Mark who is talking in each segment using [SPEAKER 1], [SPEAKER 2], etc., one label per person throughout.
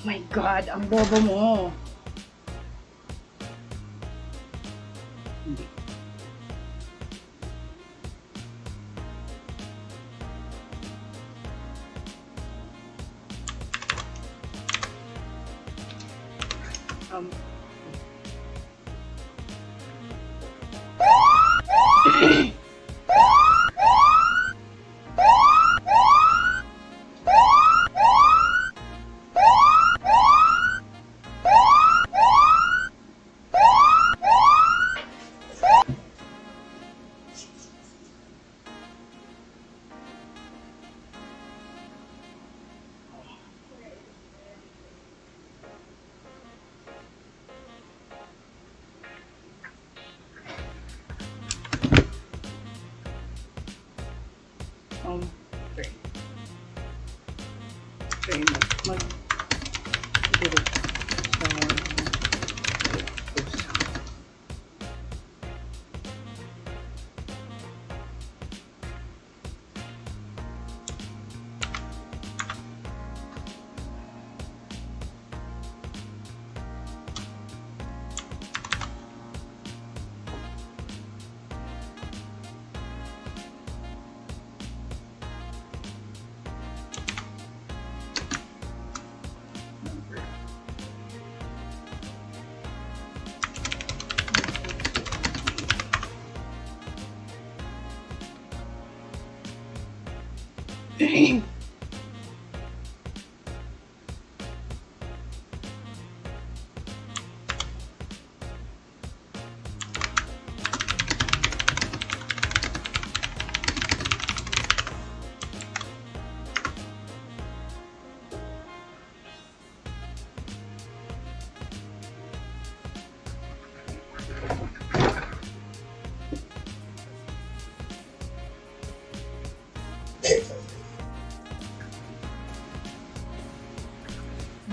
[SPEAKER 1] Oh my God, ang bobo mo. try mag-direct sa post.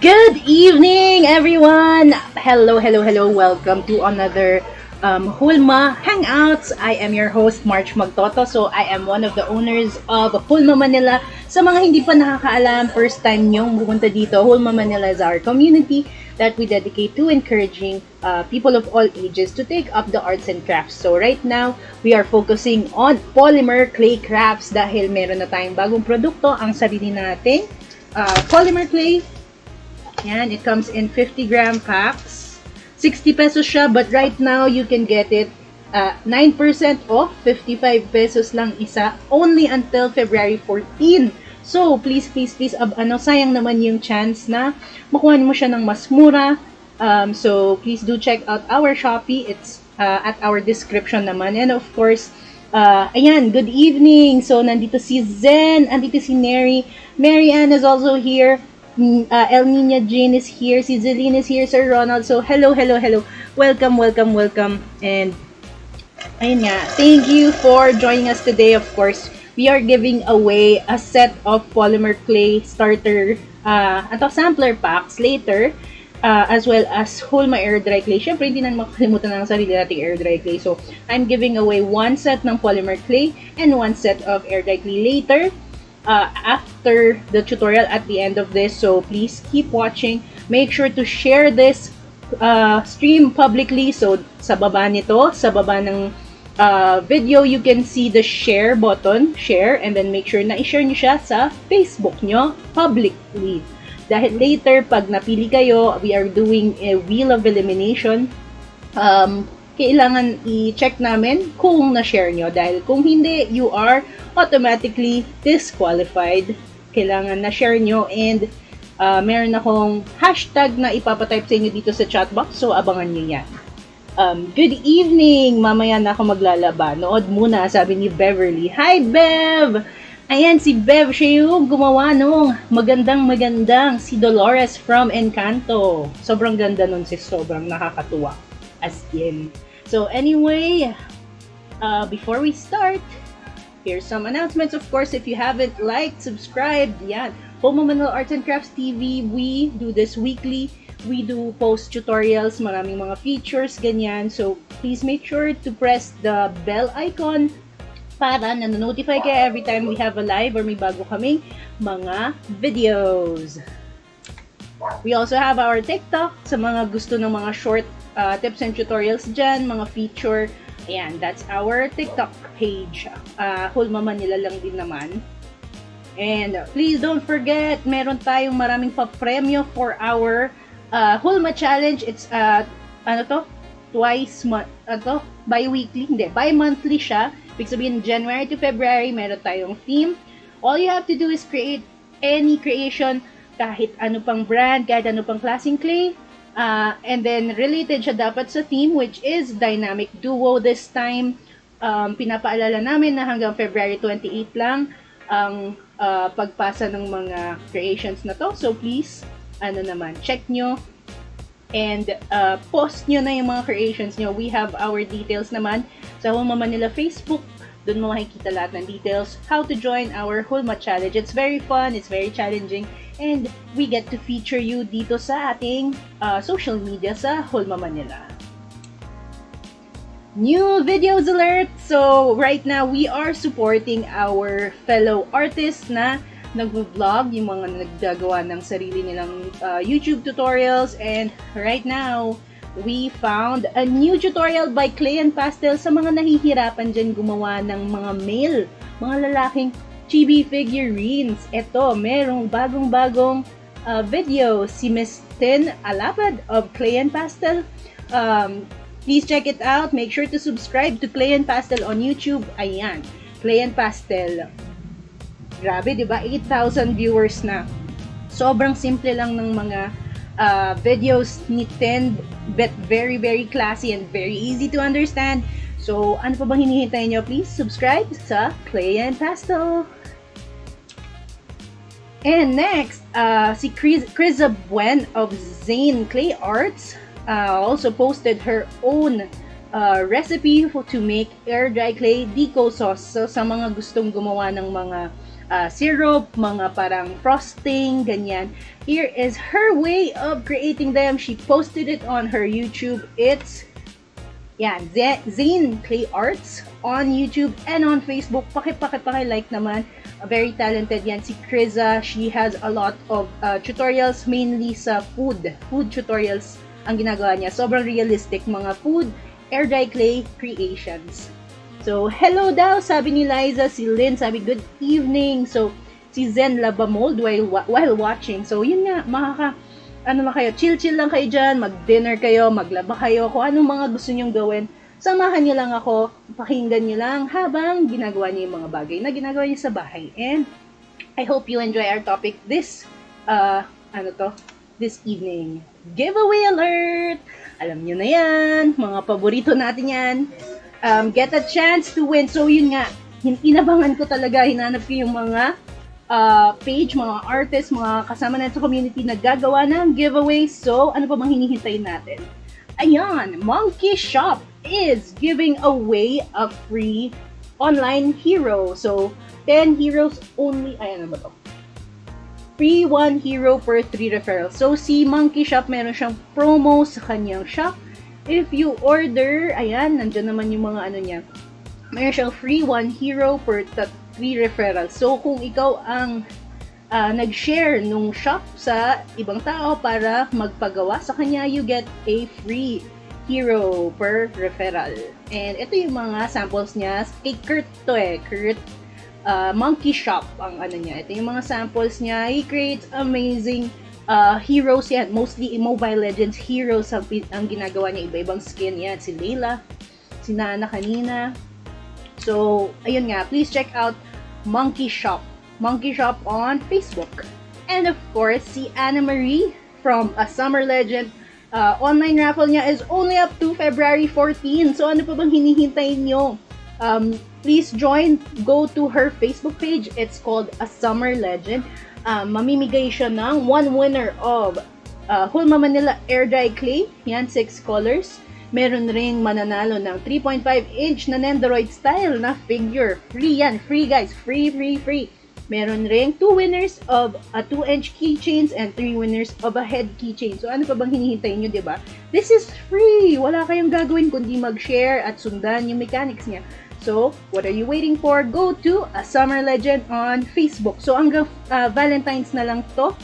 [SPEAKER 1] Good evening, everyone! Hello, hello, hello. Welcome to another Hulma Hangouts. I am your host, March Magtoto. So, I am one of the owners of Hulma Manila. Sa mga hindi pa nakakaalam, first time nyong pumunta dito, Hulma Manila is our community that we dedicate to encouraging people of all ages to take up the arts and crafts. So, right now, we are focusing on polymer clay crafts dahil meron na tayong bagong produkto, ang sarili nating polymer clay. Yan, it comes in 50-gram packs. 60 pesos siya, but right now, you can get it 9% off, 55 pesos lang isa, only until February 14. So, please, sayang naman yung chance na makuha mo siya ng mas mura. So, please do check out our Shopee. It's at our description naman. And of course, ayan, good evening. So, nandito si Zen, nandito si Neri. Mary Ann is also here. El Nina Jane is here, si Zeline is here, Sir Ronald. So, hello. Welcome. And, ayun nga, thank you for joining us today. Of course, we are giving away a set of polymer clay starter, sampler packs later, as well as Hulma air dry clay. Syempre, hindi na makakalimutan ng sarili nating air dry clay. So, I'm giving away one set ng polymer clay and one set of air dry clay later. After the tutorial at the end of this, so please keep watching. Make sure to share this stream publicly. So sa baba nito, sa baba ng video, you can see the share button, share, and then make sure na i-share nyo siya sa Facebook nyo publicly. Dahil later, pag napili kayo, we are doing a wheel of elimination. Kailangan i-check namin kung na-share nyo. Dahil kung hindi, you are automatically disqualified. Kailangan na-share nyo. And meron akong hashtag na ipapatype sa inyo dito sa chat box. So, abangan nyo yan. Good evening! Mamaya na ako maglalaba. Nood muna, sabi ni Beverly. Hi, Bev! Ayan, si Bev. Siya yung gumawa nung magandang si Dolores from Encanto. Sobrang ganda nun, sis. Sobrang nakakatuwa. As in. So anyway, before we start, here's some announcements. Of course, if you haven't liked, subscribed, yan. Hulma Manila Arts and Crafts TV, we do this weekly. We do post tutorials, maraming mga features, ganyan. So please make sure to press the bell icon para na-notify kayo every time we have a live or may bago kaming mga videos. We also have our TikTok sa mga gusto ng mga short tips and tutorials dyan, mga feature. Ayan, that's our TikTok page. Hulma Manila lang din naman. And please don't forget, meron tayong maraming pa-premyo for our Hulma Challenge. It's bi-monthly siya. Ibig sabihin, January to February, meron tayong theme. All you have to do is create any creation, kahit ano pang brand, kahit ano pang klaseng clay. And then, related siya dapat sa theme, which is Dynamic Duo. This time, pinapaalala namin na hanggang February 28 lang ang pagpasa ng mga creations na to. So, please, check nyo. And post nyo na yung mga creations nyo. We have our details naman sa Hulma Manila Facebook. Doon mo makikita lahat ng details. How to join our Hulma Challenge. It's very fun. It's very challenging. and we get to feature you dito sa ating social media sa Hulma Manila. New videos alert! So, right now, we are supporting our fellow artists na nag-vlog, yung mga naggagawa ng sarili nilang YouTube tutorials. And right now, we found a new tutorial by Clay and Pastel sa mga nahihirapan dyan gumawa ng mga male, mga lalaking chibi figurines. Ito, merong bagong-bagong video, si Miss Tin Alapad of Clay and Pastel. Please check it out. Make sure to subscribe to Clay and Pastel on YouTube. Ayan, Clay and Pastel. Grabe, di ba? 8,000 viewers na. Sobrang simple lang ng mga videos ni Tin, but very, very classy and very easy to understand. So, ano pa bang hinihintay nyo? Please subscribe sa Clay and Pastel. And next, si Criza Buen of Zane Clay Arts also posted her own recipe to make air dry clay deco sauce. So, sa mga gustong gumawa ng mga syrup, mga parang frosting, ganyan. Here is her way of creating them. She posted it on her YouTube. It's Zane Clay Arts on YouTube and on Facebook. Paki-like naman. Very talented yan si Criza. She has a lot of tutorials, mainly sa food tutorials ang ginagawa niya. Sobrang realistic, mga food air dry clay creations. So, hello daw, sabi ni Liza. Si Lynn sabi, good evening. So, si Zen Labamold while watching. So, yun nga, ano lang kayo, chill lang kayo dyan, mag-dinner kayo, maglaba kayo, kung anong mga gusto nyong gawin. Samahan niyo lang ako, pakinggan niyo lang habang ginagawa niyo yung mga bagay na ginagawa niyo sa bahay. And, I hope you enjoy our topic this evening. Giveaway alert! Alam niyo na yan, mga paborito natin yan. Get a chance to win. So, yun nga, inabangan ko talaga, hinanap ko yung mga page, mga artists, mga kasama natin sa community na gagawa ng giveaway. So, ano pa bang hinihintay natin? Ayan, Monkey Shop is giving away a free online hero. So, 10 heroes only. Ayan, ano ba to? Free 1 hero per 3 referrals. So, si Monkey Shop, meron siyang promo sa kanyang shop. If you order, ayan, nandyan naman yung mga ano niya. Mayroon siyang free 1 hero per 3 referrals. So, kung ikaw ang nag-share nung shop sa ibang tao para magpagawa sa kanya, you get a free hero per referral. And ito yung mga samples niya. Kay Kurt to Kurt Monkey Shop ang ano niya. Ito yung mga samples niya. He creates amazing heroes yan, mostly Mobile Legends heroes ang ginagawa niya, iba-ibang skin yan, si Layla, si Nana kanina. So, ayun nga, please check out Monkey Shop on Facebook. And of course, si Anna Marie from A Summer Legend, online raffle niya is only up to February 14. So, ano pa bang hinihintay nyo? Please go to her Facebook page. It's called A Summer Legend. Mamimigay siya ng one winner of Hulma Manila Air Dry Clay. Yan, 6 colors. Meron ring mananalo ng 3.5-inch na Nendoroid style na figure. Free yan. Free guys. Free. Meron ring 2 winners of a 2-inch keychains and 3 winners of a head keychain. So ano pa bang hinihintay nyo, diba? This is free. Wala kayong gagawin kundi mag-share at sundan yung mechanics niya. So, what are you waiting for? Go to A Summer Legend on Facebook. So, hanggang Valentine's na lang to.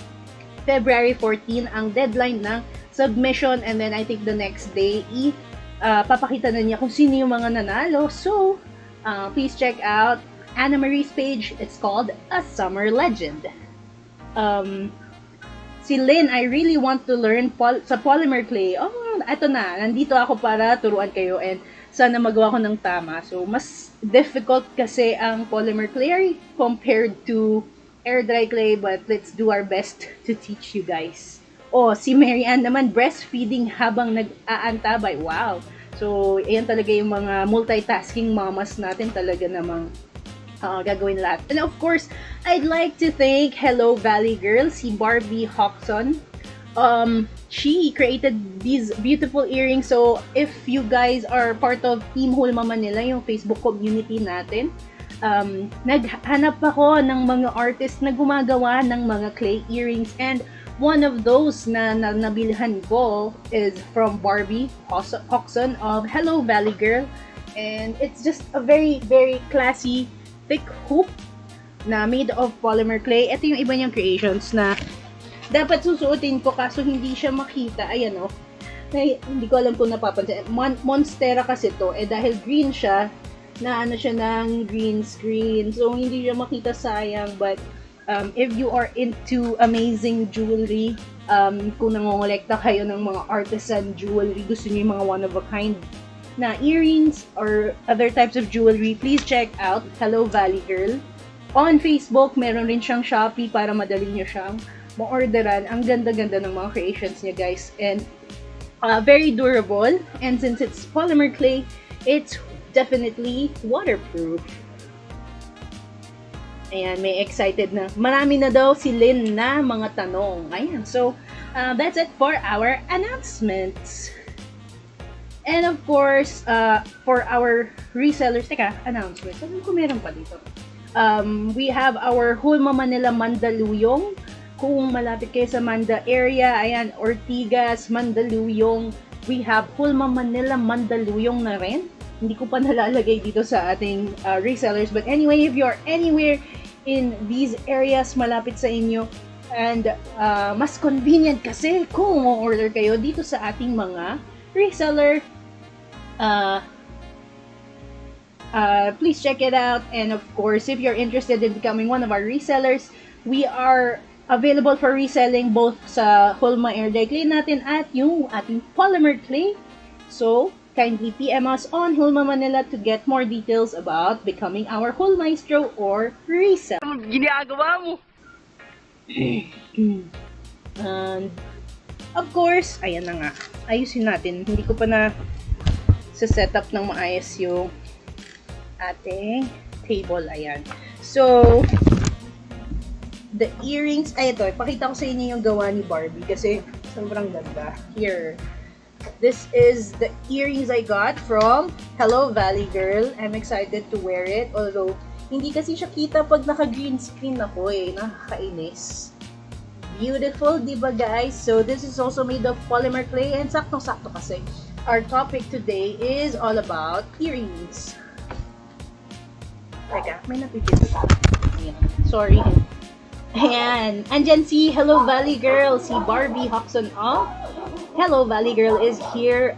[SPEAKER 1] February 14 ang deadline ng submission. And then, I think the next day, papakita na niya kung sino yung mga nanalo. So, please check out Anna Marie's page. It's called A Summer Legend. Si Lynn, I really want to learn sa polymer clay. Oh, eto na. Nandito ako para turuan kayo and sana magawa ko ng tama. So, mas difficult kasi ang polymer clay compared to air dry clay, but let's do our best to teach you guys. Oh, si Mary Ann naman, breastfeeding habang nag-aantabay. Wow! So, ayan talaga yung mga multitasking mamas natin talaga namang gagawin lahat. And of course, I'd like to thank Hello Valley Girl, si Barbie Hawkson. She created these beautiful earrings. So, if you guys are part of Team Hulma Manila, yung Facebook community natin, naghanap ako ng mga artist na gumagawa ng mga clay earrings, and one of those na nabilhan ko is from Barbie Hoxon of Hello Valley Girl, and it's just a very very classy thick hoop na made of polymer clay. Ito yung iba niyang creations na dapat susuotin ko kaso hindi siya makita. Ayan o. Hindi ko alam kung napapansin. Monstera kasi to. Dahil green siya, na ano siya ng green screen. So, hindi siya makita, sayang. But, if you are into amazing jewelry, kung nangongolekta kayo ng mga artisan jewelry, gusto niyo yung mga one-of-a-kind na earrings or other types of jewelry, please check out Hello Valley Girl. On Facebook, meron rin siyang Shopee para madali niyo siyang ma-orderan. Ang ganda-ganda ng mga creations niya, guys. And very durable. And since it's polymer clay, it's definitely waterproof. Ayan, may excited na. Marami na daw si Lynn na mga tanong. Ayan, so that's it for our announcements. And of course, for our resellers, announcements. Sabi ko meron pa dito. We have our Hulma Manila Mandaluyong. Kung malapit kayo sa Manda area, ayan, Ortigas, Mandaluyong, we have Hulma Manila Mandaluyong na rin. Hindi ko pa nalalagay dito sa ating resellers. But anyway, if you're anywhere in these areas malapit sa inyo, and mas convenient kasi kung order kayo dito sa ating mga reseller, please check it out. And of course, if you're interested in becoming one of our resellers, we are available for reselling both sa Hulma Everyday Clay natin at yung ating polymer clay. So, kindly PM us on Hulma Manila to get more details about becoming our Hulmaestro or reseller.
[SPEAKER 2] Ginagawa mo!
[SPEAKER 1] And, of course, ayan na nga. Ayusin natin. Hindi ko pa na set up ng maayos yung ating table. Ayan. So, the earrings, ay ito, ipakita ko sa inyo yung gawa ni Barbie kasi sobrang ganda. Here. This is the earrings I got from Hello Valley Girl. I'm excited to wear it. Although, hindi kasi siya kita pag naka-green screen ako eh. Nakakainis. Beautiful, diba guys? So, this is also made of polymer clay and saktong-sakto kasi. Our topic today is all about earrings. Teka, may napipili pa. Sorry. Ayan. Andyan si Hello Valley Girl, si Barbie Hoxon of Hello Valley Girl is here.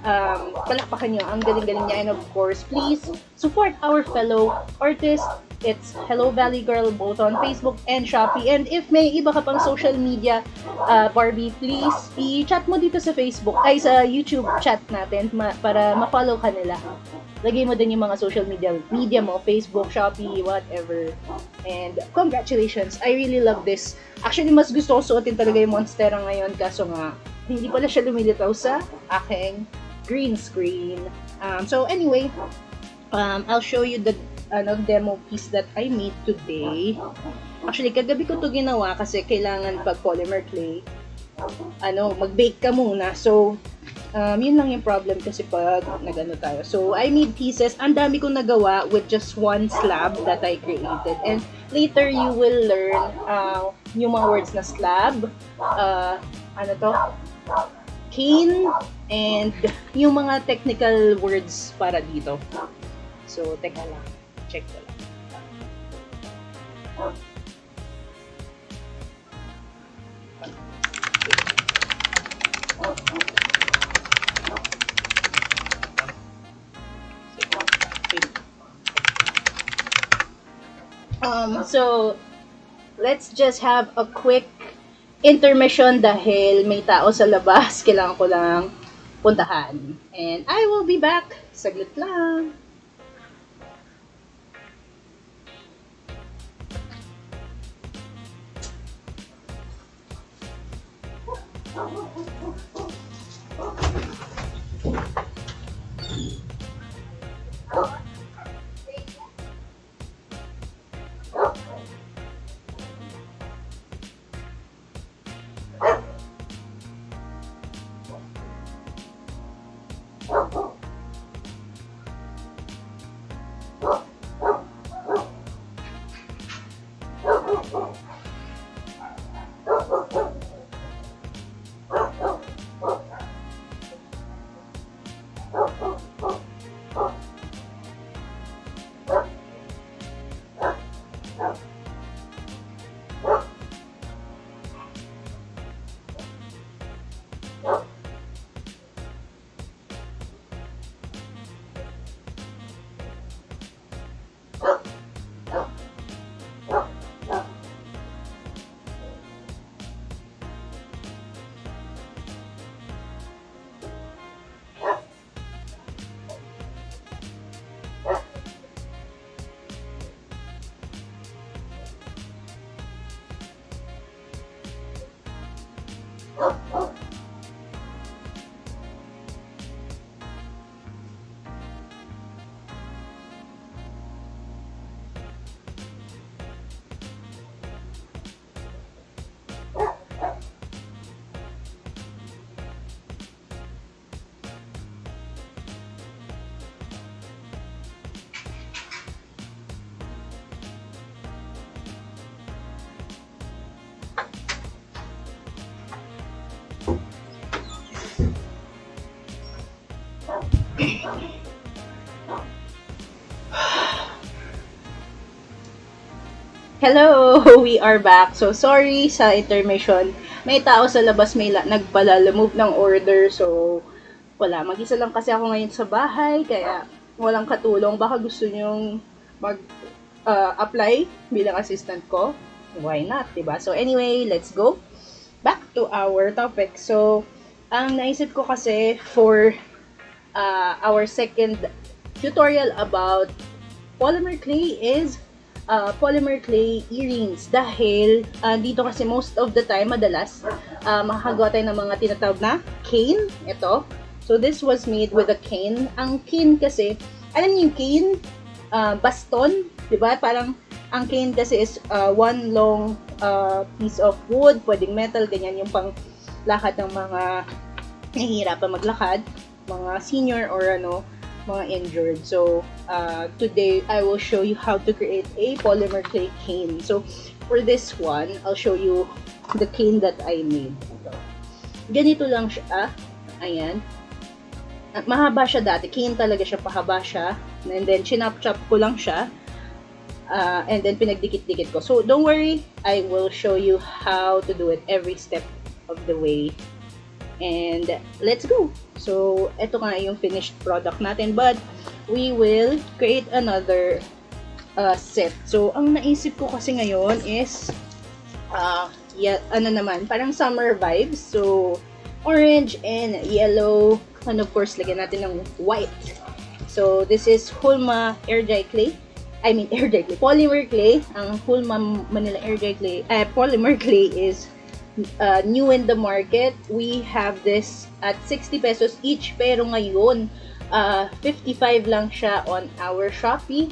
[SPEAKER 1] Palakpakan nyo. Ang galing-galing niya. And of course, please support our fellow artists. It's Hello Valley Girl both on Facebook and Shopee. And if may iba ka pang social media, Barbie, please i-chat mo dito sa Facebook, ay sa YouTube chat natin para ma-follow ka nila. Lagay mo din yung mga social media mo, Facebook, Shopee, whatever. And congratulations. I really love this. Actually, mas gusto ko suotin talaga yung Monstera ngayon kaso nga, hindi pala siya lumilitaw sa aking green screen. So anyway, I'll show you the demo piece that I made today. Actually, kagabi ko to ginawa kasi kailangan pag polymer clay, mag-bake ka muna. So, yun lang yung problem kasi pag nagano tayo. So, I made pieces. Ang dami kong nagawa with just one slab that I created. And later, you will learn yung mga words na slab, cane, and yung mga technical words para dito. So, teka lang. Check ko lang. So, let's just have a quick intermission dahil may tao sa labas. Kailangan ko lang puntahan. And I will be back. Saglit lang. Hello! We are back. So, sorry sa intermission. May tao sa labas, may nagpala-move ng order. So, wala. Mag-isa lang kasi ako ngayon sa bahay. Kaya, walang katulong. Baka gusto nyong mag-apply bilang assistant ko. Why not, diba? So, anyway, let's go back to our topic. So, ang naisip ko kasi for our second tutorial about polymer clay is polymer clay earrings dahil dito kasi most of the time, madalas, makakagawa tayo ng mga tinatawag na cane. Ito. So, this was made with a cane. Ang cane kasi, alam niyo yung cane? Baston. Diba? Parang, ang cane kasi is one long piece of wood, pwedeng metal, ganyan yung pang lakad ng mga nahihirapan maglakad, mga senior or mga injured. So, today, I will show you how to create a polymer clay cane. So, for this one, I'll show you the cane that I made. So, ganito lang siya. Ayan. Mahaba siya dati. Cane talaga siya, pahaba siya. And then, chinap-chop ko lang siya. And then, pinagdikit-dikit ko. So, don't worry. I will show you how to do it every step of the way. And let's go! So, ito nga yung finished product natin. But, we will create another set. So, ang naisip ko kasi ngayon is, parang summer vibes. So, orange and yellow. And of course, lagyan natin ng white. So, this is Hulma Air Dry Clay. Polymer Clay. Ang Hulma Manila Air Dry Clay, Polymer Clay is new in the market. We have this at 60 pesos each, pero ngayon 55 lang siya on our Shopee.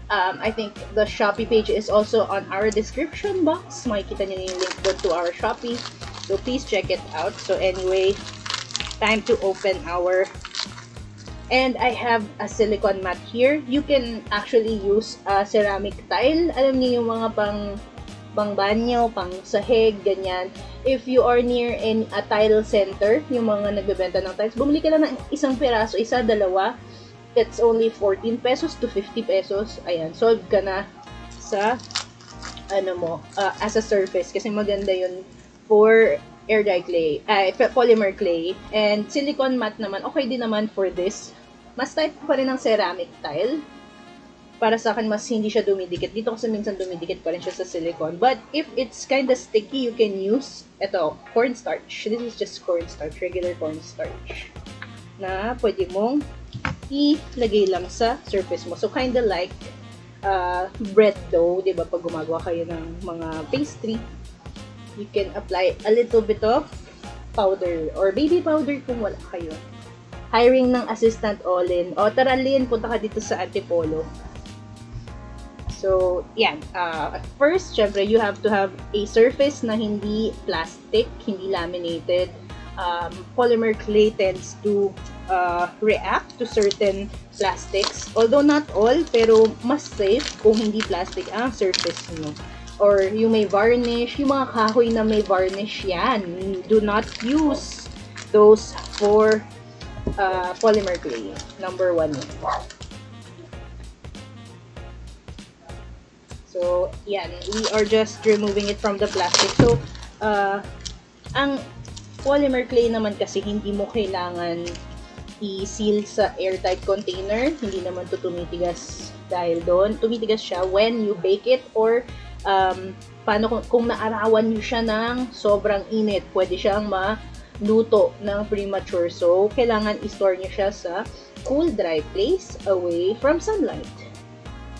[SPEAKER 1] I think the Shopee page is also on our description box. Makikita niyo yung link doon to our Shopee. So please check it out. So anyway, time to open our, and I have a silicone mat here. You can actually use ceramic tile. Alam niyo yung mga pang banyo, pang sahig, ganyan. If you are near a tile center, yung mga nagbebenta ng tiles, bumili ka lang ng isang piraso, isa, dalawa. It's only 14 pesos to 50 pesos. Ayan, solve ka na sa as a surface. Kasi maganda yun for air dry clay, polymer clay. And silicone mat naman, okay din naman for this. Mas type pa rin ng ceramic tile. Para sa akin, mas hindi siya dumidikit. Dito kasi minsan dumidikit pa rin siya sa silicone. But if it's kind of sticky, you can use cornstarch. This is just cornstarch, regular cornstarch. Na pwede mong ilagay lang sa surface mo. So, kind of like bread dough, di ba? Pag gumagawa kayo ng mga pastry, you can apply a little bit of powder or baby powder kung wala kayo. Hiring ng assistant all-in. O, tara Lynn, punta ka dito sa Antipolo. So, yan. First, syempre, you have to have a surface na hindi plastic, hindi laminated. Polymer clay tends to react to certain plastics. Although not all, pero mas safe kung hindi plastic ang surface nyo. Or yung may varnish, yung mga kahoy na may varnish yan. Do not use those for polymer clay. Number 1. So, yan. We are just removing it from the plastic. So, ang polymer clay naman kasi hindi mo kailangan i-seal sa airtight container. Hindi naman to tumitigas dahil doon. Tumitigas siya when you bake it or paano kung naarawan nyo siya ng sobrang init. Pwede siyang maluto ng premature. So, kailangan i-store nyo siya sa cool, dry place away from sunlight.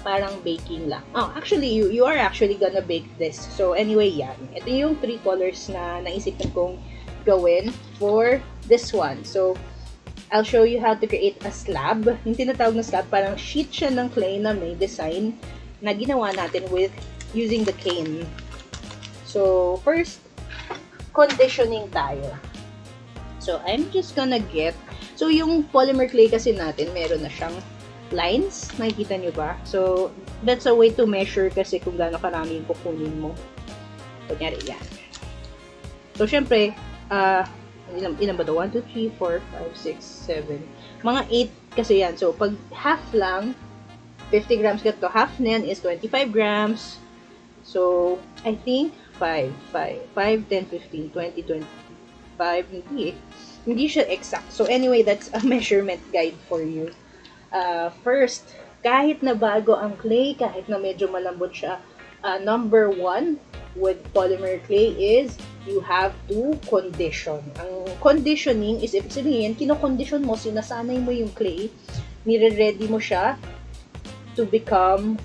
[SPEAKER 1] Parang baking lang. Oh, actually, you are actually gonna bake this. So, anyway, yan. Ito yung 3 colors na naisipan kong gawin for this one. So, I'll show you how to create a slab. Yung tinatawag na slab, parang sheet siya ng clay na may design na ginawa natin with using the cane. So, first, conditioning tayo. So, I'm just gonna get, so yung polymer clay kasi natin, meron na siyang lines. Nakikita nyo ba? So, that's a way to measure kasi kung gaano karami yung kukunin mo. Kunyari, yan. So, syempre, ilan ba ito? 1, 2, 3, 4, 5, 6, 7. Mga 8 kasi yan. So, pag half lang, 50 grams ka to. Half na yan is 25 grams. So, I think 5, 10, 15, 20, 25. Hindi siya exact. So, anyway, that's a measurement guide for you. First, kahit na bago ang clay, kahit na medyo malambot siya, number 1 with polymer clay is you have to condition. Ang conditioning is, ibig sabihin, kino-condition mo, sinasanay mo yung clay, nire-ready mo siya to become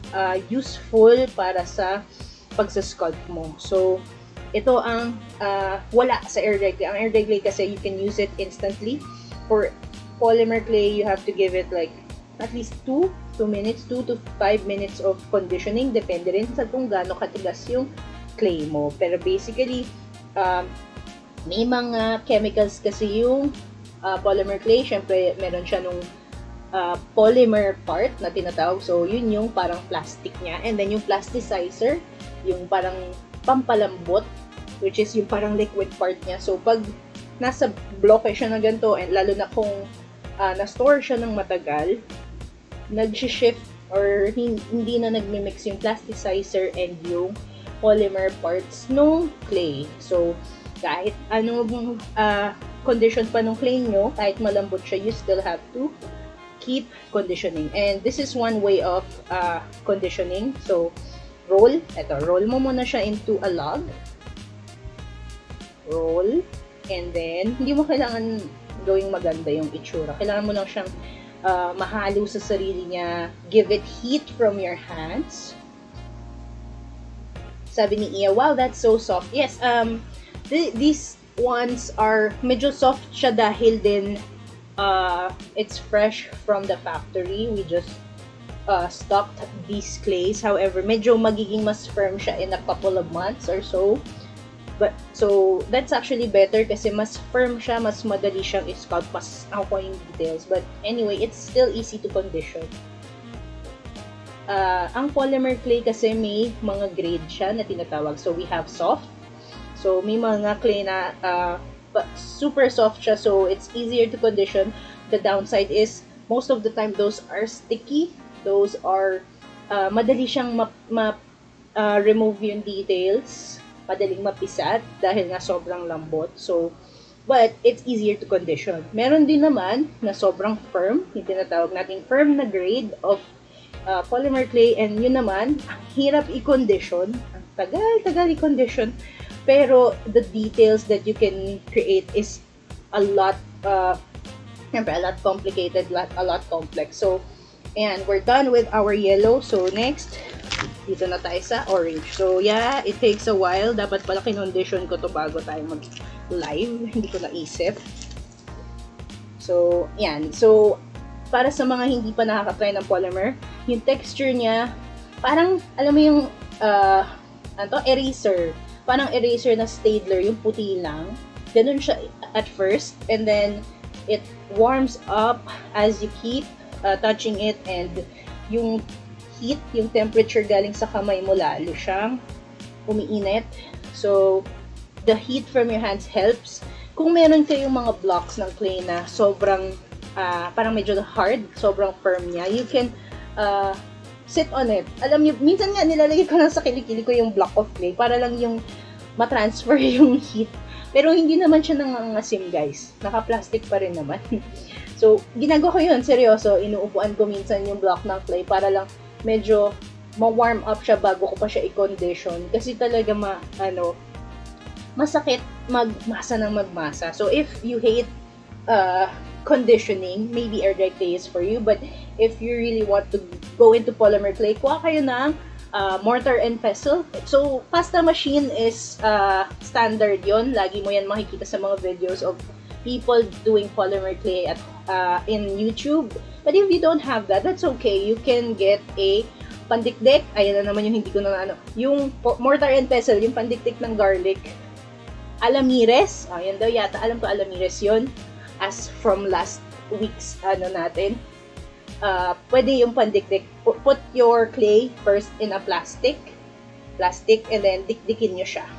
[SPEAKER 1] useful para sa pagsa-sculpt mo. So, ito ang wala sa air dry clay. Ang air dry clay kasi you can use it instantly. For polymer clay, you have to give it like at least 2 minutes, 2 to 5 minutes of conditioning. Depende rin sa kung gaano katigas yung clay mo. Pero basically, may mga chemicals kasi yung polymer clay. Siyempre, meron siya nung polymer part na tinatawag. So, yun yung parang plastic niya. And then, yung plasticizer, yung parang pampalambot, which is yung parang liquid part niya. So, pag nasa block siya na ganito, and lalo na kung na-store siya ng matagal, nag-shift or hindi na nagmi-mix yung plasticizer and yung polymer parts nung clay. So, kahit anong condition pa nung clay nyo, kahit malambot siya, you still have to keep conditioning. And this is one way of conditioning. So, roll mo muna siya into a log. Roll. And then, hindi mo kailangan gawing maganda yung itsura. Kailangan mo lang siyang mahalo sa sarili niya. Give it heat from your hands. Sabi ni Iya, wow, that's so soft. Yes, these ones are medyo soft siya dahil din it's fresh from the factory. We just stocked these clays. However, medyo magiging mas firm siya in a couple of months or so. But so that's actually better kasi mas firm siya, mas madali siyang i-sculpt, mas ako yung details. But anyway, it's still easy to condition. Ang polymer clay kasi may mga grade siya na tinatawag. So we have soft. So may mga clay na super soft siya, so it's easier to condition. The downside is most of the time those are sticky. Those are madali siyang remove yung details. Madaling mapisat dahil nga sobrang lambot. So, but it's easier to condition. Meron din naman na sobrang firm, yung tinatawag nating firm na grade of polymer clay, and yun naman, ang hirap i-condition, ang tagal i-condition, pero the details that you can create is a lot complicated, a lot complex. So, and we're done with our yellow. So, next, dito na tayo sa orange. So, yeah, it takes a while. Dapat pala kinondition ko to bago tayo mag-live. Hindi ko naisip. So, yan. So, para sa mga hindi pa nakaka-try ng polymer, yung texture niya, parang, alam mo yung, eraser. Parang eraser na stapler, yung puti lang. Ganun siya at first. And then, it warms up as you keep touching it, and yung heat, yung temperature galing sa kamay mo, lalo siyang umiinit. So, the heat from your hands helps. Kung meron kayong mga blocks ng clay na sobrang, parang medyo hard, sobrang firm niya, you can sit on it. Alam niyo, minsan nga nilalagay ko lang sa kilikili ko yung block of clay para lang yung matransfer yung heat. Pero hindi naman siya nangangasim, guys. Naka-plastic pa rin naman. So, ginagawa ko yun, seryoso. Inuupuan ko minsan yung block ng clay para lang medyo ma-warm up siya bago ko pa siya i-condition. Kasi talaga masakit magmasa ng magmasa. So, if you hate conditioning, maybe air dry clay is for you. But if you really want to go into polymer clay, kuha kayo ng mortar and pestle. So, pasta machine is standard yon. Lagi mo yan makikita sa mga videos of people doing polymer clay at in YouTube. But if you don't have that, that's okay. You can get a pandikdik. Ayan na naman yung hindi ko na ano. Yung mortar and pestle, yung pandikdik ng garlic. Alamires. Yan daw yata. Alam ko alamires yon. As from last week's ano natin. Pwede yung pandikdik. Put your clay first in a plastic and then dikdikin nyo siya.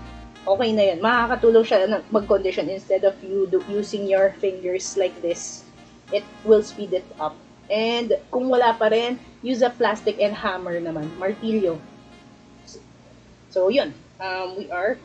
[SPEAKER 1] Okay na yun. Makakatulong siya na mag-condition instead of you using your fingers like this. It will speed it up. And kung wala pa rin, use a plastic and hammer naman. Martilyo. So yun. We are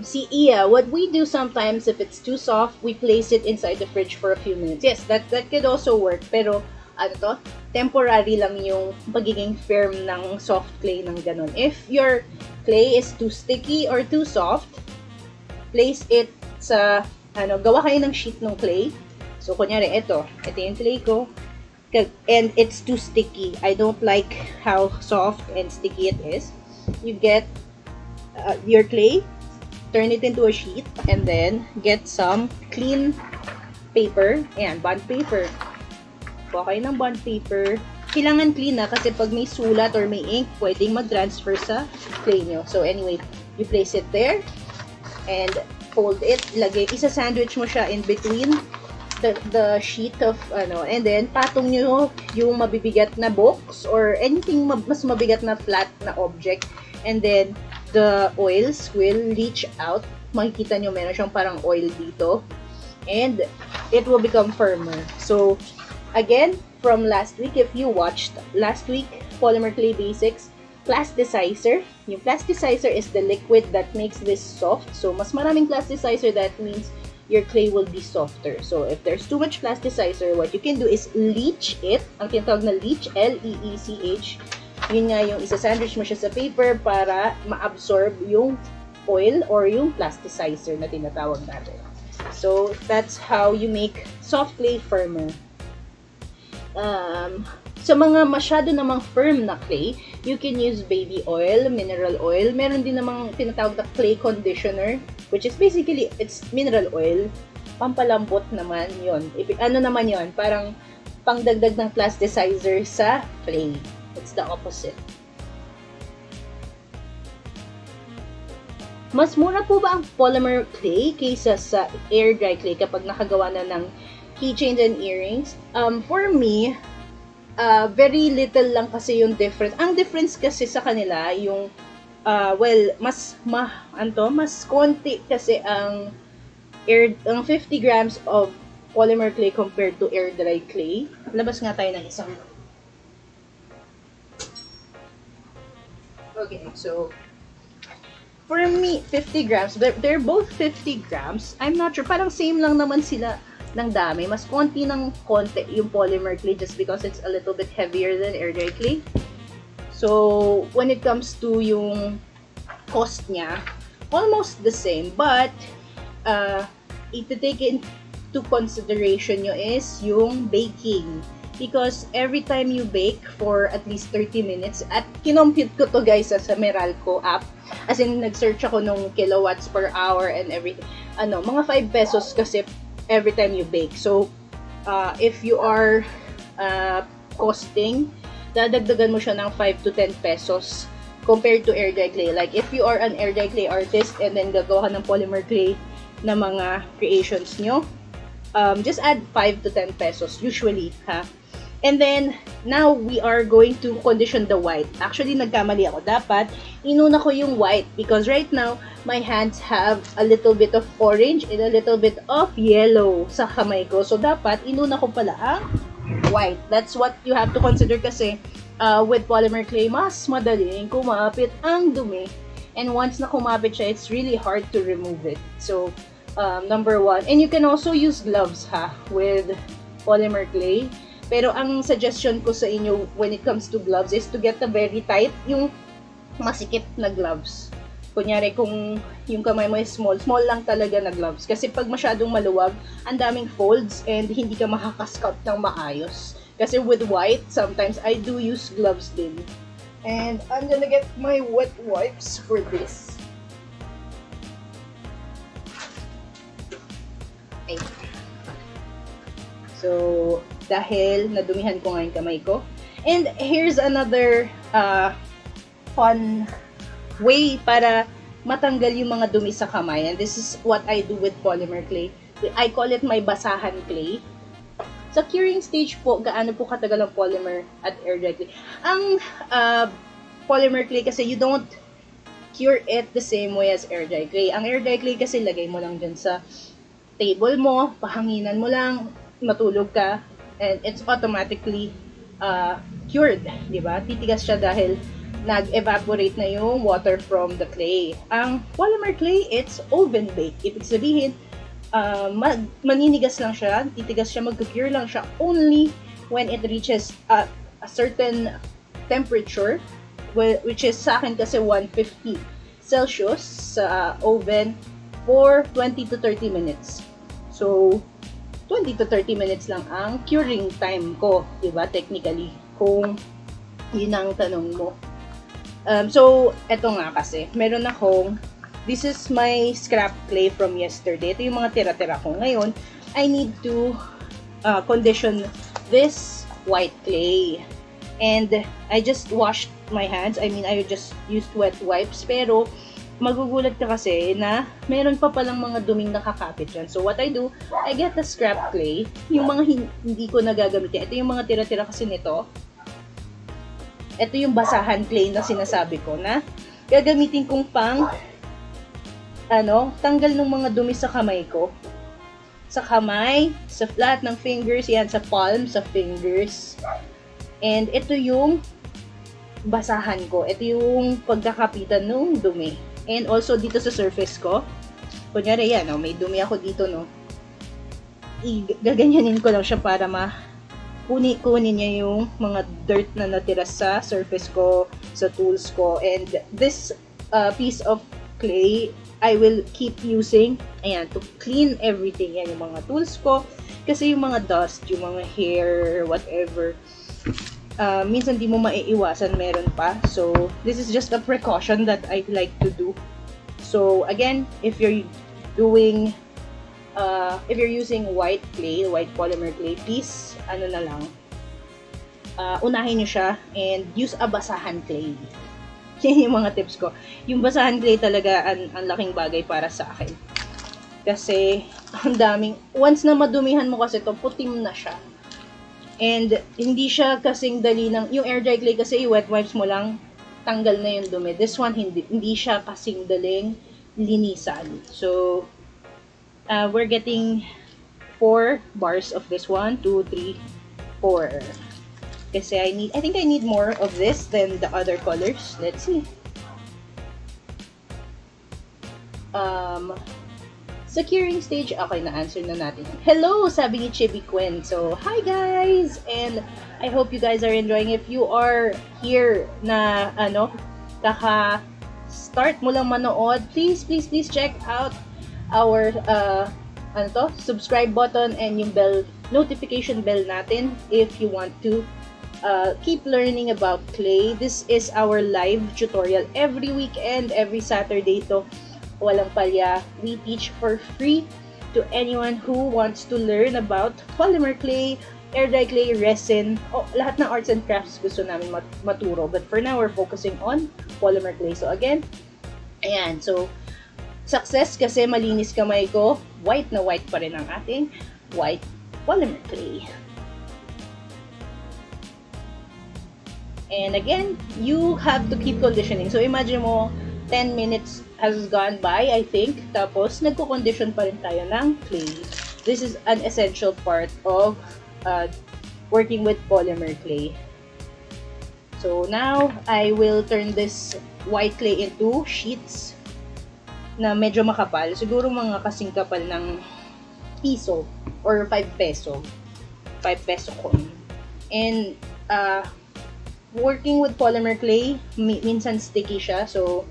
[SPEAKER 1] see, Iya, what we do sometimes, if it's too soft, we place it inside the fridge for a few minutes. Yes, that could also work. Pero, ano to? Temporary lang yung pagiging firm ng soft clay ng ganun. If your clay is too sticky or too soft, place it sa, gawa kayo ng sheet ng clay. So, kunyari, ito yung clay ko. And it's too sticky. I don't like how soft and sticky it is. You get your clay, turn it into a sheet, and then get some clean paper. Ayan, bond paper. Kuha kayo ng bond paper. Kailangan clean na kasi pag may sulat or may ink, pwedeng mag-transfer sa clay nyo. So anyway, you place it there and fold it. Isa-sandwich mo siya in between the sheet of, and then patong nyo yung mabibigat na box or anything mas mabigat na flat na object. And then, the oils will leach out. Makikita nyo, meron siyang parang oil dito. And it will become firmer. So, again, from last week, if you watched last week, Polymer Clay Basics, plasticizer. Yung plasticizer is the liquid that makes this soft. So, mas maraming plasticizer, that means your clay will be softer. So, if there's too much plasticizer, what you can do is leach it. Ang tinatawag na leach, L-E-E-C-H. Yun nga yung isa-sandwich mo siya sa paper para ma-absorb yung oil or yung plasticizer na tinatawag natin. So, that's how you make soft clay firmer. Sa mga masyado namang firm na clay, you can use baby oil, mineral oil. Meron din namang tinatawag na clay conditioner, which is basically, it's mineral oil. Pampalambot naman yon. Ano naman yon? Parang pangdagdag ng plasticizer sa clay. It's the opposite. Mas mura po ba ang polymer clay kaysa sa air dry clay kapag nakagawa na ng keychains and earrings? For me, very little lang kasi yung difference. Ang difference kasi sa kanila, yung, mas konti kasi ang 50 grams of polymer clay compared to air dry clay. Labas nga tayo ng isang. Okay, so, for me, 50 grams, they're both 50 grams. I'm not sure, parang same lang naman sila ng dami. Mas konti ng konti yung polymer clay just because it's a little bit heavier than air dry clay. So, when it comes to yung cost niya, almost the same. But, iti-take into consideration nyo is yung baking. Because every time you bake for at least 30 minutes, at kinompute ko to guys sa Meralco app, as in nag-search ako nung kilowatts per hour and everything, mga 5 pesos kasi every time you bake. So, if you are costing, dadagdagan mo siya ng 5 to 10 pesos compared to air dry clay. Like, if you are an air dry clay artist and then gagawa ka ng polymer clay na mga creations nyo, just add 5 to 10 pesos usually, ha? And then, now we are going to condition the white. Actually, nagkamali ako. Dapat, inuna ko yung white because right now, my hands have a little bit of orange and a little bit of yellow sa kamay ko. So, dapat, inuna ko pala ang white. That's what you have to consider kasi with polymer clay, mas madaling kumapit ang dumi. And once na kumapit siya, it's really hard to remove it. So, number 1. And you can also use gloves, ha, with polymer clay. Pero ang suggestion ko sa inyo when it comes to gloves is to get a very tight, yung masikip na gloves. Kunyari kung yung kamay mo is small lang talaga na gloves. Kasi pag masyadong maluwag, ang daming folds and hindi ka makakascout ng maayos. Kasi with white, sometimes I do use gloves din. And I'm gonna get my wet wipes for this. Okay. So, dahil nadumihan ko nga yung kamay ko. And here's another fun way para matanggal yung mga dumi sa kamay. And this is what I do with polymer clay. I call it my basahan clay. Sa curing stage po, gaano po katagal ang polymer at air dry clay? Ang polymer clay kasi you don't cure it the same way as air dry clay. Ang air dry clay kasi lagay mo lang dyan sa table mo, pahanginan mo lang, matulog ka, and it's automatically cured, di ba? Titigas siya dahil nag-evaporate na yung water from the clay. Ang polymer clay, it's oven-baked. Ibig sabihin, maninigas lang siya, titigas siya, mag-cure lang siya only when it reaches a certain temperature, which is sa akin kasi 150 Celsius sa oven for 20 to 30 minutes. So, 20 to 30 minutes lang ang curing time ko, diba? Technically, kung yun ang tanong mo. So, eto nga kasi, meron akong, this is my scrap clay from yesterday. Ito yung mga tira-tira ko. Ngayon, I need to condition this white clay. And I just washed my hands. I mean, I just used wet wipes. Pero, magugulat ka kasi na meron pa palang mga duming nakakapit dyan. So, what I do, I get the scrap clay. Yung mga hindi ko nagagamitin. Ito yung mga tira-tira kasi nito. Ito yung basahan clay na sinasabi ko na gagamitin kong pang tanggal ng mga dumi sa kamay ko. Sa kamay, sa lahat ng fingers, yan, sa palm, sa fingers. And ito yung basahan ko. Ito yung pagkakapitan ng dumi. And also dito sa surface ko. Kunyari yan, may dumi ako dito, no. Gaganyanin ko lang siya para kunin niya yung mga dirt na natira sa surface ko, sa tools ko. And this piece of clay, I will keep using, ayan, to clean everything. Yan yung mga tools ko. Kasi yung mga dust, yung mga hair, whatever, minsan di mo maiiwasan, meron pa. So, this is just a precaution that I like to do. So, again, if you're using white clay, white polymer clay, please, unahin nyo siya and use a basahan clay. Yan yung mga tips ko. Yung basahan clay talaga, ang laking bagay para sa akin. Kasi, ang daming, once na madumihan mo kasi ito, putim na siya. And, hindi siya kasing dali yung air dry clay kasi wet wipes mo lang, tanggal na yung dumi. This one, hindi siya kasing daling linisan. So, we're getting 4 bars of this one, 2, 3, 4. Kasi I think I need more of this than the other colors. Let's see. Sa curing stage, okay, na-answer na natin. Hello, sabi ni Chibi Quen. So, hi guys! And I hope you guys are enjoying. If you are here na, kaka-start mo lang manood, please check out our, subscribe button and yung notification bell natin if you want to keep learning about clay. This is our live tutorial every weekend, every Saturday to. Walang palya. We teach for free to anyone who wants to learn about polymer clay, air dry clay, resin, lahat ng arts and crafts gusto namin maturo. But for now, we're focusing on polymer clay. So again, ayan. So, success kasi malinis kamay ko. White na white pa rin ang ating white polymer clay. And again, you have to keep conditioning. So, imagine mo, 10 minutes has gone by, I think. Tapos, nagko-condition pa rin tayo ng clay. This is an essential part of working with polymer clay. So, now, I will turn this white clay into sheets na medyo makapal. Siguro mga kasing kapal ng piso or 5 peso. 5 peso coin. And, working with polymer clay, minsan sticky siya. So,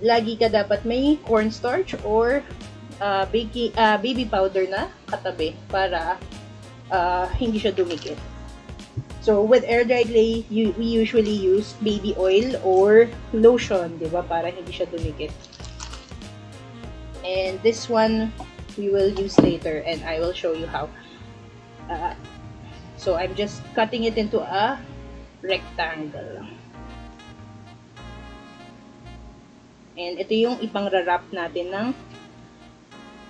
[SPEAKER 1] lagi ka dapat may cornstarch or baby powder na katabi para hindi siya dumikit. So, with air dry clay, we usually use baby oil or lotion, di ba? Para hindi siya dumikit. And this one, we will use later and I will show you how. So, I'm just cutting it into a rectangle. And ito yung ipang-wrap natin ng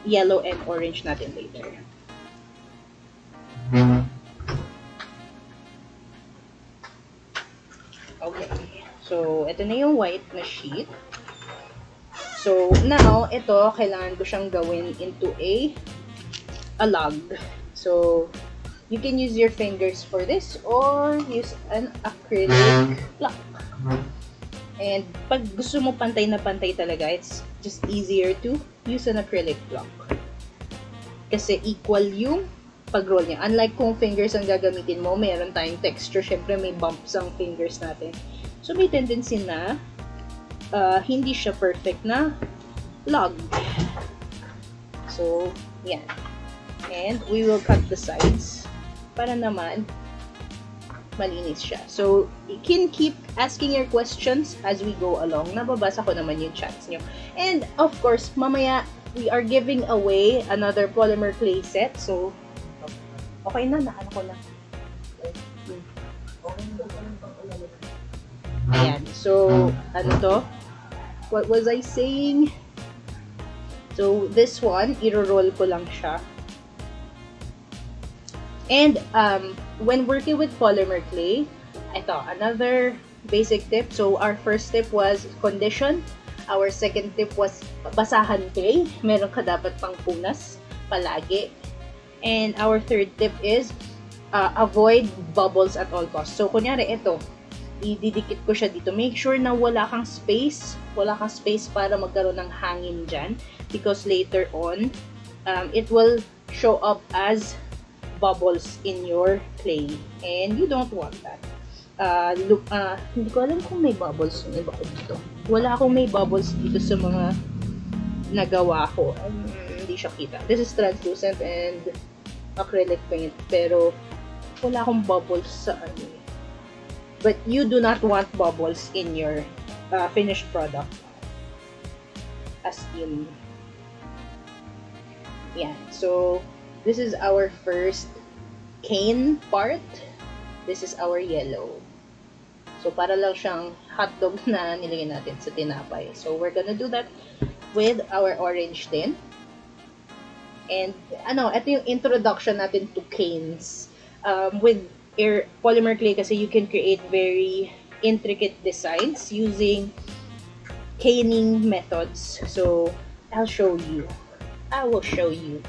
[SPEAKER 1] yellow and orange natin later. Okay. So, ito na yung white na sheet. So, now, ito, kailangan ko siyang gawin into a log. So, you can use your fingers for this or use an acrylic block. And pag gusto mo pantay na pantay talaga, it's just easier to use an acrylic block. Kasi equal yung pag-roll niya. Unlike kung fingers ang gagamitin mo, meron tayong texture. Syempre, may bumps ang fingers natin. So, may tendency na hindi siya perfect na log. So, yan. And we will cut the sides para naman malinis siya. So, you can keep asking your questions as we go along. Nababasa ko naman yung chats nyo. And, of course, mamaya, we are giving away another polymer clay set. So, okay na, naano ko na. Ayan. So, ano to? What was I saying? So, this one, iro-roll ko lang siya. And, when working with polymer clay, ito, another basic tip. So, our first tip was condition. Our second tip was basahan clay. Meron ka dapat pang punas palagi. And our third tip is avoid bubbles at all costs. So, kunyari, ito, ididikit ko siya dito. Make sure na wala kang space para magkaroon ng hangin dyan. Because later on, it will show up as bubbles in your clay. And you don't want that. Hindi ko alam kung may bubbles yung iba ko dito. Wala akong may bubbles dito sa mga nagawa ko. Hindi siya kita. This is translucent and acrylic paint. Pero wala akong bubbles sa ano. But you do not want bubbles in your finished product. As in. Yeah. So, this is our first cane part. This is our yellow. So, para lang siyang hotdog na nilagay natin sa tinapay. So, we're gonna do that with our orange din. And, ito yung introduction natin to canes. With polymer clay kasi you can create very intricate designs using caning methods. So, I'll show you. I will show you.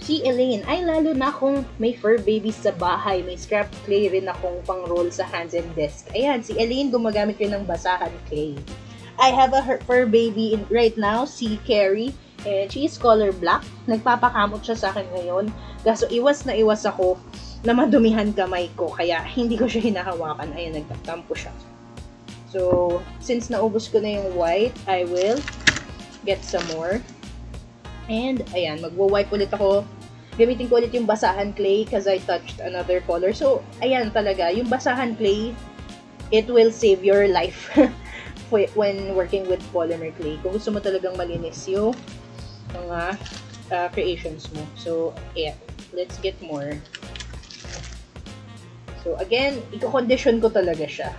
[SPEAKER 1] Si Elaine, ay lalo na kung may fur babies sa bahay, may scrap clay rin akong pang-roll sa hands and desk. Ayan, si Elaine gumagamit rin ng basahan clay. I have a fur baby right now, si Carrie, and she is color black. Nagpapakamot siya sa akin ngayon. Kaso iwas na iwas ako na madumihan kamay ko, kaya hindi ko siya hinahawakan. Ayan, nagtatampo siya. So, since naubos ko na yung white, I will get some more. And, ayan, magwo-wipe ulit ako. Gamitin ko ulit yung basahan clay because I touched another color. So, ayan talaga, yung basahan clay, it will save your life when working with polymer clay. Kung gusto mo talagang malinis yung mga creations mo. So, ayan, let's get more. So, again, i-condition ko talaga siya.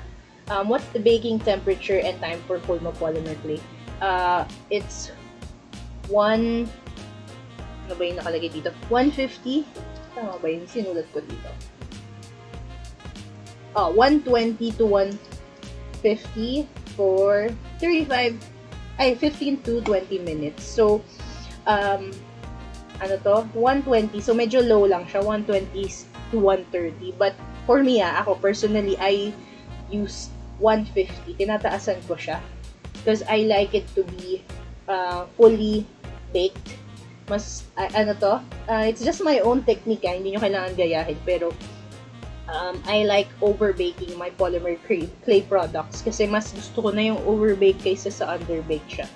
[SPEAKER 1] What's the baking temperature and time for Hulma polymer clay? It's ano ba yung nakalagay dito? 150? Tama ba yun? Sinulat ko dito. 120 to 150 for 15 to 20 minutes. So, 120. So, medyo low lang siya. 120 to 130. But, for me, ako personally, I use 150. Tinataasan ko siya. Because I like it to be fully baked. Mas, it's just my own technique, hindi nyo kailangan gayahin, pero I like over-baking my polymer clay products kasi mas gusto ko na yung over-bake kaysa sa under-bake siya.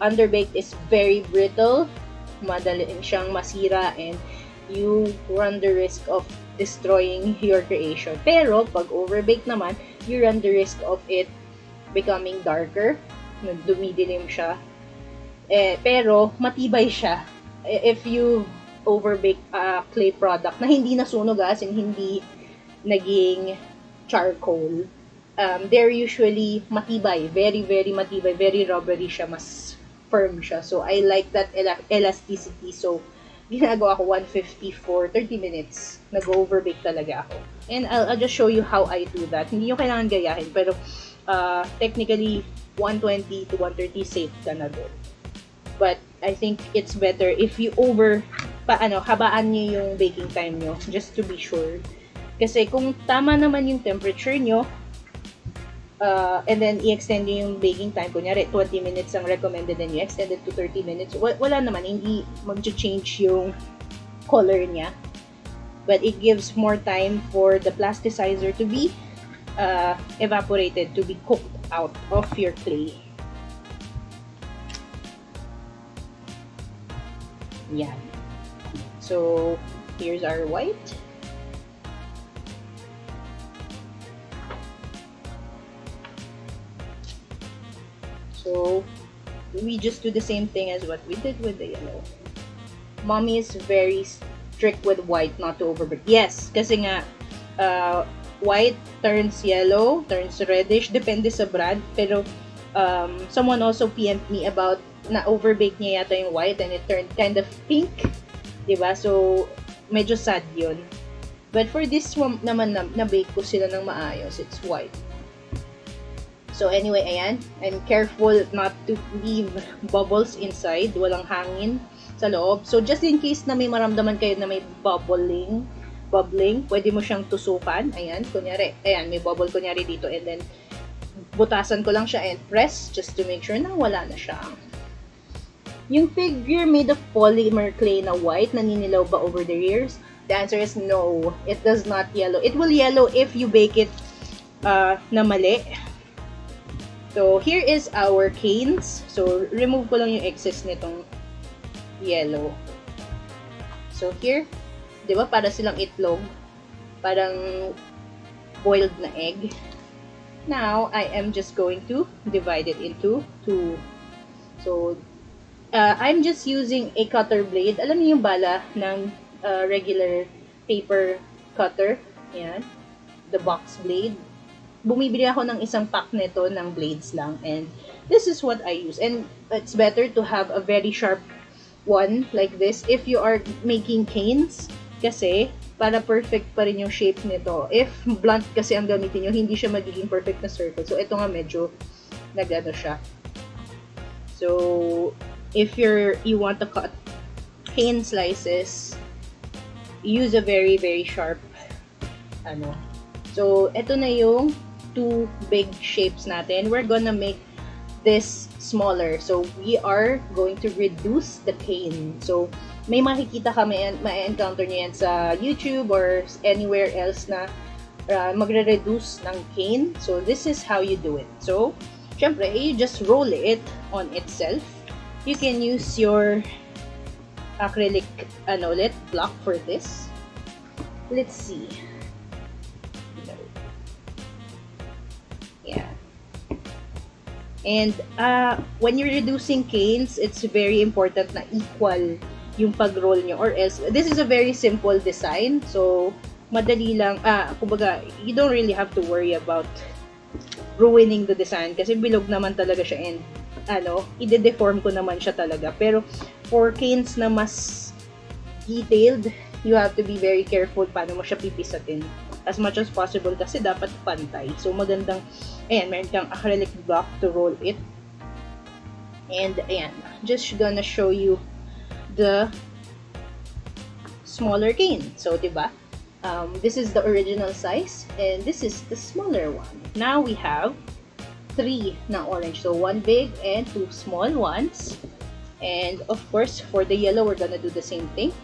[SPEAKER 1] Under-baked is very brittle, madali siyang masira, and you run the risk of destroying your creation. Pero, pag overbake naman, you run the risk of it becoming darker, dumidilim siya. Pero, matibay siya. If you overbake a clay product na hindi nasunog, as in hindi naging charcoal, they're usually matibay. Very, very matibay. Very rubbery siya. Mas firm siya. So, I like that elasticity. So, ginagawa ko 150 for 30 minutes. Nag-overbake talaga ako. And I'll just show you how I do that. Hindi nyo kailangan gayahin. Pero, technically, 120 to 130 safe ka na doon. But I think it's better if you habaan nyo yung baking time nyo, just to be sure. Kasi kung tama naman yung temperature nyo, and then i-extend nyo yung baking time, kunyari 20 minutes ang recommended and you extend it to 30 minutes, wala naman, hindi mag-change yung color niya. But it gives more time for the plasticizer to be evaporated, to be cooked out of your clay. Yan. So, here's our white. So, we just do the same thing as what we did with the yellow. Mommy is very strict with white, not to overbake. Yes, kasi nga, white turns yellow, turns reddish, depende sa brand. Pero, someone also PM'd me about na overbake niya yata yung white and it turned kind of pink. Diba? So, medyo sad yun. But for this one naman na-bake ko sila ng maayos, it's white. So, anyway, ayan. I'm careful not to leave bubbles inside. Walang hangin sa loob. So, just in case na may maramdaman kayo na may bubbling, pwede mo siyang tusukan. Ayan, kunyari. Ayan, may bubble kunyari dito. And then, butasan ko lang siya and press just to make sure na wala na siya. Yung figure made of polymer clay na white, naninilaw ba over the years? The answer is no. It does not yellow. It will yellow if you bake it na mali. So, here is our canes. So, remove ko lang yung excess nitong yellow. So, here, di ba, para silang itlog. Parang boiled na egg. Now, I am just going to divide it into two. So, I'm just using a cutter blade. Alam niyo yung bala ng regular paper cutter. Yan. The box blade. Bumibili ako ng isang pack nito ng blades lang. And this is what I use. And it's better to have a very sharp one like this if you are making canes. Kasi, para perfect pa rin yung shape nito. If blunt kasi ang gamitin nyo, hindi siya magiging perfect na circle. So, ito nga medyo nagano siya. So, if you want to cut cane slices, use a very, very sharp So, ito na yung two big shapes natin. We're gonna make this smaller. So, we are going to reduce the cane. So, may makikita ka, ma-encounter nyo yan sa YouTube or anywhere else na magre-reduce ng cane. So, this is how you do it. So, syempre, you just roll it on itself. You can use your acrylic block for this. Let's see. Yeah. And when you're reducing canes, it's very important na equal yung pag-roll nyo, or else this is a very simple design. So, madali lang, kumbaga, you don't really have to worry about ruining the design kasi bilog naman talaga siya and ide-deform ko naman siya talaga. Pero, for canes na mas detailed, you have to be very careful paano mo siya pipisatin. As much as possible kasi dapat pantay. So, magandang, ayan, meron kang acrylic block to roll it. And, ayan, just gonna show you the smaller cane. So, diba? This is the original size and this is the smaller one. Now, we have 3 na orange. So, 1 big and 2 small ones. And, of course, for the yellow, we're gonna do the same thing.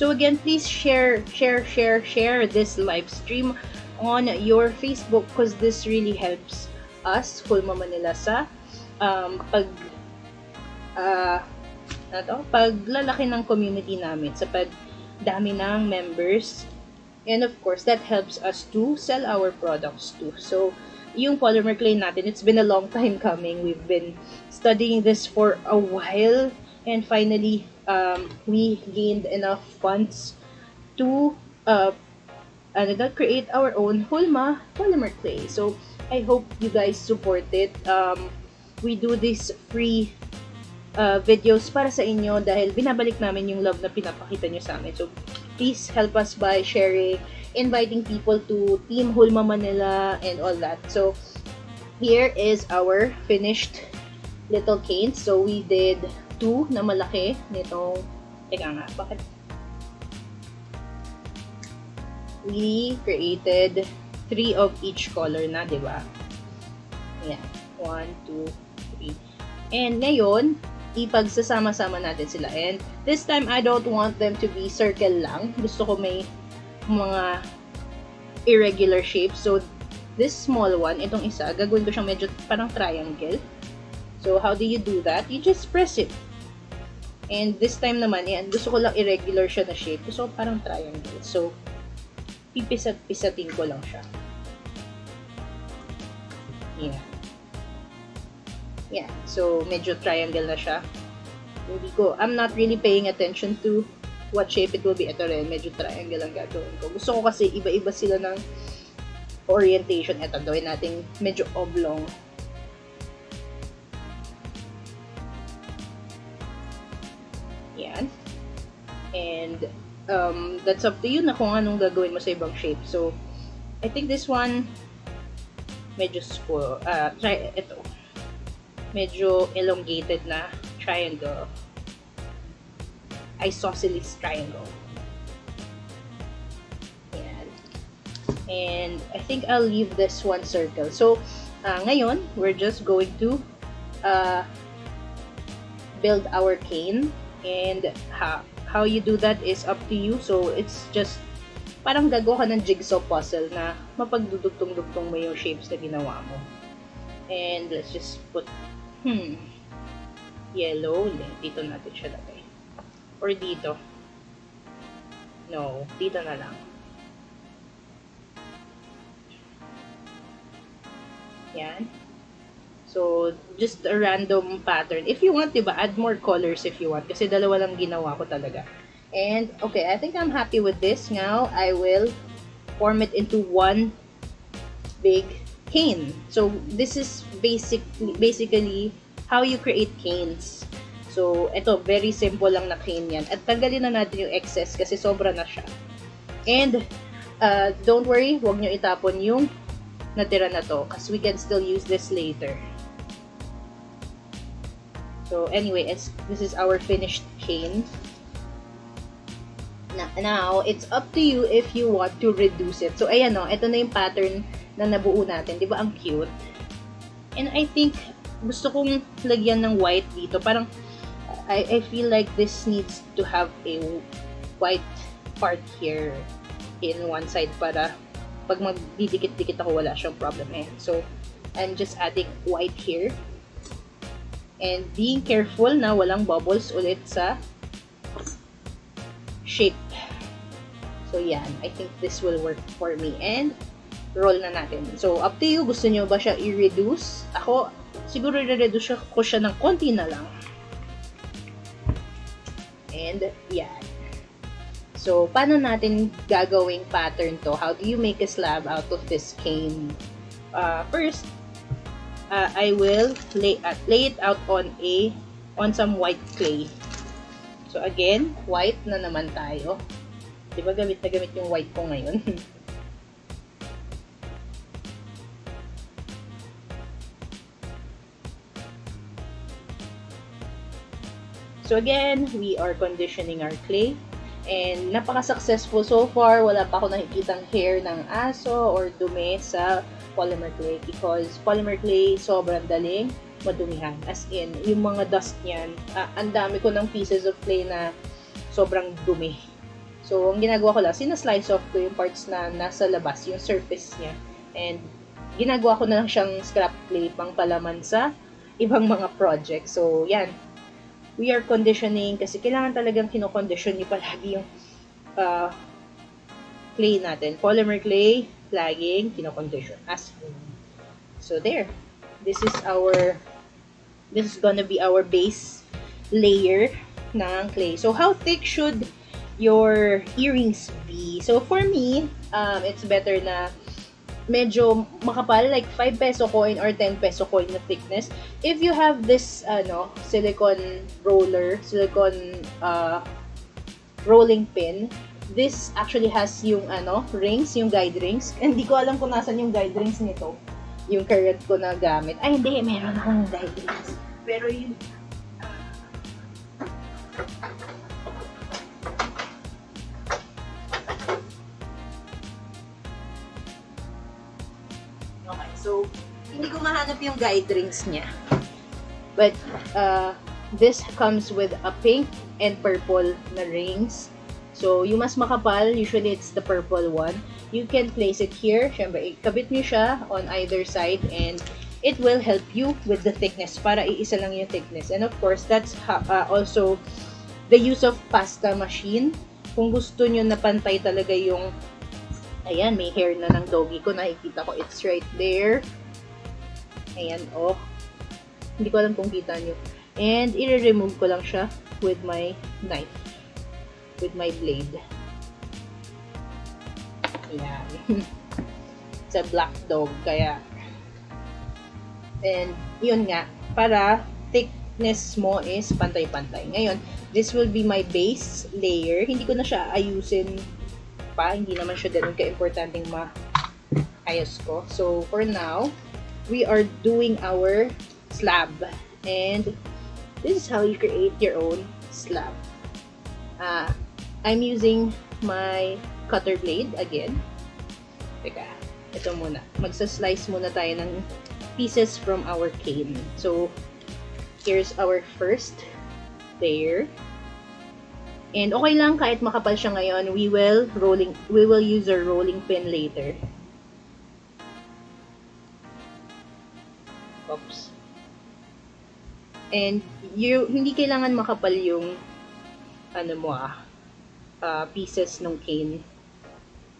[SPEAKER 1] So, again, please share this live stream on your Facebook because this really helps us, Hulma Manila, sa paglalaki ng community namin, sa pagdami ng members. And of course, that helps us to sell our products too. So, yung polymer clay natin, it's been a long time coming. We've been studying this for a while, and finally, we gained enough funds to create our own Hulma polymer clay. So, I hope you guys support it. We do this free videos para sa inyo dahil binabalik namin yung love na pinapakita nyo sa amin. So, please help us by sharing, inviting people to Team Hulma Manila, and all that. So, here is our finished little canes. So, we did 2 na malaki nitong, teka nga, bakit? We created 3 of each color na, di ba? Ayan. 1, 2, 3. And ngayon, ipagsasama-sama natin sila. And this time, I don't want them to be circle lang. Gusto ko may mga irregular shapes. So, this small one, itong isa, gagawin ko siyang medyo parang triangle. So, how do you do that? You just press it. And this time naman, yan, gusto ko lang irregular siya na shape. Gusto ko parang triangle. So, pipisat-pisatin ko lang siya. Yeah. Yeah. So, medyo triangle na siya. I'm not really paying attention to what shape it will be. Ito rin, medyo triangle ang gagawin ko. Gusto ko kasi iba-iba sila ng orientation. Ito, gawin natin medyo oblong. Yan. And, that's up to you na kung anong gagawin mo sa ibang shape. So, I think this one, medyo ito. Medyo elongated na triangle. Isosceles triangle. Yan. And I think I'll leave this one circle. So, ngayon, we're just going to build our cane. And how you do that is up to you. So, it's just parang gagawa ka ng jigsaw puzzle na mapagdudugtong-dugtong mo yung shapes na ginawa mo. And let's just put yellow. Dito natin siya lagay. Or dito. No, dito na lang. Yan. So, just a random pattern. If you want, diba, add more colors if you want. Kasi dalawa lang ginawa ko talaga. And, okay, I think I'm happy with this. Now, I will form it into one big cane. So, this is basically how you create canes. So, ito, very simple lang na cane yan. At tanggalin na natin yung excess kasi sobra na siya. And, don't worry, huwag nyo itapon yung natira na to kasi we can still use this later. So, anyway, this is our finished cane. Now, it's up to you if you want to reduce it. So, ayan o, ito na yung pattern na nabuo natin. Di ba ang cute? And I think, gusto kong lagyan ng white dito. Parang, I feel like this needs to have a white part here in one side para pag magdidikit-dikit ako, wala siyang problem eh. So, I'm just adding white here. And being careful na walang bubbles ulit sa shape. So, yan. I think this will work for me. And, roll na natin. So, up to you. Gusto nyo ba siya i-reduce? Ako, siguro i-reduce ko siya ng konti na lang. And, yan. So, paano natin gagawing pattern to? How do you make a slab out of this cane? First, I will lay it out on some white clay. So, again, white na naman tayo. Diba gamit na gamit yung white ko ngayon? So, again, we are conditioning our clay. And napaka-successful so far. Wala pa ako nakikitang hair ng aso or dumi sa polymer clay because polymer clay sobrang daling madumihan. As in, yung mga dust niyan, ang dami ko ng pieces of clay na sobrang dumi. So, ang ginagawa ko lang, sinaslice off ko yung parts na nasa labas, yung surface niya. And, ginagawa ko na lang siyang scrap clay pang palaman sa ibang mga projects. So, yan. we are conditioning kasi kailangan talagang kino-condition niyo palagi yung clay natin. Polymer clay, laging kino-condition. So there. This is gonna be our base layer ng clay. So how thick should your earrings be? So for me, it's better na medyo makapal, like 5 peso coin or 10 peso coin na thickness. If you have this silicone rolling pin, this actually has yung rings, yung guide rings. Hindi ko alam kung nasan yung guide rings nito. Yung current ko na gamit. Ay, hindi. Meron akong guide rings. Pero yung okay, so hindi ko mahanap yung guide rings niya. But this comes with a pink and purple na rings. So, yung mas makapal, usually it's the purple one. You can place it here. Siyempre, ikabit nyo siya on either side and it will help you with the thickness para iisa lang yung thickness. And of course, that's also the use of pasta machine. Kung gusto nyo na pantay talaga yung, ayan, may hair na ng doggy ko. Nakikita ko, it's right there. Ayan, oh. Hindi ko alam kung kita nyo. And, i-remove ko lang siya with my knife. With my blade. Ayan. It's a black dog, kaya. And, yun nga, para thickness mo is pantay-pantay. Ngayon, this will be my base layer. Hindi ko na siya ayusin pa. Hindi naman siya ganun ka-importanteng maayos ko. So, for now, we are doing our slab. And, this is how you create your own slab. I'm using my cutter blade again. Teka, ito muna. Magsa-slice muna tayo ng pieces from our cane. So, here's our first layer. And okay lang kahit makapal siya ngayon, we will use our rolling pin later. Oops. And hindi kailangan makapal yung pieces ng cane.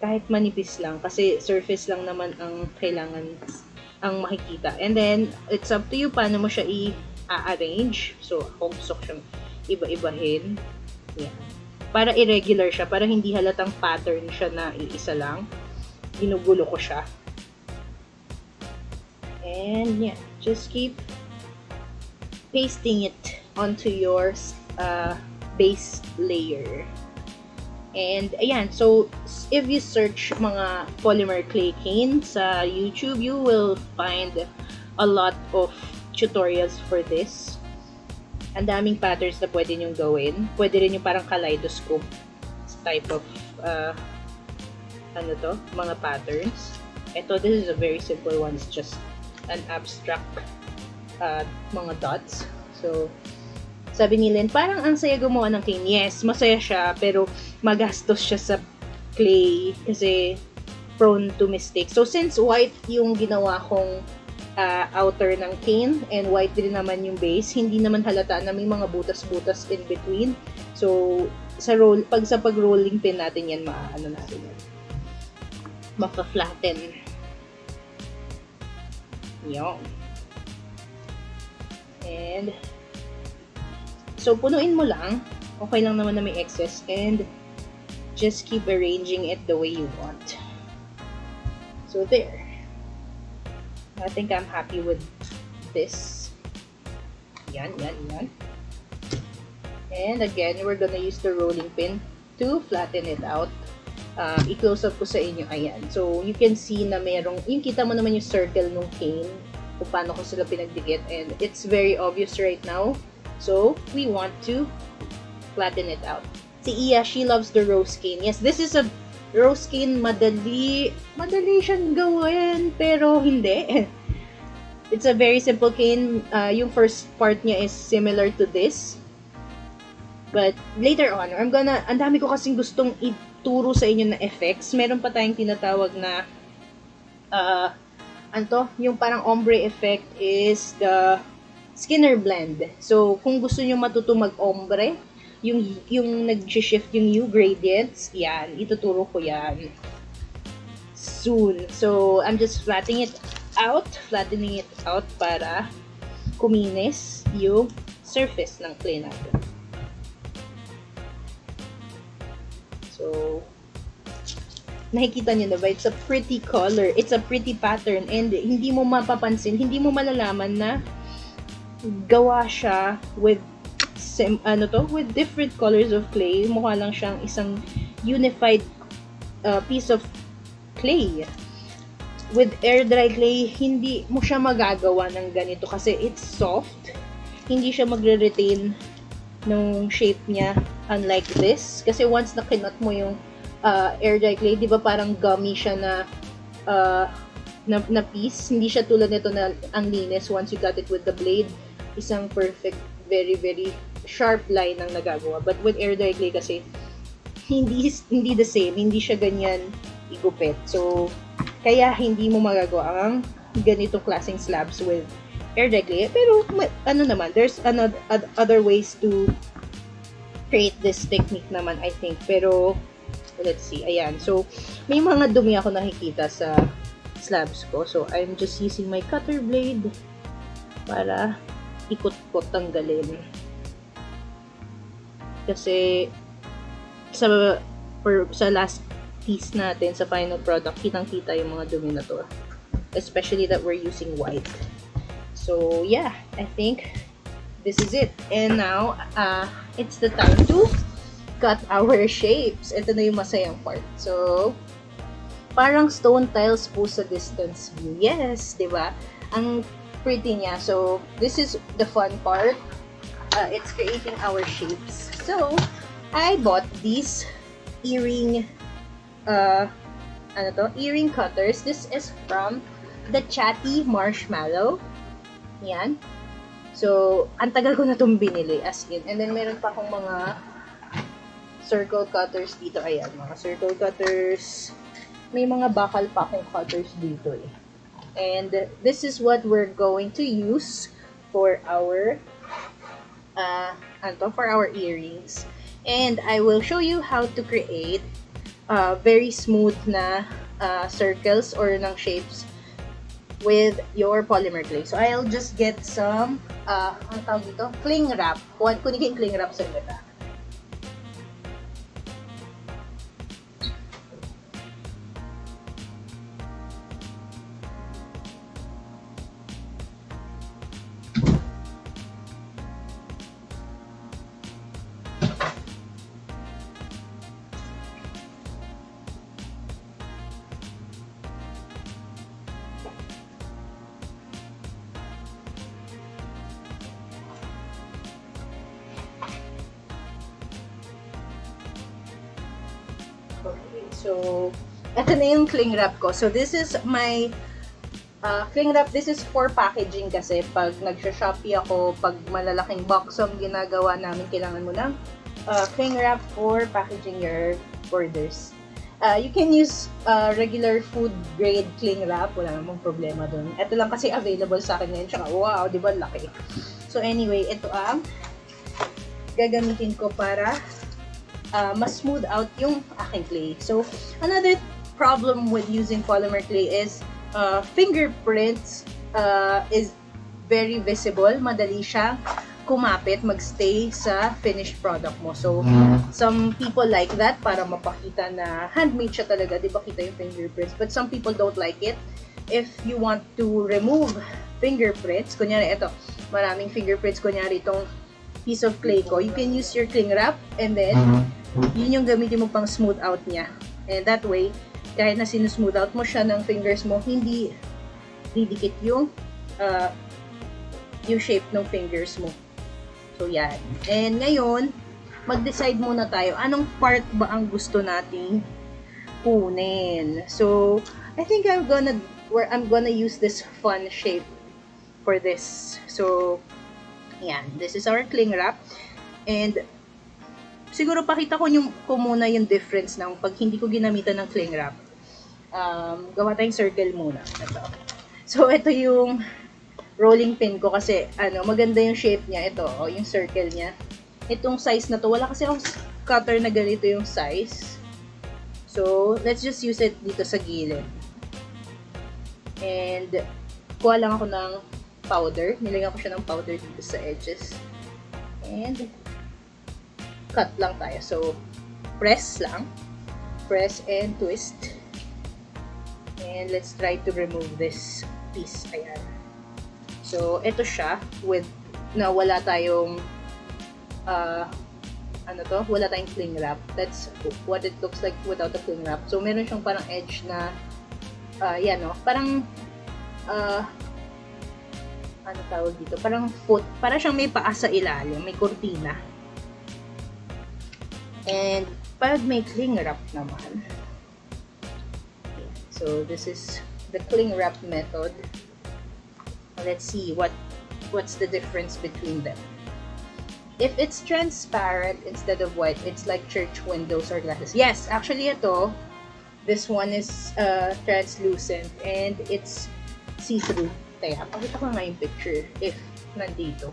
[SPEAKER 1] Kahit manipis lang kasi surface lang naman ang kailangan ang makikita. And then it's up to you paano mo siya i-arrange. So kung gusto ko siyang iba-ibahin, yan. Para irregular siya, para hindi halatang pattern siya na iisa lang. Ginugulo ko siya. And yeah, just keep pasting it onto your base layer. And ayan, so if you search mga polymer clay cane sa YouTube, you will find a lot of tutorials for this. Ang daming patterns na pwede nyong gawin. Pwede rin yung parang kaleidoscope type of mga patterns. Ito, this is a very simple one. It's just an abstract mga dots. So, sabi ni Lynn, parang ang saya gumawa ng cane. Yes, masaya siya, pero magastos siya sa clay kasi prone to mistakes. So, since white yung ginawa kong outer ng cane and white din naman yung base, hindi naman halata na may mga butas-butas in between. So, pag sa pag-rolling pin natin yan, natin yan. Maka-flatten. Yan. And, so, punuin mo lang. Okay lang naman na may excess. And, just keep arranging it the way you want. So, there. I think I'm happy with this. Yan, yan, yan. And again, we're gonna use the rolling pin to flatten it out. I-close up ko sa inyo. Ayan. So, you can see na merong, yung kita mo naman yung circle ng cane kung paano ko sila pinagdikit. And it's very obvious right now. So, we want to flatten it out. Si Iya, she loves the rose cane. Yes, this is a rose cane. Madali siyang gawin, pero hindi. It's a very simple cane. Yung first part niya is similar to this. But later on, ang dami ko kasing gustong ituro sa inyo na effects. Meron pa tayong tinatawag na yung parang ombre effect is the Skinner blend. So, kung gusto nyo matuto mag-ombre, yung nag-shift yung hue gradients, yan, ituturo ko yan soon. So, I'm just flattening it out para kuminis yung surface ng clay natin. So, nakikita nyo na ba? It's a pretty color. It's a pretty pattern. And hindi mo mapapansin, hindi mo malalaman na gawa siya with with different colors of clay. Mukha lang siyang isang unified piece of clay. With air dry clay, hindi mo siya magagawa ng ganito kasi it's soft. Hindi siya magre-retain ng shape niya unlike this. Kasi once na kinot mo yung air dry clay, di ba parang gummy siya na piece. Hindi siya tulad nito na ang linis once you got it with the blade. Isang perfect, very, very sharp line ang nagagawa. But with air dry clay kasi, hindi the same. Hindi siya ganyan igupit. So, kaya hindi mo magagawa ang ganitong klaseng slabs with air dry clay. Pero, ano naman, there's other ways to create this technique naman, I think. Pero, let's see. Ayan. So, may mga dumi ako nakikita sa slabs ko. So, I'm just using my cutter blade para ikot-kot tanggalin. Kasi, sa last piece natin, sa final product, kitang-kita yung mga dumi na to. Especially that we're using white. So, yeah. I think this is it. And now, it's the time to cut our shapes. Ito na yung masayang part. So, parang stone tiles po sa distance view. Yes, di ba? Ang pretty niya. So, this is the fun part. It's creating our shapes. So, I bought these earring earring cutters. This is from the Chatty Marshmallow. Yan. So, ang tagal ko na itong binili, as in. And then, meron pa akong mga circle cutters dito. Ayan, mga circle cutters. May mga bakal pa akong cutters dito eh. And this is what we're going to use for our earrings. And I will show you how to create very smooth na circles or ng shapes with your polymer clay. So I'll just get some ang tawag dito, cling wrap. Kunin ko yung cling wrap sa gata. Okay, so, ito na yung cling wrap ko. So, this is my cling wrap. This is for packaging kasi pag nagsha-Shopee ako, pag malalaking box ang ginagawa namin, kailangan mo ng cling wrap for packaging your orders. You can use regular food grade cling wrap. Wala namang problema dun. Ito lang kasi available sa akin ngayon. Tsaka, wow, di ba laki? So, anyway, ito ang gagamitin ko para mas smooth out yung aking clay. So, another problem with using polymer clay is fingerprints is very visible. Madali siyang kumapit, magstay sa finished product mo. So, some people like that para mapakita na handmade siya talaga. Di ba kita yung fingerprints? But some people don't like it. If you want to remove fingerprints, kunyari ito, maraming fingerprints, kunyari itong piece of clay ko, you can use your cling wrap and then yun yung gamitin mo pang smooth out niya. And that way, kahit na sinusmooth out mo siya ng fingers mo, hindi didikit yung shape ng fingers mo. So, yan. And ngayon, mag-decide muna tayo, anong part ba ang gusto nating kunin. So, I think I'm gonna use this fun shape for this. So, yan. This is our cling wrap. And siguro pakita ko muna yung difference ng pag hindi ko ginamitan ng cling wrap. Gawa tayong circle muna. Ito. So, ito yung rolling pin ko kasi maganda yung shape niya. Ito, yung circle niya. Itong size na to, wala kasi akong cutter na ganito yung size. So, let's just use it dito sa gilid. And, kuha lang ako ng powder. Nilagyan ko siya ng powder dito sa edges. And, cut lang tayo. So, press lang. Press and twist. And let's try to remove this piece. Ayan. So, ito siya with na wala tayong wala tayong cling wrap. That's what it looks like without the cling wrap. So, meron siyang parang edge na yan, no? Parang ano tawag dito? Parang foot. Parang siyang may paa sa ilalim. May kurtina. And, pag may cling wrap naman, so, this is the cling wrap method. Let's see what's the difference between them. If it's transparent instead of white, it's like church windows or glasses. Yes, actually ito, this one is translucent and it's see-through. Kaya, pakita ko nga yung picture if nandito.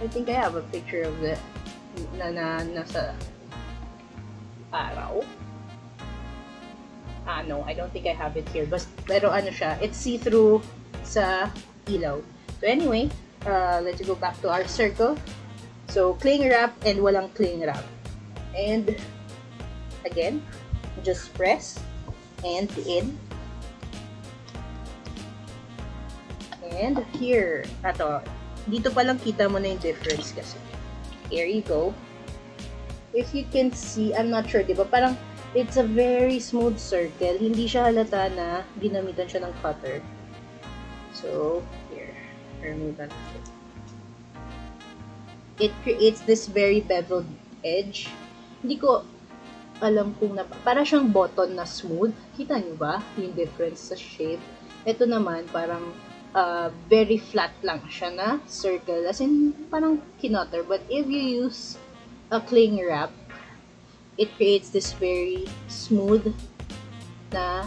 [SPEAKER 1] I think I have a picture of the nasa araw. No, I don't think I have it here. Pero ano siya, it's see-through sa ilaw. So anyway, let's go back to our circle. So, cling wrap and walang cling wrap. And, again, just press and in. And here, dito pa lang kita mo na yung difference kasi. Here you go. If you can see, I'm not sure, diba? Parang, it's a very smooth circle. Hindi siya halata na ginamitan siya ng cutter. So, here. Remove that. It creates this very beveled edge. Hindi ko alam kung para siyang button na smooth. Kita nyo ba yung difference sa shape? Ito naman, parang very flat lang siya na circle. As in, parang kinutter. But if you use a cling wrap, it creates this very smooth na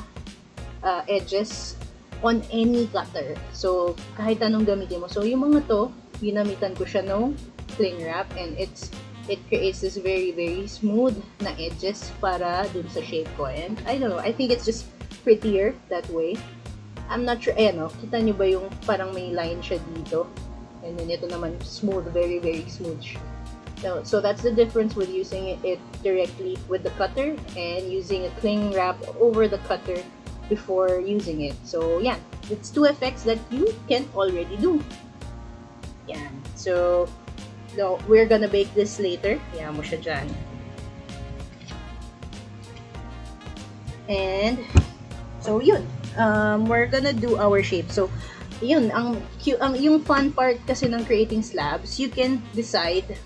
[SPEAKER 1] edges on any cutter. So, kahit anong gamitin mo. So, yung mga to, ginamitan ko siya ng cling wrap and it creates this very, very smooth na edges para dun sa shape ko. And, I don't know, I think it's just prettier that way. I'm not sure, ayan o, kita nyo ba yung parang may line siya dito? And then, ito naman, smooth, very, very smooth siya. So that's the difference with using it directly with the cutter and using a cling wrap over the cutter before using it. So yeah, it's two effects that you can already do. Yeah. So we're gonna bake this later. Yeah, mo siya dyan. And so yun, we're gonna do our shape. So yun, yung fun part kasi ng creating slabs, you can decide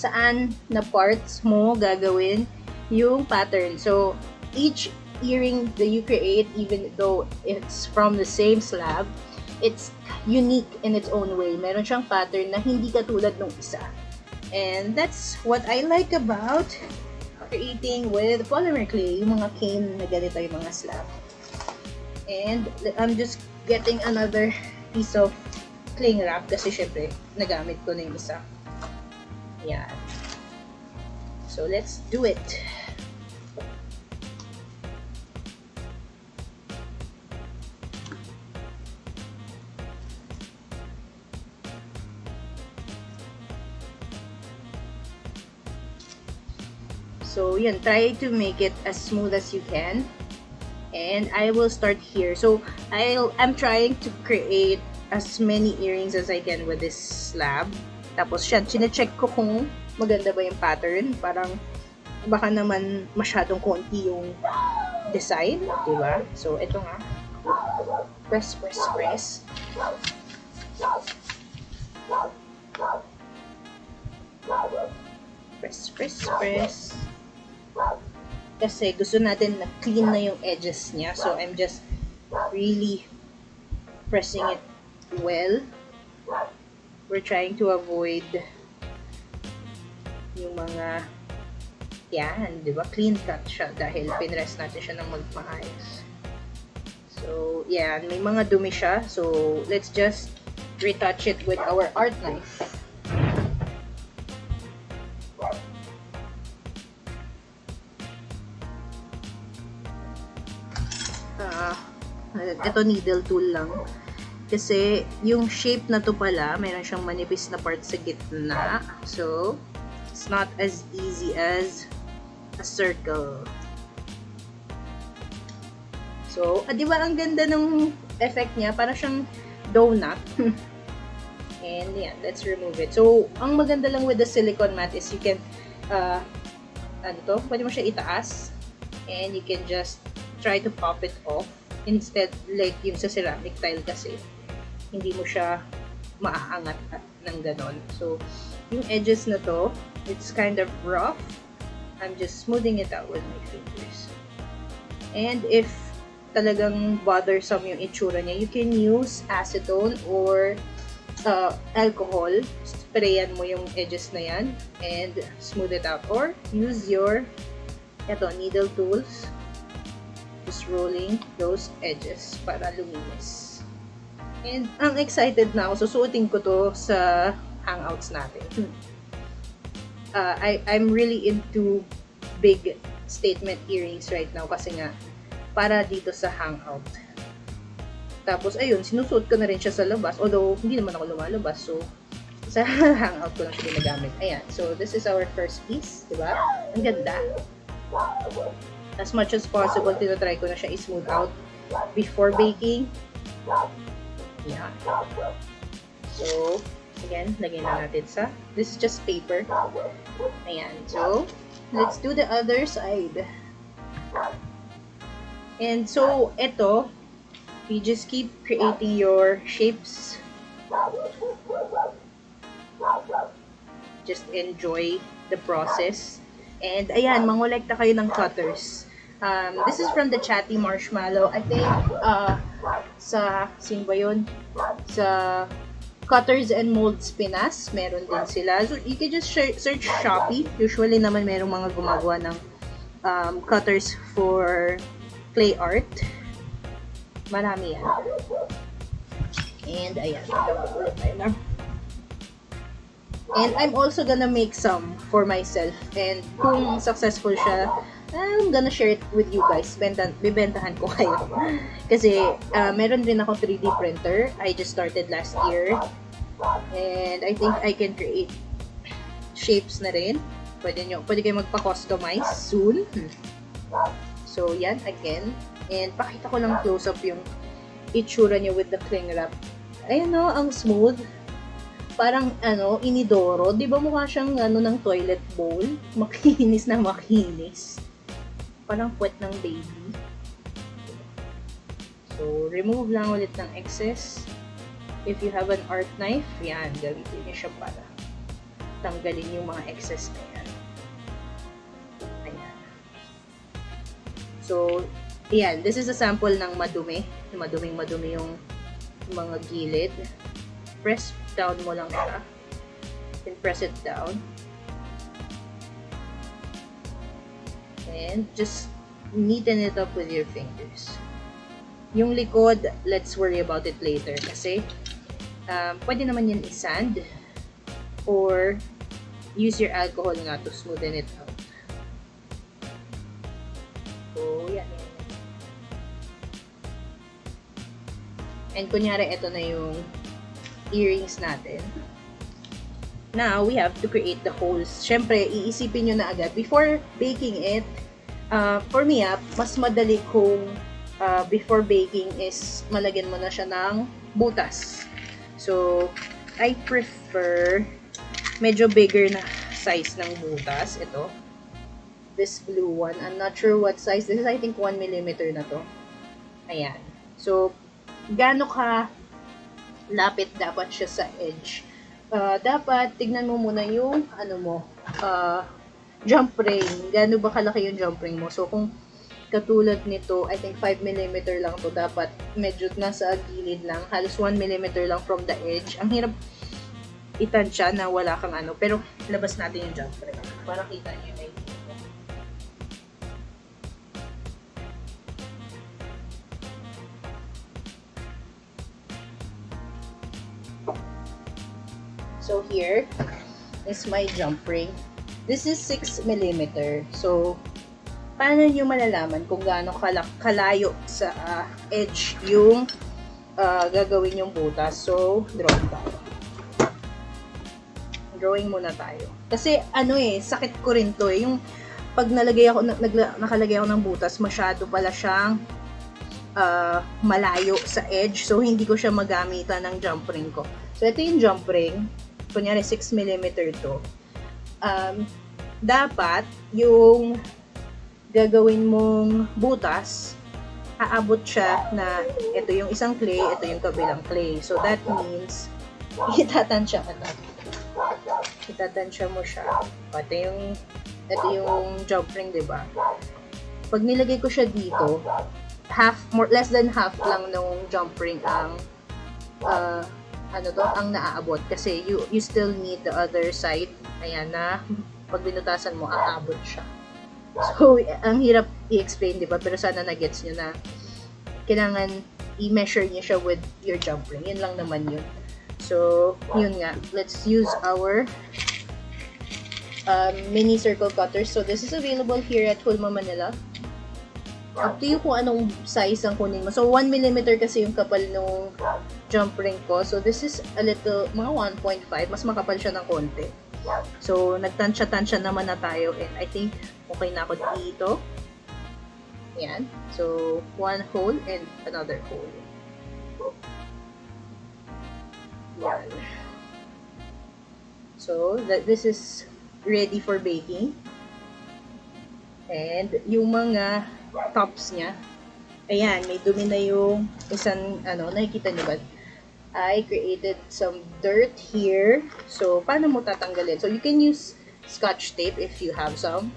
[SPEAKER 1] saan na parts mo gagawin yung pattern. So, each earring that you create, even though it's from the same slab, it's unique in its own way. Meron siyang pattern na hindi katulad ng isa. And that's what I like about creating with polymer clay, yung mga cane na ganito yung mga slab. And I'm just getting another piece of cling wrap kasi syempre, nagamit ko na yung isa. Yeah. So let's do it. So yan, try to make it as smooth as you can. And I will start here. So I'm trying to create as many earrings as I can with this slab. Tapos siya, chine-check ko kung maganda ba yung pattern. Parang baka naman masyadong konti yung design, di ba? So, ito nga. Press, press, press. Press, press, press. Kasi gusto natin na clean na yung edges niya. So, I'm just really pressing it well. We're trying to avoid yung mga yan, di ba? Clean cut siya dahil pinrest natin siya ng magmaayos. So, yan. May mga dumi siya. So, let's just retouch it with our art knife. Ito needle tool lang. Kasi, yung shape na to pala, mayroon siyang manipis na part sa gitna. So, it's not as easy as a circle. So, di ba ang ganda ng effect niya? Para siyang donut. And yan, let's remove it. So, ang maganda lang with the silicone mat is you can, pwede mo siya itaas. And you can just try to pop it off. Instead, like yung sa ceramic tile kasi, hindi mo siya maaangat ng ganon. So, yung edges na to, it's kind of rough. I'm just smoothing it out with my fingers. And if talagang bothersome yung itsura niya, you can use acetone or alcohol. Sprayan mo yung edges na yan and smooth it out. Or use your needle tools. Just rolling those edges para luminis. And ang excited na ako. Susuotin ko to sa hangouts natin. I'm really into big statement earrings right now kasi nga para dito sa hangout. Tapos ayun, sinusuot ko na rin siya sa labas. Although hindi naman ako lumalabas. So sa hangout ko lang siya ginagamit. Ayan. So this is our first piece. Diba? Ang ganda. As much as possible, tinatry ko na siya i-smooth out before baking. Yan. So, again, lagyan na natin sa, this is just paper. Ayan. So, let's do the other side. And so, ito, you just keep creating your shapes. Just enjoy the process. And ayan, mangolekta kayo ng cutters. This is from the Chatty Marshmallow. I think, sino ba yun? Sa Cutters and Molds Pinas, meron din sila. So, you can just search Shopee. Usually naman merong mga gumagawa ng cutters for clay art. Marami yan. And ayan, ulit tayo na. And I'm also gonna make some for myself. And kung successful siya, I'm gonna share it with you guys. Bibentahan ko kayo. Kasi meron rin ako 3D printer. I just started last year. And I think I can create shapes na rin. Pwede kayo magpa-customize soon. So, yan, again. And pakita ko lang close-up yung itsura niya with the cling wrap. Ayan o, ang smooth. Parang, inidoro. Di ba mukha siyang, ng toilet bowl? Makinis na makinis. Parang puwet ng baby. So, remove lang ulit ng excess. If you have an art knife, yan, gamitin niyo siya para tanggalin yung mga excess na yan. Ayan. So, yan. This is a sample ng madumi. Maduming-madumi yung mga gilid. Press down mo lang siya. Then press it down. And just neaten it up with your fingers. Yung likod, let's worry about it later. Kasi, pwede naman yan i-sand. Or, use your alcohol nga to smoothen it out. So, yan. And kunyari, ito na yung earrings natin. Now, we have to create the holes. Siyempre, iisipin nyo na agad. Before baking it, for me, mas madali kung before baking is malagyan mo na siya ng butas. So, I prefer medyo bigger na size ng butas. Ito. This blue one. I'm not sure what size. This is, I think, 1 millimeter na to. Ayan. So, gaano ka lapit dapat siya sa edge. Dapat, tignan mo muna yung, jump ring. Gaano ba kalaki yung jump ring mo? So, kung katulad nito, I think 5 mm lang to. Dapat, medyo nasa gilid lang. Halos 1 mm lang from the edge. Ang hirap itansya na wala kang Pero, labas natin yung jump ring. Para kita niyo na ito. So here is my jump ring. This is 6mm. So, paano nyo malalaman kung gaano kalayo sa edge yung gagawin yung butas? So, drawing tayo. Drawing muna tayo. Kasi ano sakit ko rin to yung pag nakalagay ako ng butas, masyado pala siyang malayo sa edge. So, hindi ko siya magamitan ng jump ring ko. So, ito yung jump ring. Kunyari, 6mm to. Dapat, yung gagawin mong butas, aabot siya na ito yung isang clay, ito yung kabilang clay. So, that means, itatansya mo siya. Ito yung jump ring, diba? Pag nilagay ko siya dito, less than half lang nung jump ring ang ang naaabot. Kasi you still need the other side. Ayan na, pag binutasan mo, aabot siya. So, ang hirap i-explain, diba? Pero sana na-gets nyo na kailangan i-measure nyo siya with your jump ring. Yun lang naman yun. So, yun nga. Let's use our mini circle cutters. So, this is available here at Hulma Manila. Up to you kung anong size ang kunin mo. So, 1mm kasi yung kapal nung jump ring ko. So, this is a little, mga 1.5. Mas makapal siya ng konti. So, nagtansya-tansya naman na tayo. And I think, okay na ako dito. Yan. So, one hole and another hole. Yan. So, this is ready for baking. And yung mga tops niya, ayan, may dumi na yung isang, nakikita niyo ba? I created some dirt here. So, paano mo tatanggalin? So, you can use scotch tape if you have some.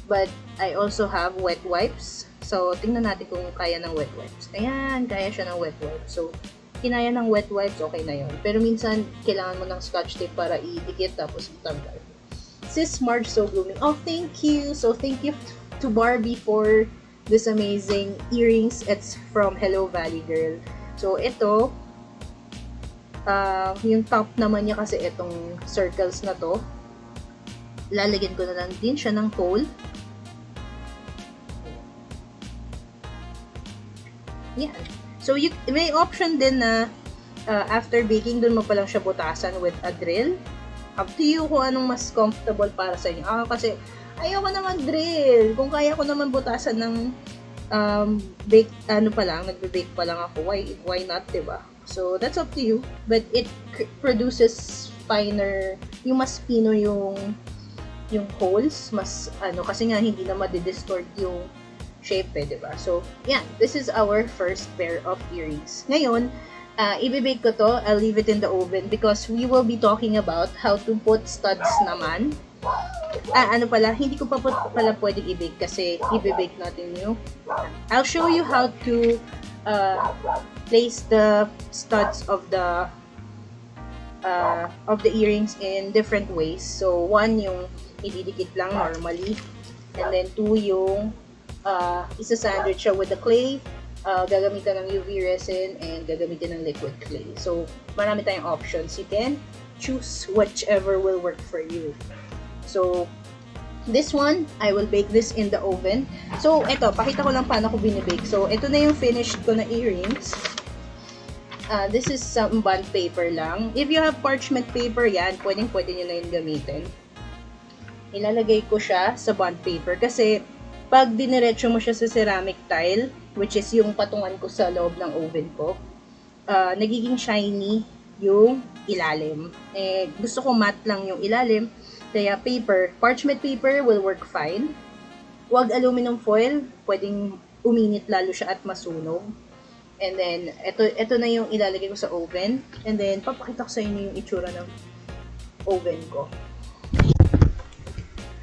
[SPEAKER 1] But, I also have wet wipes. So, tingnan natin kung kaya ng wet wipes. Ayan, kaya siya ng wet wipes. So, kinaya ng wet wipes, okay na yun. Pero minsan, kailangan mo ng scotch tape para idikit tapos itanggal. Sis Marge So Blooming. Oh, thank you! So, thank you to Barbie for this amazing earrings. It's from Hello Valley Girl. So, ito, yung top naman niya kasi itong circles na to. Lalagyan ko na lang din siya ng hole. Yan. So, may option din na after baking, dun mo pa lang siya butasan with a drill. Up to you kung anong mas comfortable para sa inyo. Kasi ayoko naman drill. Kung kaya ko naman butasan ng bake, nagbe-bake pa lang ako. Why not, diba? So, that's up to you. But it produces finer, yung mas fino yung holes. Mas, kasi nga hindi na madidistort yung shape, diba? So, yeah, this is our first pair of earrings. Ngayon, i-bake ko to. I'll leave it in the oven because we will be talking about how to put studs naman. Hindi ko pa pala pwedeng i-bake kasi i-bake natin yung I'll show you how to place the studs of the earrings in different ways. So, one, yung ididikit lang normally. And then, two, yung isa-sandwich siya with the clay. Gagamitan ng UV resin and gagamitin ng liquid clay. So, marami tayong options. You can choose whichever will work for you. So, this one, I will bake this in the oven. So, eto, pakita ko lang paano ko binibake. So, ito na yung finished ko na earrings. This is some bond paper lang. If you have parchment paper, yan, pwede nyo na yung gamitin. Ilalagay ko siya sa bond paper kasi pag diniretso mo siya sa ceramic tile, which is yung patungan ko sa loob ng oven ko, nagiging shiny yung ilalim. Gusto ko matte lang yung ilalim, kaya parchment paper will work fine. Huwag aluminum foil, pwedeng uminit lalo siya at masunog. And then, ito na yung ilalagay ko sa oven. And then, papakita ko sa inyo yung itsura ng oven ko.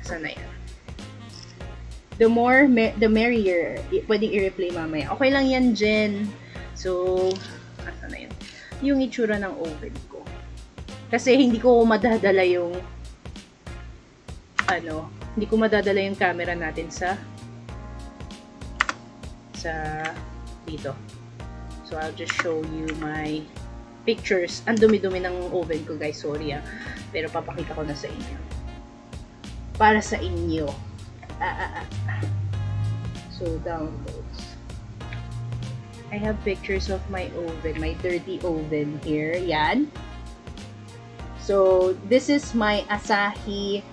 [SPEAKER 1] Sana yan. The more, the merrier. Pwedeng i-replay mamaya. Okay lang yan, Jen. So, asa na yun? Yung itsura ng oven ko. Kasi hindi ko madadala yung hindi ko madadala yung camera natin sa dito. So, I'll just show you my pictures. Ang dumi-dumi ng oven ko, guys. Sorry pero papakita ko na sa inyo. Para sa inyo. So, downloads. I have pictures of my oven, my dirty oven here. Yan. So, this is my Asahi.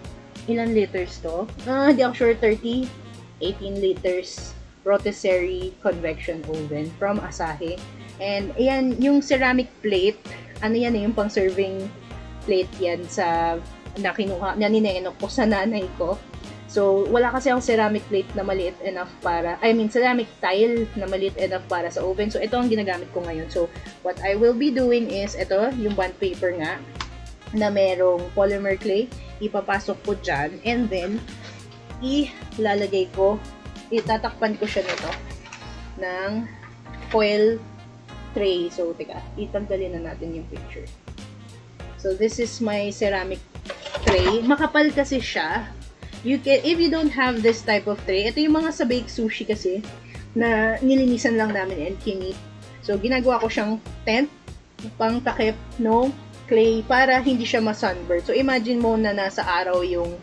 [SPEAKER 1] Ilan liters to? Hindi ako sure. 18 liters rotisserie convection oven from Asahi. And, ayan, yung ceramic plate. Ano yan, yung pang serving plate yan sa naninenok ko sa nanay ko. So, wala kasi akong ceramic plate na maliit enough para, ceramic tile na maliit enough para sa oven. So, ito ang ginagamit ko ngayon. So, what I will be doing is, ito, yung bond paper nga, na merong polymer clay. Ipapasok ko dyan. And then, itatakpan ko siya nito ng foil tray. So, teka, itanggalin na natin yung picture. So, this is my ceramic tray. Makapal kasi siya. If you don't have this type of tray, ito yung mga sa bake sushi kasi na nilinisan lang namin and kinip. So, ginagawa ko siyang tent, pang takip, no, clay, para hindi siya ma-sunburn. So, imagine mo na nasa araw yung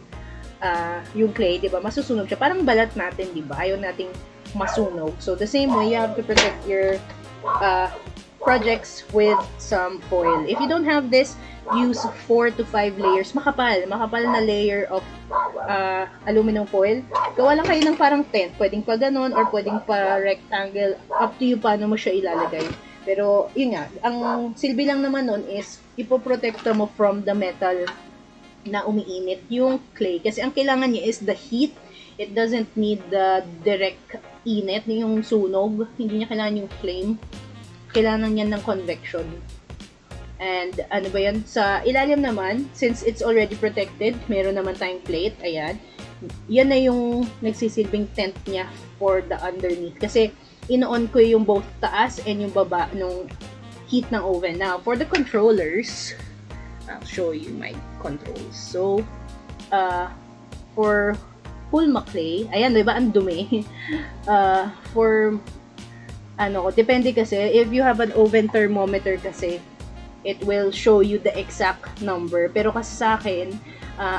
[SPEAKER 1] clay, di ba? Masusunog siya. Parang balat natin, di ba? Ayaw nating masunog. So, the same way, you have to protect your projects with some foil. If you don't have this, use 4 to 5 layers. Makapal na layer of aluminum foil. Gawa lang kayo ng parang tent. Pwedeng pa ganon or pwedeng pa rectangle. Up to you paano mo siya ilalagay. Pero, yun nga, ang silbi lang naman nun is ipoprotekta mo from the metal na umiinit yung clay. Kasi ang kailangan niya is the heat. It doesn't need the direct init, yung sunog. Hindi niya kailangan yung flame. Kailangan niya ng convection. And ano ba yan? Sa ilalim naman, since it's already protected, meron naman tayong plate. Ayan. Yan na yung nagsisilbing tent niya for the underneath. Kasi ino-on ko yung both taas and yung baba nung heat ng oven. Now, for the controllers, I'll show you my controls. So, for Hulma Clay, ayan, diba? Ang dumi. Depende kasi, if you have an oven thermometer kasi, it will show you the exact number. Pero kasi sa akin,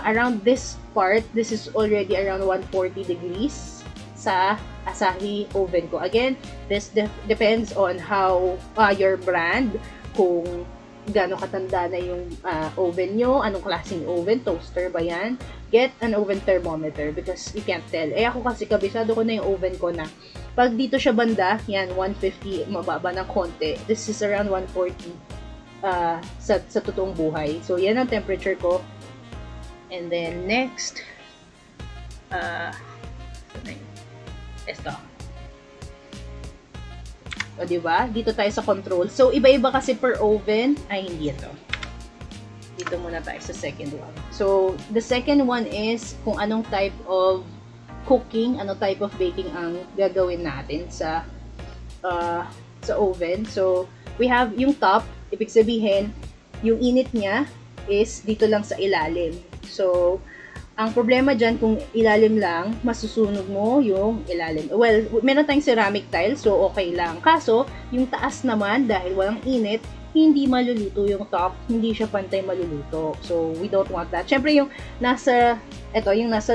[SPEAKER 1] around this part, this is already around 140 degrees sa Asahi oven ko. Again, this depends on how your brand, kung gaano katanda na yung oven nyo, anong klaseng oven, toaster ba yan. Get an oven thermometer because you can't tell. Ako kasi kabisado ko na yung oven ko na pag dito siya banda, yan, 150, mababa ng konti. This is around 140. Sa totoong buhay. So, yan ang temperature ko. And then, next, ito. O, diba? Dito tayo sa control. So, iba-iba kasi per oven. Ay, hindi ito. Dito muna tayo sa second one. So, the second one is kung anong type of cooking, anong type of baking ang gagawin natin sa oven. So, we have yung top. Ibig sabihin, yung init niya is dito lang sa ilalim. So, ang problema dyan, kung ilalim lang, masusunog mo yung ilalim. Well, meron tayong ceramic tile, so okay lang. Kaso, yung taas naman, dahil walang init, hindi maluluto yung top, hindi siya pantay maluluto. So, we don't want that. Siyempre, yung nasa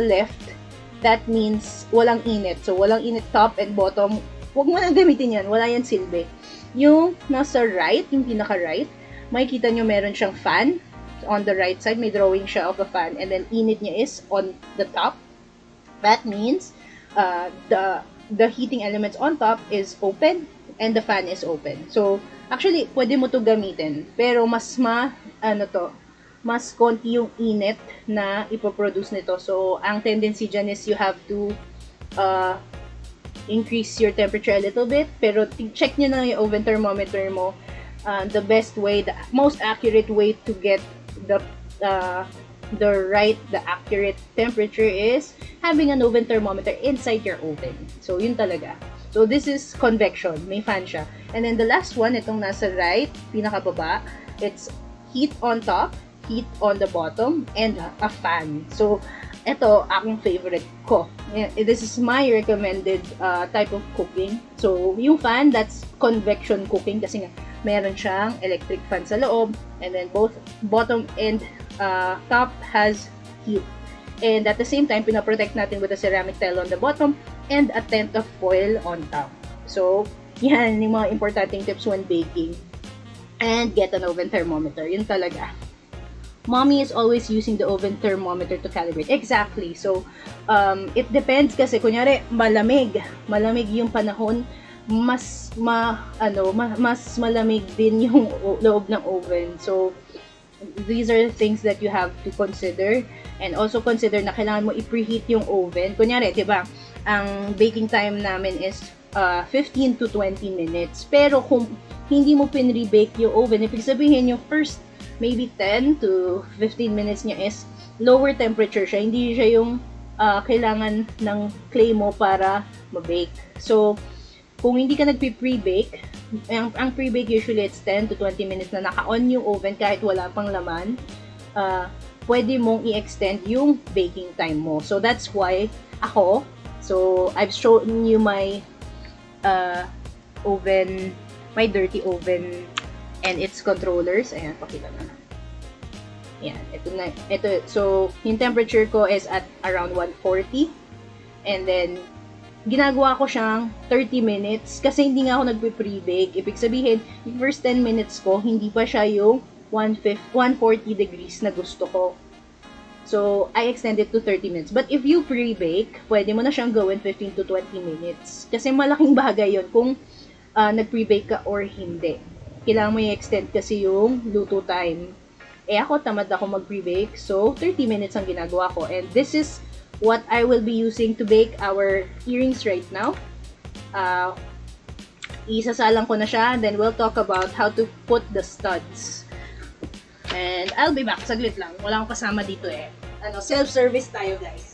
[SPEAKER 1] left, that means walang init. So, walang init top and bottom. Huwag mo nang gamitin yan. Wala yan silbi. Yung nasa right, yung pinaka-right, makikita nyo meron siyang fan on the right side. May drawing siya of a fan. And then, init niya is on the top. That means, the heating elements on top is open and the fan is open. So, actually, pwede mo to gamitin. Pero, mas konti yung init na ipoproduce nito. So, ang tendency dyan is you have to increase your temperature a little bit, pero check nyo na yung oven thermometer mo. The best way, the most accurate way to get the accurate temperature is having an oven thermometer inside your oven. So, yun talaga. So, this is convection. May fan siya. And then, the last one, itong nasa right, pinakababa, it's heat on top, heat on the bottom, and a fan. So, ito, aking favorite ko. This is my recommended type of cooking. So, yung fan, that's convection cooking kasi nga, meron siyang electric fan sa loob, and then both bottom and top has heat. And at the same time, pinaprotect natin with a ceramic tile on the bottom and a tent of foil on top. So, yan yung mga importanteng tips when baking. And get an oven thermometer. Yun talaga. Mommy is always using the oven thermometer to calibrate. Exactly. So, it depends kasi kunyari malamig yung panahon, mas malamig din yung loob ng oven. So, these are things that you have to consider, and also consider na kailangan mo i-preheat yung oven. Kunyari, 'di ba? Ang baking time namin is 15 to 20 minutes. Pero kung hindi mo pinre-bake yung oven, ibig sabihin yung first maybe 10 to 15 minutes niya is lower temperature siya. Hindi siya yung kailangan ng clay mo para ma-bake. So, kung hindi ka nagpi-pre-bake, ang pre-bake usually it's 10 to 20 minutes na naka-on yung oven kahit wala pang laman, pwede mong i-extend yung baking time mo. So, that's why I've shown you my oven, my dirty oven and its controllers. Ayan, pakita na. Ayan, ito. So, yung temperature ko is at around 140. And then, ginagawa ko siyang 30 minutes kasi hindi nga ako nagpe-pre-bake. Ibig sabihin, yung first 10 minutes ko, hindi pa siya yung 140 degrees na gusto ko. So, I extended to 30 minutes. But if you pre-bake, pwede mo na siyang gawin 15 to 20 minutes. Kasi malaking bagay yon kung nag-pre-bake ka or hindi. Kailangan mo i-extend kasi yung luto time. Ako, tamad ako mag-pre-bake. So, 30 minutes ang ginagawa ko. And this is what I will be using to bake our earrings right now. Isasalang ko na siya. Then, we'll talk about how to put the studs. And I'll be back. Saglit lang. Wala akong kasama dito eh. Self-service tayo, guys.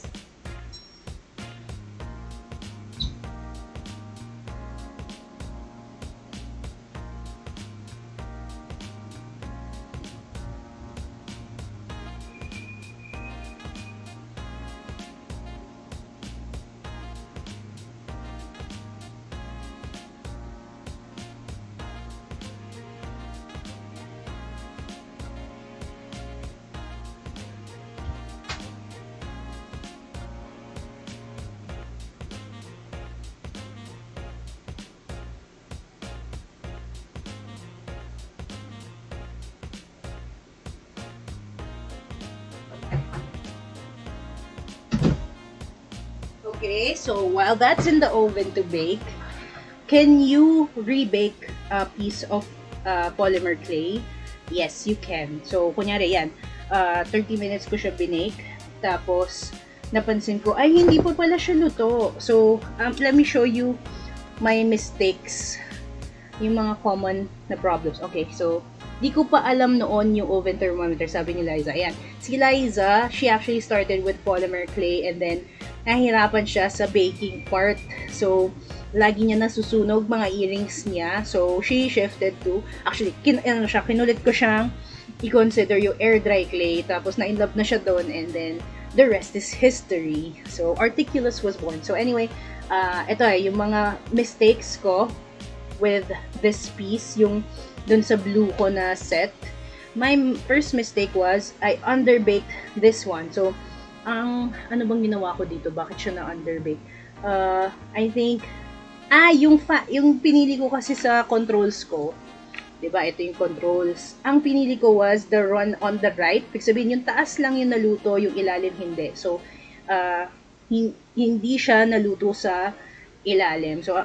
[SPEAKER 1] Okay, so while that's in the oven to bake, can you rebake a piece of polymer clay? Yes, you can. So, kunyari yan, 30 minutes ko siya binake, tapos napansin ko, ay hindi pa pala siya luto. So, let me show you my mistakes, yung mga common na problems. Okay, so, di ko pa alam noon yung oven thermometer, sabi ni Liza. Ayan, si Liza, she actually started with polymer clay and then nahirapan siya sa baking part. So, lagi niya nasusunog mga earrings niya. So, she shifted to, actually, kinulit ko siyang i-consider yung air dry clay. Tapos, na-inlove na siya doon and then, the rest is history. So, Articulous was born. So, anyway, ito yung mga mistakes ko with this piece, yung dun sa blue ko na set. My first mistake was, I underbaked this one. So, ano bang ginawa ko dito? Bakit siya na-underbake? I think, yung pinili ko kasi sa controls ko, diba? Ito yung controls. Ang pinili ko was the run on the right. Ibig sabihin, yung taas lang yung naluto, yung ilalim hindi. So, hindi siya naluto sa ilalim. So,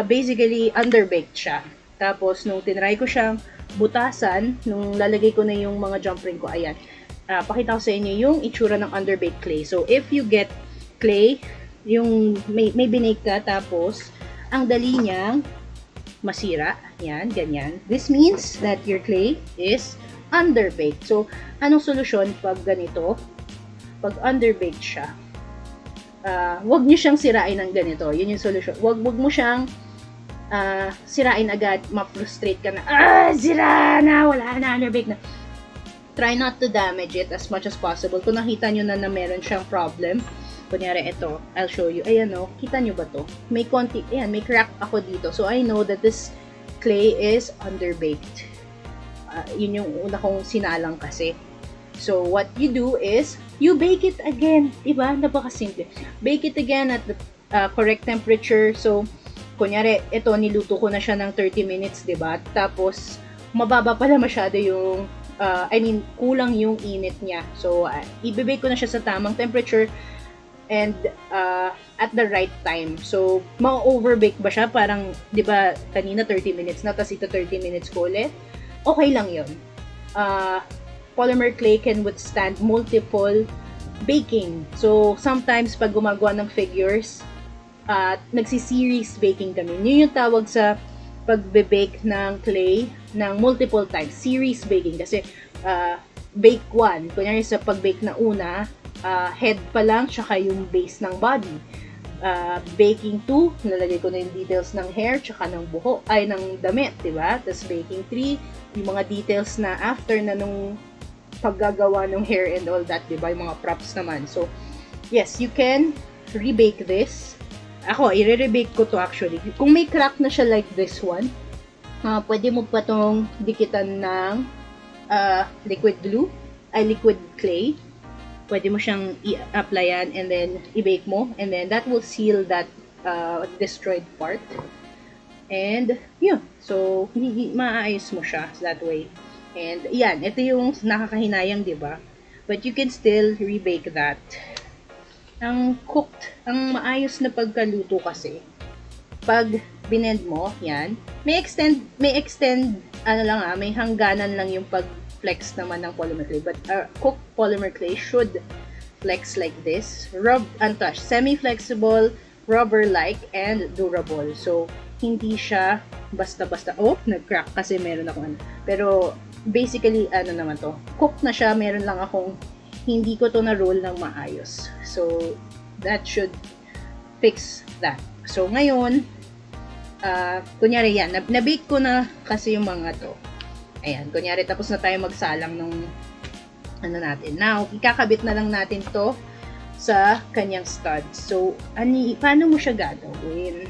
[SPEAKER 1] basically, underbaked siya. Tapos, nung tinry ko siyang butasan, nung lalagay ko na yung mga jump ring ko, ayan. Pakita ko sa inyo yung itsura ng underbaked clay. So, if you get clay, yung may binake ka, tapos, ang dali niyang masira. Yan, ganyan. This means that your clay is underbaked. So, anong solusyon pag ganito? Pag underbaked siya, wag niyo siyang sirain ng ganito. Yun yung solusyon. Wag mo siyang sirain agad, ma-frustrate ka na, sira na, wala na, underbaked na. Try not to damage it as much as possible. Kung nakita nyo na meron siyang problem, kunyari ito, I'll show you. Ayan o, kita nyo ba to? May konti, ayan, may crack ako dito. So, I know that this clay is underbaked. Yun yung una kong sinalang kasi. So, what you do is, you bake it again. Diba? Napakasimple. Bake it again at the correct temperature. So, kunyari, ito, niluto ko na siya ng 30 minutes, diba? Tapos, mababa pala masyado yung, kulang yung init niya. So, ibibake ko na siya sa tamang temperature and at the right time. So, ma-overbake ba siya? Parang, diba, kanina 30 minutes na, tapos ito 30 minutes ko ulit. Okay lang yun. Polymer clay can withstand multiple baking. So, sometimes pag gumagawa ng figures, nagsi-series baking kami. Yun yung tawag sa pagbe-bake ng clay ng multiple times. Series baking. Kasi, bake 1. Kunyari sa pag-bake na una, head pa lang, tsaka yung base ng body. Baking 2, nalagay ko na yung details ng hair, tsaka ng buhok, ng damit, diba? Tapos baking 3, yung mga details na after na nung paggagawa ng hair and all that, diba? Yung mga props naman. So, yes, you can rebake this. Ako, i-rebake ko to actually. Kung may crack na siya like this one, pwede mo pa tong dikitan ng liquid glue, liquid clay. Pwede mo siyang i-applyan and then i-bake mo. And then that will seal that destroyed part. And, yun. So, maayos mo siya that way. And, yan. Ito yung nakakahinayang, diba? But you can still rebake that. Ang cooked, ang maayos na pagkaluto kasi, pag binend mo, yan, may extend, may hangganan lang yung pag-flex naman ng polymer clay. But cooked polymer clay should flex like this. Untouched, semi-flexible, rubber-like, and durable. So, hindi siya basta-basta, nag-crack kasi meron ako Pero, basically, naman to, cooked na siya, meron lang akong hindi ko to na-roll ng maayos. So, that should fix that. So, ngayon, kunyari yan, nabake ko na kasi yung mga to. Ayan, kunyari tapos na tayo magsalang ng natin. Now, ikakabit na lang natin to sa kanyang stud. So, paano mo siya gagawin?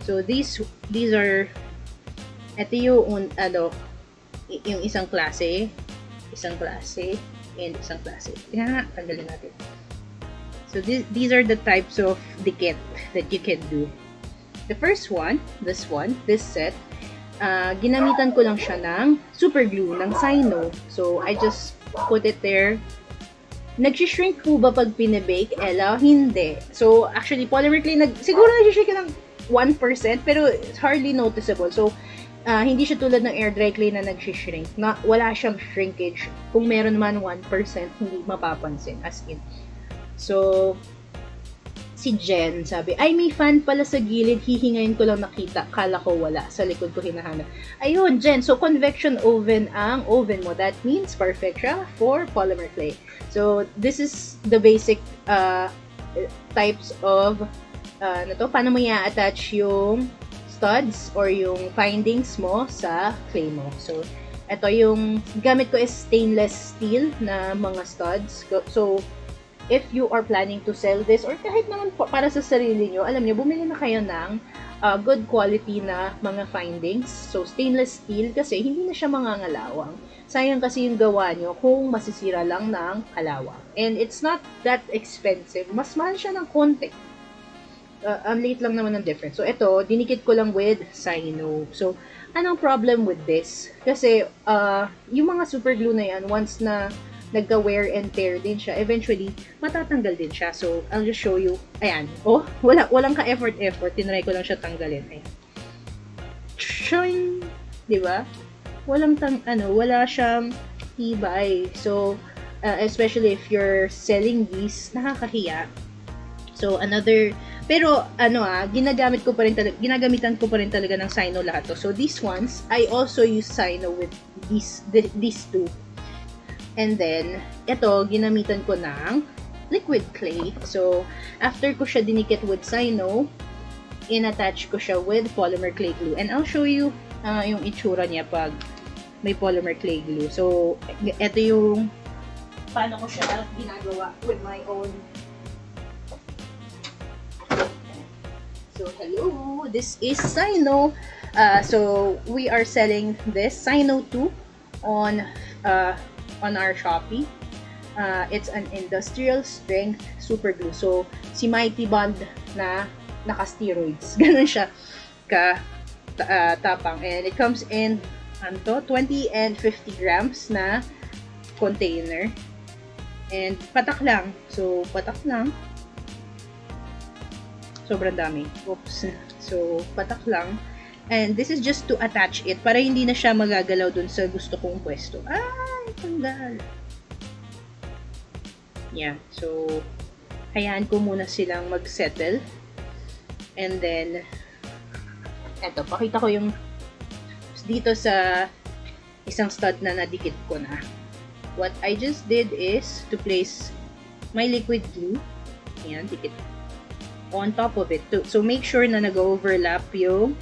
[SPEAKER 1] So, these are, ito yung, yung isang klase, and isang klase. Kaya tanggalin natin. So, these are the types of dikit that you can do. The first one, this set, ginamitan ko lang siya ng super glue, ng Sino. So, I just put it there. Nag-shrink po ba pag pinibake, Ella? Hindi. So, actually, polymer clay, siguro nag-shrink ng 1%, pero it's hardly noticeable. So, hindi siya tulad ng air dry clay na nag-shrink. Wala siyang shrinkage. Kung meron man 1%, hindi mapapansin. As in. So, si Jen sabi, ay may fan pala sa gilid, hihingayin ko lang nakita, kala ko wala, sa likod ko hinahanap. Ayun, Jen, so convection oven ang oven mo. That means perfect siya for polymer clay. So, this is the basic types of paano mo i-attach yung studs or yung findings mo sa clay mo. So, ito yung gamit ko is stainless steel na mga studs. So, if you are planning to sell this or kahit naman para sa sarili nyo, alam nyo, bumili na kayo ng good quality na mga findings. So, stainless steel kasi hindi na siya mangangalawang. Sayang kasi yung gawa nyo kung masisira lang ng kalawang. And it's not that expensive. Mas mahal siya ng konti. Ang late lang naman ng difference. So, ito, dinikit ko lang with Sino. So, anong problem with this? Kasi, yung mga super glue na yan, once na nagka-wear and tear din siya, eventually, matatanggal din siya. So, I'll just show you. Ayan. Walang ka-effort. Tinry ko lang siya tanggalin. Ayan. Shoing! Diba? Wala siyang tibay. So, especially if you're selling these, nakakahiya. So, pero, ginagamitan ko pa rin talaga ng Sino lahat to. So, these ones, I also use Sino with these two. And then, ito, ginamitan ko ng liquid clay. So, after ko siya dinikit with Sino, in-attach ko siya with polymer clay glue. And I'll show you yung itsura niya pag may polymer clay glue. So, ito yung paano ko siya ginagawa with my own. So, hello, this is Sino. So, we are selling this Sino 2 on our Shopee. It's an industrial strength super glue. So, si Mighty Bond na naka-steroids. Ganun siya tapang. And it comes in 20 and 50 grams na container. And patak lang. So, patak lang. Sobrang dami. Oops. So, patak lang. And this is just to attach it para hindi na siya magagalaw dun sa gusto kong pwesto. Ay, tanggal. Yeah. So, hayaan ko muna silang mag-settle. And then, eto, pakita ko yung dito sa isang stud na nadikit ko na. What I just did is to place my liquid glue. Ayan, dikit on top of it. So, make sure na nag-overlap yung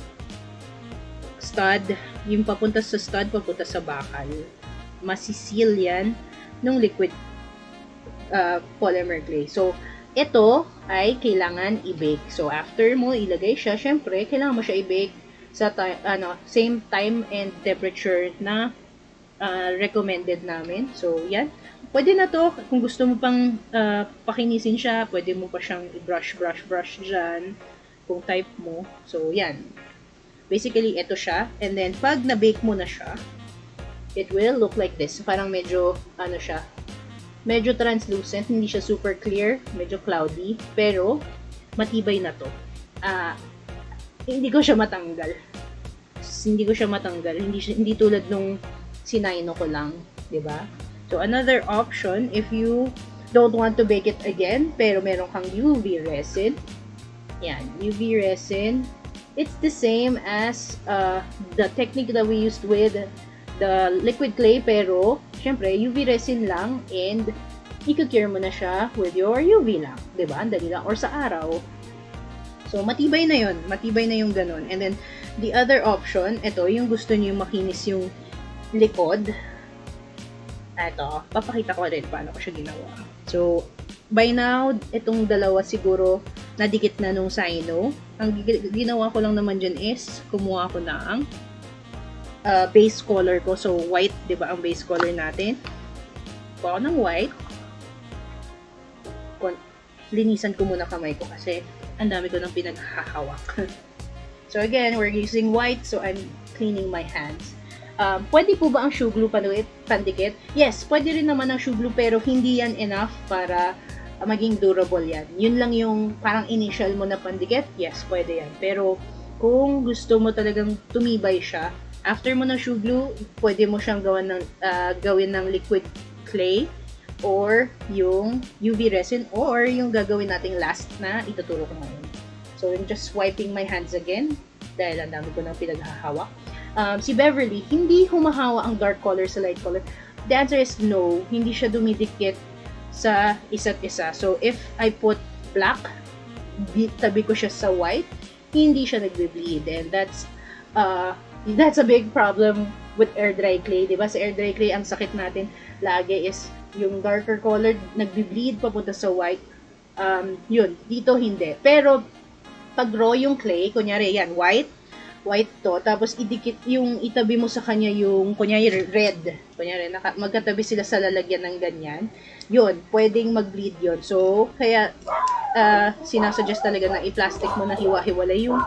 [SPEAKER 1] stud, yung papunta sa stud, papunta sa bakal. Masiseal yan ng liquid polymer clay. So, ito ay kailangan i-bake. So, after mo ilagay siya, syempre, kailangan mo siya i-bake sa same time and temperature na recommended namin. So, yan. Pwede na to, kung gusto mo pang pakinisin siya, pwede mo pa siyang i-brush dyan, kung type mo. So, yan. Basically, ito siya. And then, pag na-bake mo na siya, it will look like this. Parang medyo, medyo translucent, hindi siya super clear, medyo cloudy, pero, matibay na to. Hindi ko siya matanggal. Hindi tulad nung sinayno ko lang, 'di ba? So, another option, if you don't want to bake it again, pero meron kang UV resin. Yan, UV resin. It's the same as the technique that we used with the liquid clay, pero, syempre, UV resin lang, and i-cure mo na siya with your UV lang. Diba? Ang dali lang. Or sa araw. So, matibay na yun. Matibay na yung ganun. And then, the other option, ito, yung gusto niyo makinis yung likod. Ito, papakita ko rin paano ko siya ginawa. So, by now, itong dalawa siguro nadikit na nung Sino. Ang ginawa ko lang naman dyan is, kumuha ko ng base color ko. So, white, di ba ang base color natin? Kuha ko ng white. Linisan ko muna kamay ko kasi ang dami ko nang pinaghahawak. So, again, we're using white, so I'm cleaning my hands. Pwede po ba ang shoe glue pandikit? Yes, pwede rin naman ang shoe glue, pero hindi yan enough para maging durable yan. Yun lang yung parang initial mo na pandikit. Yes, pwede yan. Pero kung gusto mo talagang tumibay siya, after mo ng shoe glue, pwede mo siyang gawin ng liquid clay or yung UV resin or yung gagawin nating last na ituturo ko ngayon. So, I'm just wiping my hands again dahil ang dami ko nang pinaghahawak. Si Beverly, hindi humahawa ang dark color sa light color. The answer is no. Hindi siya dumidikit sa isa't isa. So, if I put black, tabi ko siya sa white, hindi siya nagbe-bleed. And that's a big problem with air dry clay. Diba? Sa air dry clay, ang sakit natin lagi is yung darker colored, nagbe-bleed papunta sa white. Yun. Dito hindi. Pero, pag raw yung clay, kunyari yan, white to, tapos idikit yung itabi mo sa kanya yung, kunyari red, magkatabi sila sa lalagyan ng ganyan, yun, pwedeng mag-bleed yun. So, kaya, sinasuggest talaga na i-plastic mo na hiwa-hiwalay yung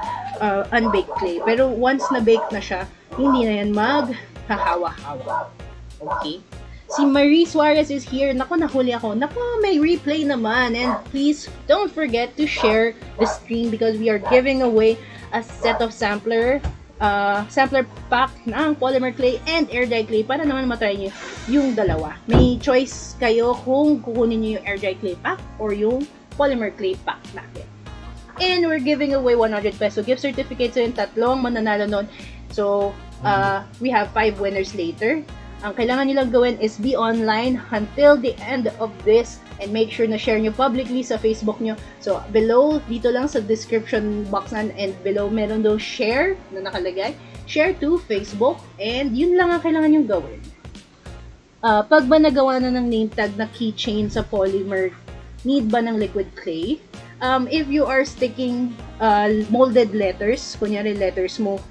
[SPEAKER 1] unbaked clay. Pero once na-bake na siya, hindi na yan maghahawa-hawa. Okay? Si Marie Suarez is here. Naku, nahuli ako. Naku, may replay naman. And please, don't forget to share the stream because we are giving away a set of sampler pack ng polymer clay and air dry clay para naman matry nyo yung dalawa. May choice kayo kung kukunin nyo yung air dry clay pack or yung polymer clay pack natin. And we're giving away 100 peso gift certificates. So yung tatlong mananalo nun. So, we have 5 winners later. Ang kailangan nyo lang gawin is be online until the end of this and make sure na share nyo publicly sa Facebook nyo. So, below, dito lang sa description box and below, meron daw share na nakalagay. Share to Facebook and yun lang ang kailangan nyo gawin. Pag ba nagawa na ng name tag na keychain sa polymer, need ba ng liquid clay? If you are sticking molded letters, kunyari letters mo,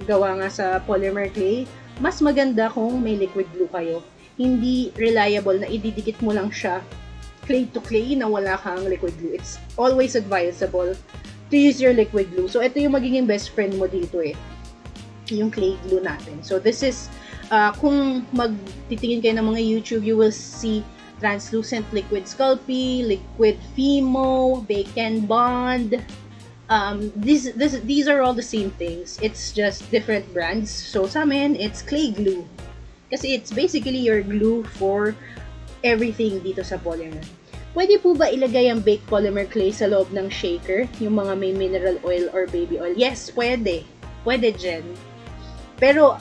[SPEAKER 1] gawa nga sa polymer clay, mas maganda kung may liquid glue kayo. Hindi reliable na ididikit mo lang siya clay to clay na wala kang liquid glue. It's always advisable to use your liquid glue. So, ito yung magiging best friend mo dito yung clay glue natin. So, this is, kung magtitingin kayo ng mga YouTube, you will see translucent liquid Sculpey, liquid Fimo, Bake and Bond. These are all the same things. It's just different brands. So, sa amin, it's clay glue. Kasi it's basically your glue for everything dito sa polymer. Pwede po ba ilagay ang baked polymer clay sa loob ng shaker? Yung mga may mineral oil or baby oil? Yes, pwede. Pwede, Jen. Pero,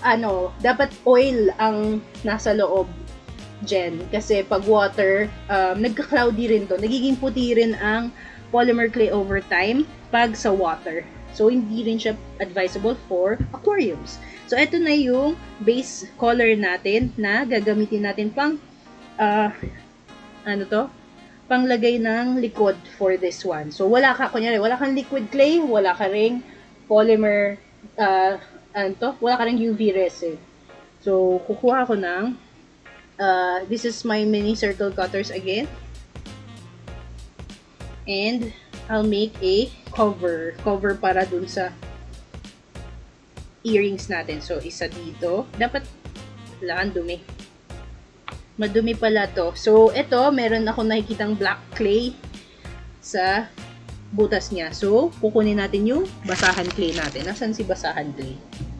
[SPEAKER 1] dapat oil ang nasa loob, Jen. Kasi pag water, nagka-cloudy rin to. Nagiging puti rin ang polymer clay over time pag sa water. So, hindi rin siya advisable for aquariums. So, ito na yung base color natin na gagamitin natin pang panglagay ng likod for this one. So, kunyari, wala kang liquid clay, wala ka ring polymer, wala ka ring UV resin. So, kukuha ko ng, this is my mini circle cutters again. And, I'll make a cover para dun sa earrings natin. So, isa dito. Dapat, wala kang dumi. Madumi pala to. So, ito, meron ako nakikitang black clay sa butas niya. So, kukunin natin yung basahan clay natin. Nasaan si basahan clay?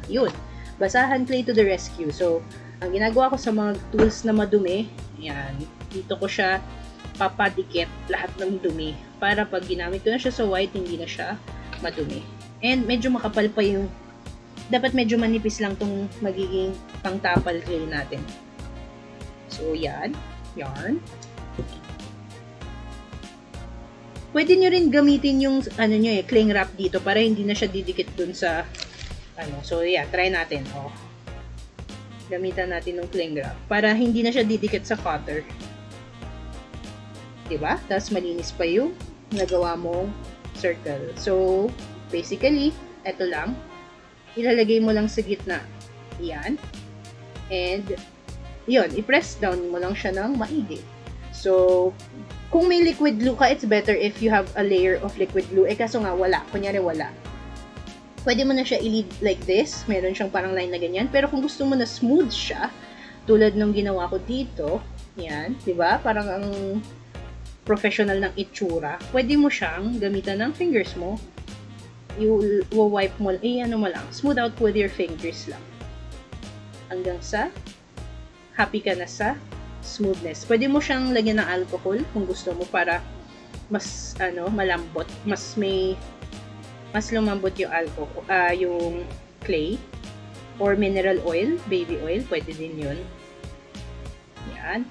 [SPEAKER 1] Yun. Basahan clay to the rescue. So, ang ginagawa ko sa mga tools na madumi, yan, dito ko siya papadikit lahat ng dumi para pag ginamit ko na siya sa white, hindi na siya madumi. And medyo makapal pa yung, dapat medyo manipis lang tong magiging pangtapal clay natin. So, yan. Yarn. Pwede nyo rin gamitin yung, cling wrap dito para hindi na siya didikit dun sa, So, yeah, try natin. Gamitan natin ng cling wrap para hindi na siya didikit sa cutter. Diba? Tapos malinis pa yung nagawa mong circle. So, basically, eto lang. Ilalagay mo lang sa gitna. Yan. And, yun, i-press down mo lang siya ng maigi. So, kung may liquid glue ka, it's better if you have a layer of liquid glue. Kaso nga, wala. Kunyari, wala. Pwede mo na siya i-lead like this. Meron siyang parang line na ganyan. Pero kung gusto mo na smooth siya, tulad nung ginawa ko dito, yan, diba? Parang ang professional ng itsura, pwede mo siyang gamitan ng fingers mo. Wipe mo, mo lang. Smooth out with your fingers lang. Hanggang sa happy ka na sa smoothness. Pwede mo siyang lagyan ng alcohol kung gusto mo para mas, malambot. Mas lumambot yung alcohol, yung clay. Or mineral oil, baby oil, pwede din yun. Yan.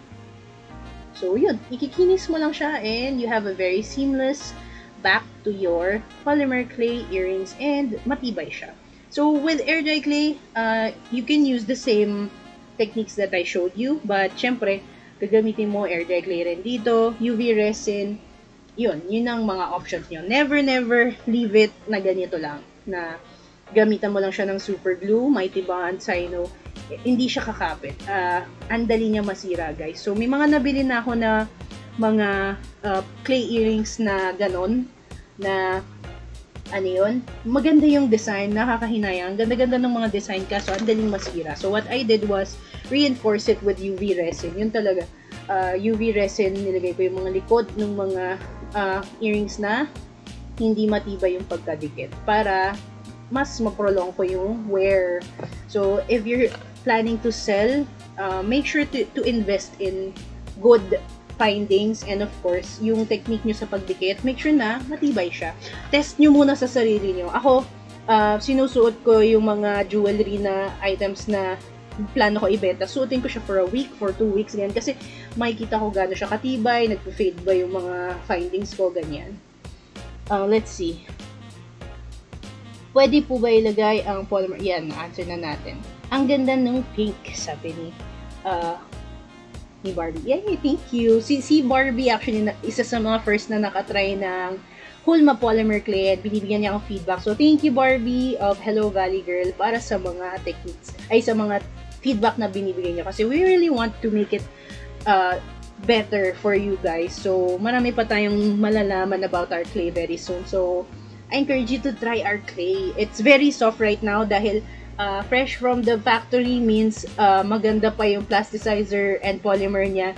[SPEAKER 1] So, yun. Ikikinis mo lang siya and you have a very seamless back to your polymer clay earrings and matibay siya. So, with air dry clay, you can use the same techniques that I showed you. But, syempre, gagamitin mo air dry clay rin dito, UV resin. Yun ang mga options nyo. Never leave it na ganito lang. Na gamitan mo lang siya ng super glue, Mighty Bond, Sino. Hindi siya kakapit. Ang dali niya masira, guys. So, may mga nabili na ako na mga clay earrings na ganon, na maganda yung design, nakakahinayang, ganda-ganda ng mga design kaso ang daling masira. So, what I did was reinforce it with UV resin. Yun talaga. UV resin, nilagay ko yung mga likod ng mga earrings na hindi matibay yung pagkadikit para mas ma-prolong ko yung wear. So, if you're planning to sell, make sure to invest in good findings and of course, yung technique nyo sa pagdikit, make sure na matibay siya. Test nyo muna sa sarili nyo. Ako, sinusuot ko yung mga jewelry na items na plano ko ibenta. Suotin ko siya for a week, for 2 weeks, ganyan. Kasi makikita ko gano'n siya katibay, nagpo-fade ba yung mga findings ko, ganyan. Let's see. Pwede po ba ilagay ang polymer? Yan, answer na natin. Ang ganda ng pink, sabi ni ni Barbie. Yay, thank you. Si Barbie actually, isa sa mga first na nakatry ng Hulma Polymer Clay at binibigyan niya akong feedback. So, thank you Barbie of Hello Valley Girl para sa mga techniques, ay sa mga feedback na binibigyan niya. Kasi we really want to make it better for you guys. So, marami pa tayong malalaman about our clay very soon. So, I encourage you to try our clay. It's very soft right now dahil fresh from the factory means maganda pa yung plasticizer and polymer niya.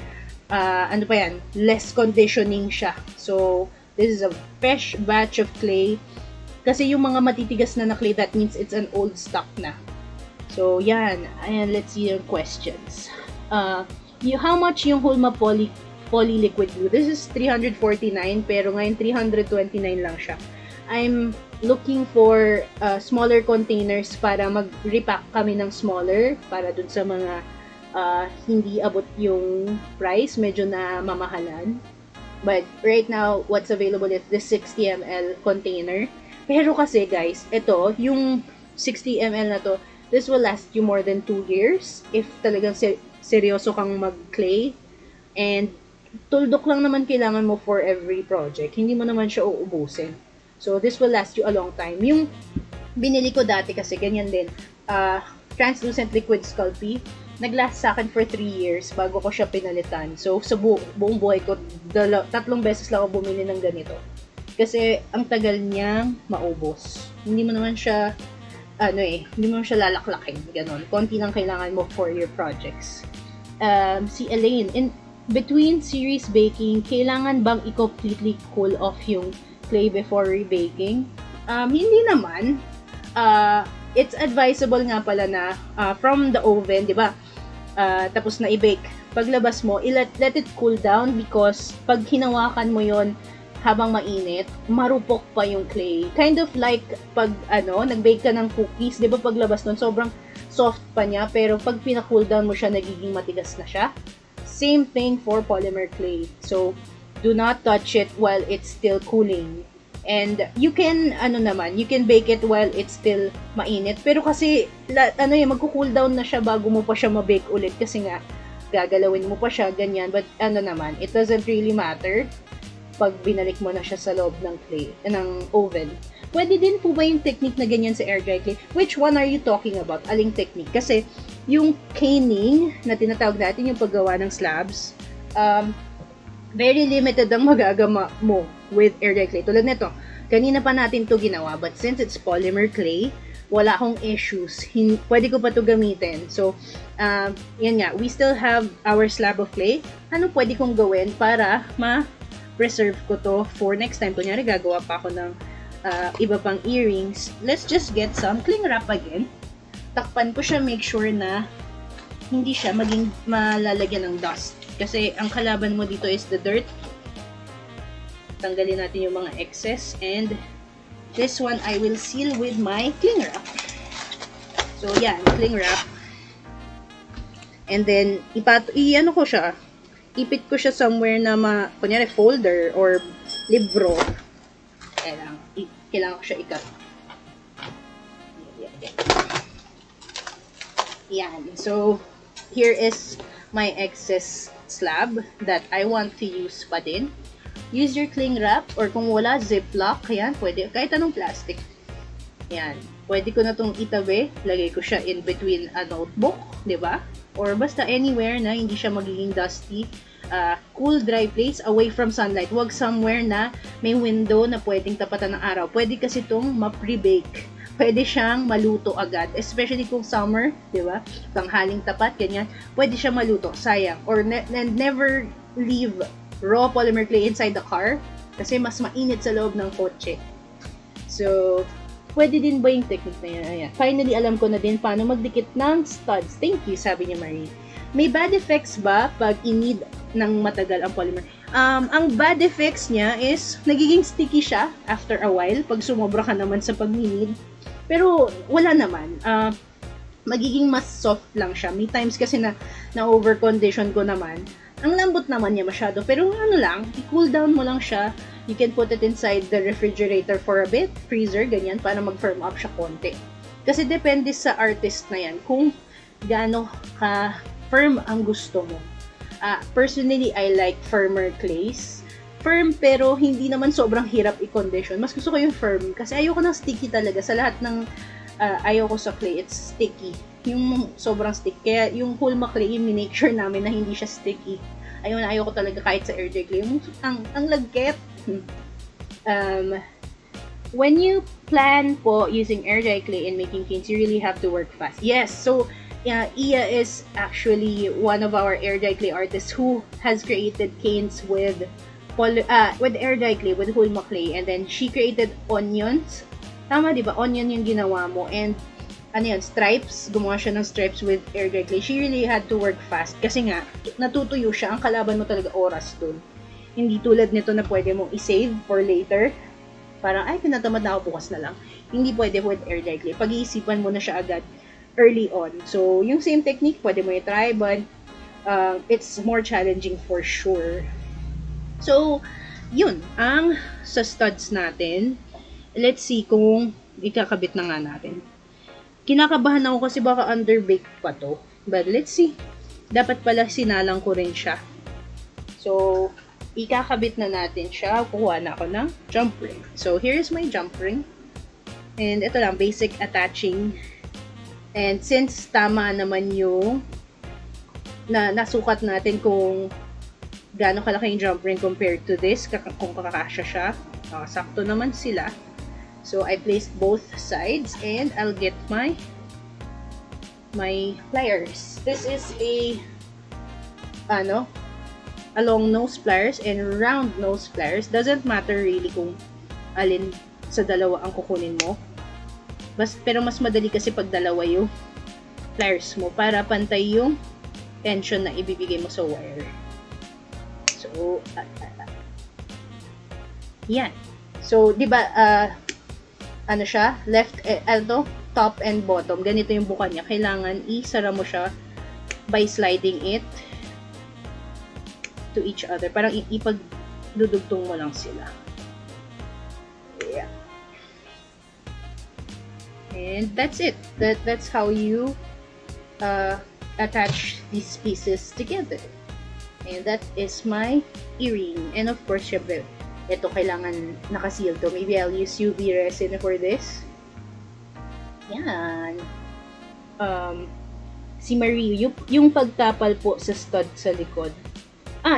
[SPEAKER 1] Ano pa yan? Less conditioning siya. So, this is a fresh batch of clay. Kasi yung mga matitigas na clay, that means it's an old stock na. So, yan. And let's see your questions. How much yung Hulma Poly Liquid Glue? This is 349 pero ngayon 329 lang siya. I'm looking for smaller containers para mag-repack kami ng smaller para dun sa mga hindi abot yung price, medyo na mamahalan. But right now, what's available is this 60 ml container. Pero kasi guys, ito, yung 60 ml na to, this will last you more than 2 years if talagang seryoso kang mag-clay. And tuldok lang naman kailangan mo for every project. Hindi mo naman siya uubusin. So, this will last you a long time. Yung binili ko dati kasi, ganyan din. Translucent liquid Sculpey. Nag-last sa akin for 3 years bago ko siya pinalitan. So, sa buong buhay ko, 3 beses lang ako bumili ng ganito. Kasi, ang tagal niyang maubos. Hindi mo naman siya, hindi mo siya lalaklakin. Ganon. Konti lang kailangan mo for your projects. Si Elaine, in between series baking, kailangan bang i-completely cool off yung clay before rebaking? Hindi naman. It's advisable nga pala na from the oven, di ba? Tapos na i-bake. Paglabas mo, let it cool down because pag hinawakan mo yon habang mainit, marupok pa yung clay. Kind of like pag nag-bake ka ng cookies, di ba paglabas nun, sobrang soft pa niya, pero pag pina-cool down mo siya, nagiging matigas na siya. Same thing for polymer clay. So, do not touch it while it's still cooling. And you can, you can bake it while it's still mainit. Pero kasi, magko-cool down na siya bago mo pa siya ma-bake ulit. Kasi nga, gagalawin mo pa siya, ganyan. But, it doesn't really matter pag binalik mo na siya sa loob ng oven. Pwede din po ba yung technique na ganyan sa air dry clay? Which one are you talking about? Aling technique? Kasi, yung caning na tinatawag natin, yung paggawa ng slabs, very limited ang magagawa mo with air dry clay. Tulad nito, kanina pa natin to ginawa, but since it's polymer clay, wala akong issues. Pwede ko pa to gamitin. So, yan nga, we still have our slab of clay. Ano pwede kong gawin para ma-preserve ko to for next time? Kunyari, gagawa pa ako ng iba pang earrings. Let's just get some cling wrap again. Takpan ko siya, make sure na hindi siya maging malalagyan ng dust. Kasi ang kalaban mo dito is the dirt. Tanggalin natin yung mga excess. And this one I will seal with my cling wrap. So yan, cling wrap. And then, ko siya. Ipit ko siya somewhere na kunyari folder or libro. Kailangan ko siya ikat. Yan. So, here is my excess slab that I want to use pa din. Use your cling wrap or kung wala, ziplock. Yan, pwede. Kahit anong plastic. Yan. Pwede ko na itong itabi. Lagay ko siya in between a notebook. Diba? Or basta anywhere na hindi siya magiging dusty. Cool, dry place, away from sunlight. Huwag somewhere na may window na pwedeng tapatan ng araw. Pwede kasi itong ma-pre-bake. Pwede siyang maluto agad. Especially kung summer, di ba? Tanghaling tapat, ganyan. Pwede siyang maluto. Sayang. Or never leave raw polymer clay inside the car kasi mas mainit sa loob ng kotse. So, pwede din ba yung technique na yan? Ayan. Finally, alam ko na din paano magdikit ng studs. Thank you, sabi niya Marie. May bad effects ba pag in-need ng matagal ang polymer? Ang bad effects niya is nagiging sticky siya after a while pag sumobra ka naman sa pag-need. Pero wala naman. Magiging mas soft lang siya. May times kasi na over-condition ko naman. Ang lambot naman niya masyado. Pero i-cool down mo lang siya. You can put it inside the refrigerator for a bit, freezer, ganyan, para mag-firm up siya konti. Kasi depende sa artist na yan kung gaano ka firm ang gusto mo. Personally, I like firmer clays. Firm pero hindi naman sobrang hirap i-condition. Mas gusto ko yung firm kasi ayoko ng sticky talaga. Sa lahat ng ayoko sa clay, it's sticky. Yung sobrang sticky. Kaya yung Hulma clay, make sure namin na hindi siya sticky. Ayoko talaga kahit sa air dry clay. Yung ang lagkit. When you plan po using air dry clay and making canes, you really have to work fast. Yes, so Iya is actually one of our air dry clay artists who has created canes with air dry clay, with Hulma clay, and then she created onions. Tama, di ba? Onion yung ginawa mo. And stripes. Gumawa siya ng stripes with air dry clay. She really had to work fast kasi nga, natutuyo siya. Ang kalaban mo talaga oras dun. Hindi tulad nito na pwede mong i-save for later. Parang, pinatamad na ako, bukas na lang. Hindi pwede with air dry clay. Pag-iisipan mo na siya agad early on. So, yung same technique, pwede mo i-try, but it's more challenging for sure. So, yun. Ang sa studs natin, let's see kung ikakabit na nga natin. Kinakabahan ako kasi baka underbake pa to. But let's see. Dapat pala sinalang ko rin siya. So, ikakabit na natin siya. Kukuha na ako ng jump ring. So, here is my jump ring. And ito lang, basic attaching. And since tama naman yung nasukat natin kung gaano kalaki yung jump ring compared to this, kung kakasya siya, sakto naman sila. So, I placed both sides and I'll get my pliers. This is a long nose pliers and round nose pliers. Doesn't matter really kung alin sa dalawa ang kukunin mo. Pero mas madali kasi pag dalawa yung pliers mo para pantay yung tension na ibibigay mo sa wire. So, yan. So, di ba, siya? Top and bottom. Ganito yung buka niya. Kailangan isara mo siya by sliding it to each other. Parang ipagdudugtong mo lang sila. Yeah. And that's it. That's how you attach these pieces together. And that is my earring. And of course, syempre, ito kailangan nakaseal to. Maybe I'll use UV resin for this. Yan. Si Marie, yung pagtapal po sa stud sa likod.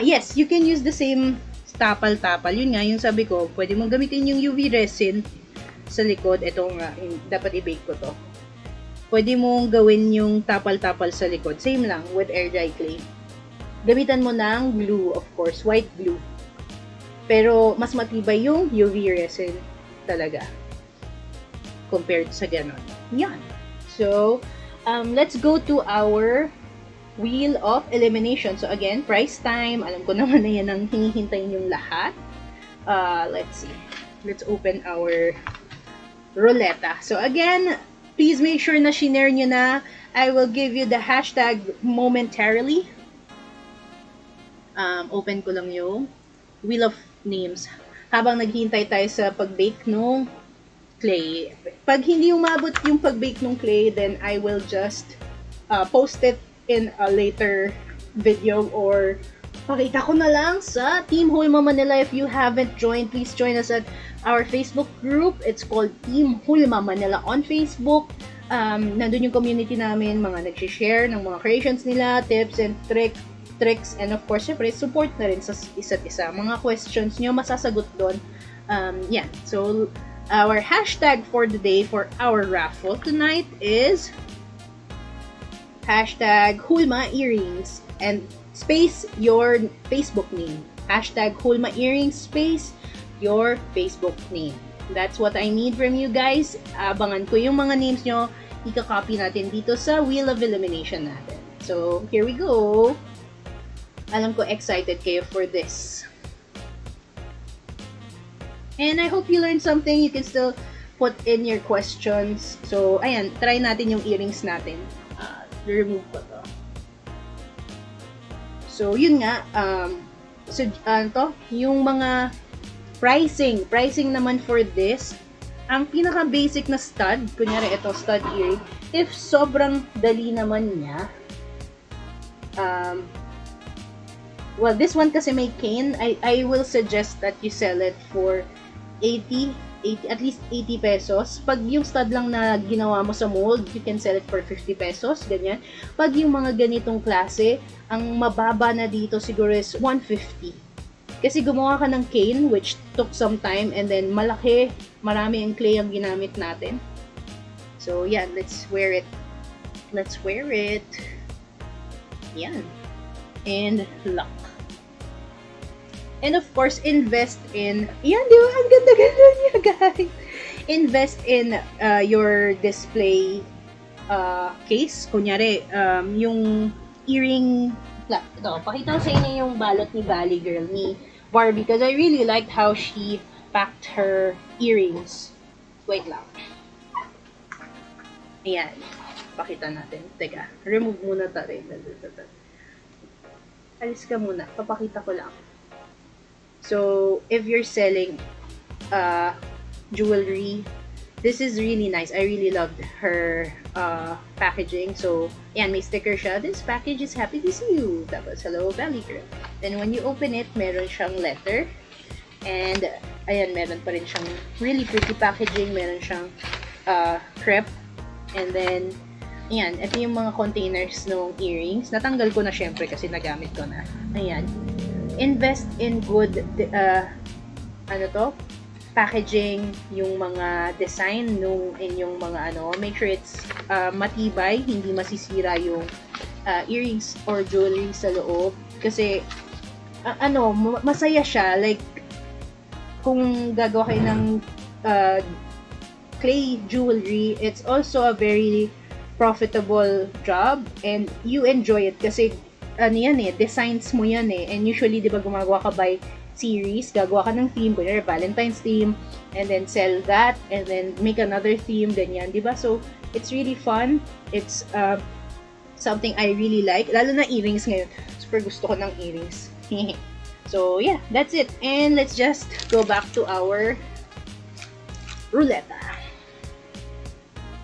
[SPEAKER 1] Yes, you can use the same tapal-tapal. Yun nga, yung sabi ko, pwede mong gamitin yung UV resin sa likod. Ito nga, dapat i-bake ko to. Pwede mong gawin yung tapal-tapal sa likod. Same lang with air dry clay. Gamitan mo ng glue, of course, white glue. Pero mas matibay yung UV resin talaga compared sa ganon. Yan. So, let's go to our wheel of elimination. So again, price time. Alam ko naman na yan ang hinihintayin yung lahat. Let's see. Let's open our ruleta. So again, please make sure na shinare nyo na. I will give you the hashtag momentarily. Open ko lang yung wheel of names habang naghihintay tayo sa pag-bake nung clay. Pag hindi umabot yung pag-bake nung clay, then I will just post it in a later video or pakita ko na lang sa Team Hulma Manila. If you haven't joined, please join us at our Facebook group. It's called Team Hulma Manila on Facebook. Nandun yung community namin, mga nag-share ng mga creations nila, tips and tricks, and of course, syempre, support na rin sa isa't isa. Mga questions nyo, masasagot doon. Yan. So, our hashtag for the day for our raffle tonight is hashtag Hulma Earrings and space your Facebook name. Hashtag Hulma Earrings space your Facebook name. That's what I need from you guys. Abangan ko yung mga names nyo. Ika-copy natin dito sa Wheel of Elimination natin. So, here we go. Alam ko excited kayo for this. And I hope you learned something. You can still put in your questions. So, ayan, try natin yung earrings natin. Remove ko to. So, yun nga. Yung mga pricing naman for this, ang pinaka-basic na stud, kunyari ito, stud earring, if sobrang dali naman niya, well, this one kasi may cane. I will suggest that you sell it for 80, at least 80 pesos. Pag yung stud lang na ginawa mo sa mold, you can sell it for 50 pesos, ganyan. Pag yung mga ganitong klase, ang mababa na dito siguro is 150. Kasi gumawa ka ng cane, which took some time, and then malaki, marami ang clay ang ginamit natin. So, yeah, let's wear it. Let's wear it. Yan. And lock. And of course, invest in, yan, di ba? Ang ganda-ganda niya, guys. Invest in your display case. Kunyari, yung earring, ito, pakita ko sa inyo yung balot ni Valley Girl, ni Barbie, because I really liked how she packed her earrings. Wait lang. Ayan. Pakita natin. Teka, remove muna tayo. Alis ka muna. Papakita ko lang. So, if you're selling jewelry, this is really nice. I really loved her packaging. So, ayan, may sticker siya. This package is happy to see you. Tapos, hello, Valley Girl. Then, when you open it, meron siyang letter. And, ayan, meron pa rin siyang really pretty packaging. Meron siyang crepe. And then, ayan, ito yung mga containers ng earrings. Natanggal ko na syempre kasi nagamit ko na. Ayan. Invest in good, packaging, yung mga design nung inyong mga make sure it's matibay, hindi masisira yung earrings or jewelry sa loob. Kasi, masaya siya. Like, kung gagawa kayo ng clay jewelry, it's also a very profitable job and you enjoy it kasi designs mo yan and usually, di ba, gumagawa ka by series, gagawa ka ng theme, kunyari Valentine's theme, and then sell that, and then make another theme, ganyan, di ba? So, it's really fun. It's something I really like, lalo na earrings ngayon. Super gusto ko ng earrings. So, yeah, that's it. And let's just go back to our roulette.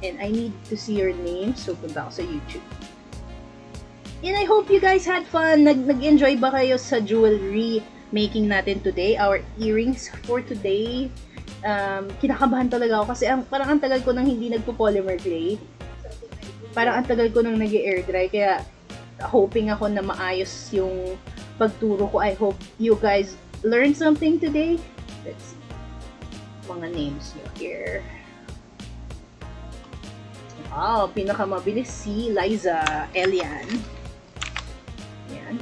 [SPEAKER 1] And I need to see your name, so punta ako sa YouTube. And I hope you guys had fun. Nag-enjoy ba kayo sa jewelry making natin today? Our earrings for today. Kinakabahan talaga ako kasi parang ang tagal ko nang hindi nagpo-polymer clay. Parang ang tagal ko nang nag-air dry. Kaya hoping ako na maayos yung pagturo ko. I hope you guys learned something today. Let's see. Mga names nyo here. Wow, pinakamabilis si Liza Elian. Yan.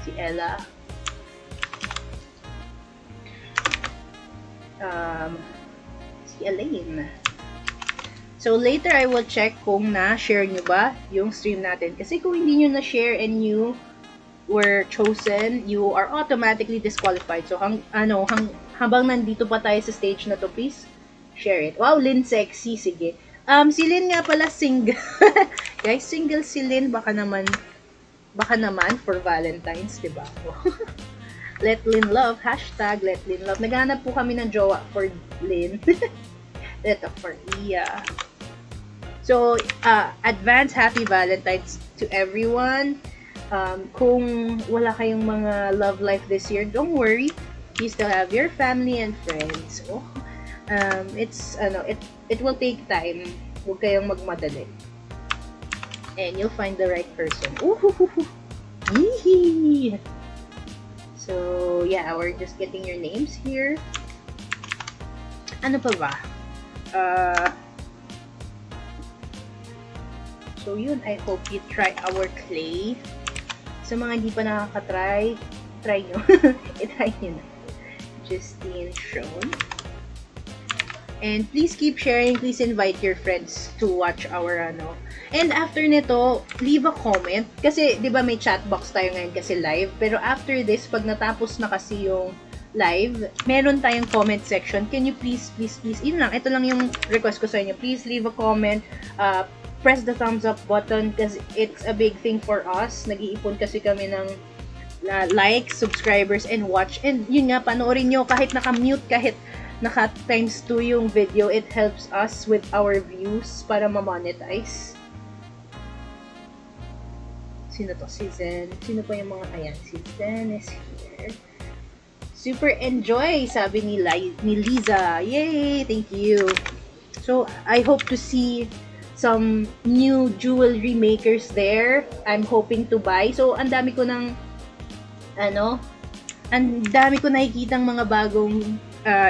[SPEAKER 1] Si Ella. Si Elaine. So, later I will check kung na-share nyo ba yung stream natin. Kasi kung hindi nyo na-share and you were chosen, you are automatically disqualified. So, habang nandito pa tayo sa stage na to, please share it. Wow, Lynn Sexy. Sige. Si Lynn nga pala single. Guys, single si Lynn. Baka naman for Valentine's, diba? Let Lynn love. Hashtag Let Lynn love. Naghanap po kami ng jowa for Lynn. Ito for Iya. So, advance happy Valentine's to everyone. Kung wala kayong mga love life this year, don't worry. You still have your family and friends. Oh, it will take time. Huwag kayong magmadali. And you'll find the right person. Yee! So, yeah, we're just getting your names here. Ano pa ba? So, yun. I hope you try our clay. Sa mga hindi pa nakaka-try, try nyo. I-try nyo na. Justine Sean. And please keep sharing. Please invite your friends to watch our And after nito, leave a comment. Kasi, di ba may chat box tayo ngayon kasi live. Pero after this, pag natapos na kasi yung live, meron tayong comment section. Can you please, yun lang. Ito lang yung request ko sa inyo. Please leave a comment. Press the thumbs up button because it's a big thing for us. Nag-iipon kasi kami ng likes, subscribers, and watch. And yun nga, panoorin nyo kahit naka-mute, kahit naka times 2 yung video, it helps us with our views para ma-monetize. Sino to? Si Zen. Sino pa yung mga, ayan, si Zen is here. Super enjoy, sabi ni Liza. Yay! Thank you. So, I hope to see some new jewelry makers there. I'm hoping to buy. So, ang dami ko ng, ang dami ko nakikitang mga bagong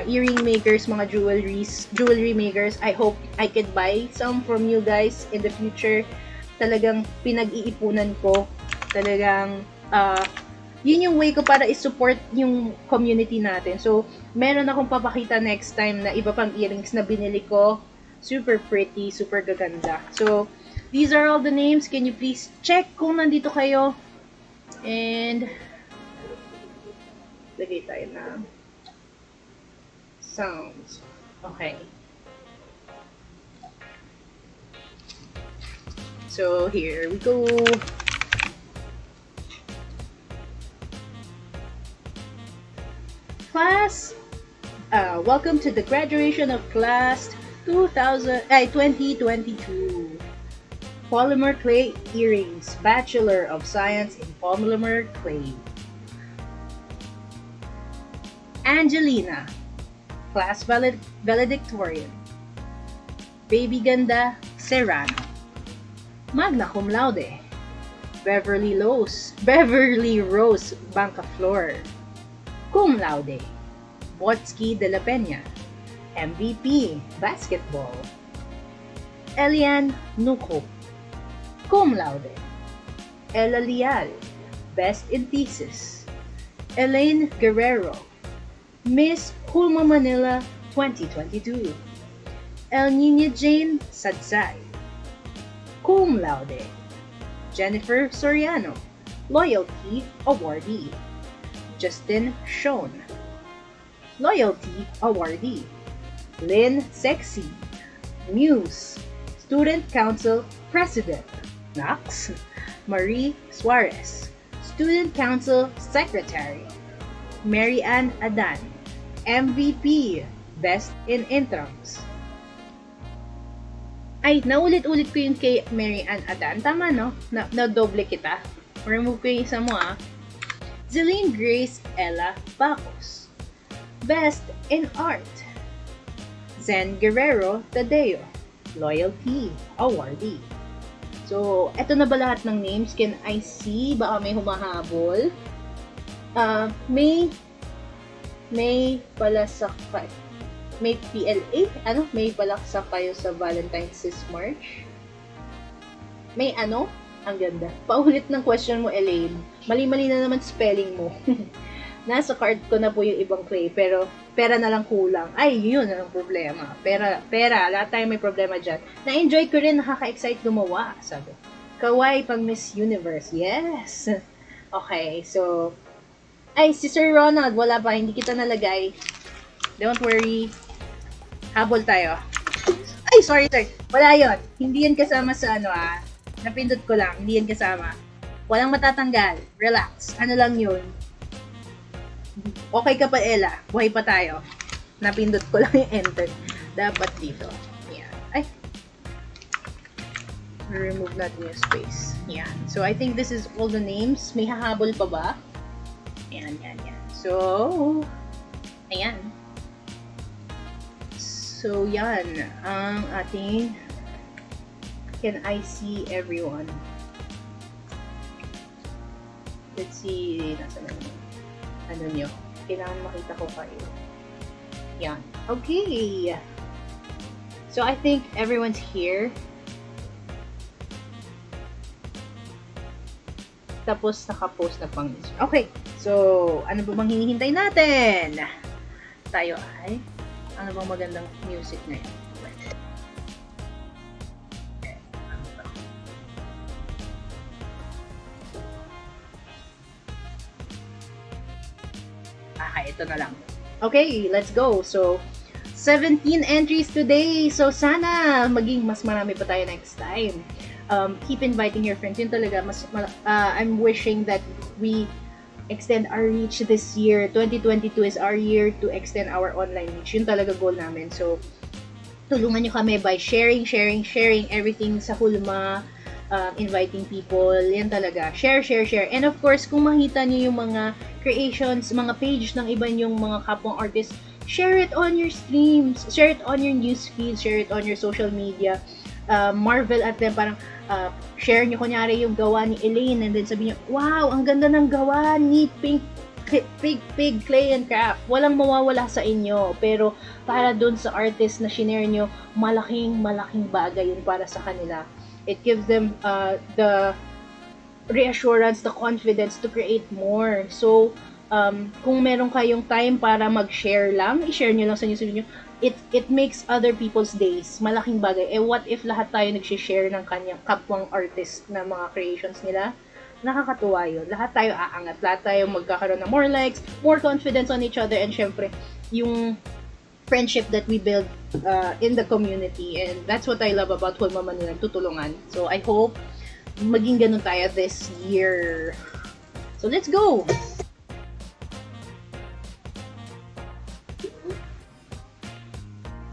[SPEAKER 1] earring makers, mga jewelry makers. I hope I can buy some from you guys in the future. Talagang pinag-iipunan ko. Talagang, yun yung way ko para i-support yung community natin. So, meron akong papakita next time na iba pang earrings na binili ko. Super pretty, super gaganda. So, these are all the names. Can you please check kung nandito kayo? And, lagay tayo na sounds. Okay. So, here we go. Class, welcome to the graduation of class 2022. Polymer Clay Earrings, Bachelor of Science in Polymer Clay. Angelina, class valedictorian. Baby Ganda Serrano, magna cum laude. Beverly Rose Bancaflor, cum laude. Botsky de la Peña, MVP Basketball. Elian Nuko, cum laude. Ella Lial, Best in Thesis. Elaine Guerrero, Miss Hulma Manila 2022. El Nina Jane Sadsay, cum laude. Jennifer Soriano, Loyalty Awardee. Justin Schoen, Loyalty Awardee. Lynn Sexy, Muse, Student Council President. Knox Marie Suarez, Student Council Secretary. Mary Ann Adan, MVP, Best in Intrams. Ay, naulit-ulit ko yung kay Mary Ann Adan. Tama, no? Na-doble kita. Remove ko yung isa mo, Zeline Grace Ella Bacos, Best in Art. Zen Guerrero Tadeo, Loyalty Awardee. So, eto na ba lahat ng names? Can I see? Baka may humahabol. May palasakay. May PLA? May palaksak kayo sa Valentine's this March? May Ang ganda. Paulit ng question mo, Elaine. Mali-mali na naman spelling mo. Nasa card ko na po yung ibang clay, pero pera na lang kulang. Ay, yun ang problema. Pera. Lahat tayo may problema dyan. Na-enjoy ko rin, nakaka-excite gumawa. Sabi, Kawai pang Miss Universe. Yes! Okay, so, ay, si Sir Ronald, wala pa, hindi kita nalagay. Don't worry. Habol tayo. Ay, sorry. Wala yun. Hindi yan kasama sa napindot ko lang. Hindi yan kasama. Walang matatanggal. Relax. Ano lang yun. Okay ka pa, Ella. Buhay pa tayo. Napindot ko lang yung enter. Dapat dito. Yan. Ay. Remove natin yung space. Yan. So, I think this is all the names. May hahabol pa ba? Yan. So, ayan. So, yan. Ang ating can I see everyone? Let's see. Nasa nyo? Kailangan makita ko kayo. Yan. Okay. So, I think everyone's here. Tapos, naka-post na pang list. Okay. So, ano ba bang hinihintay natin? Tayo ay, ano bang magandang music na yan? Ito na lang. Okay, let's go. So, 17 entries today. So, sana maging mas marami pa tayo next time. Keep inviting your friends. Yun talaga, I'm wishing that we extend our reach this year. 2022 is our year to extend our online reach. Yun talaga goal namin. So, tulungan nyo kami by sharing everything sa Hulma. inviting people, yan talaga. Share, share, share. And of course, kung makita niyo yung mga creations, mga page ng iba yung mga kapwang artists, share it on your streams, share it on your newsfeed, share it on your social media. Marvel at them, parang share nyo kunyari yung gawa ni Elaine and then sabi nyo, wow, ang ganda ng gawa ni Pink Clay and Craft. Walang mawawala sa inyo. Pero para dun sa artist na shinare nyo, malaking bagay yun para sa kanila. It gives them the reassurance, the confidence to create more. So, kung meron kayong time para mag-share lang, i-share nyo lang sa nyo, it makes other people's days. Malaking bagay. What if lahat tayo nag-share ng kanyang kapwang artist na mga creations nila? Nakakatuwa yun. Lahat tayo aangat. Lahat tayo magkakaroon ng more likes, more confidence on each other, and syempre, yung friendship that we build in the community. And that's what I love about Hulma Manila, tutulungan. So, I hope maging ganun tayo this year. So, let's go!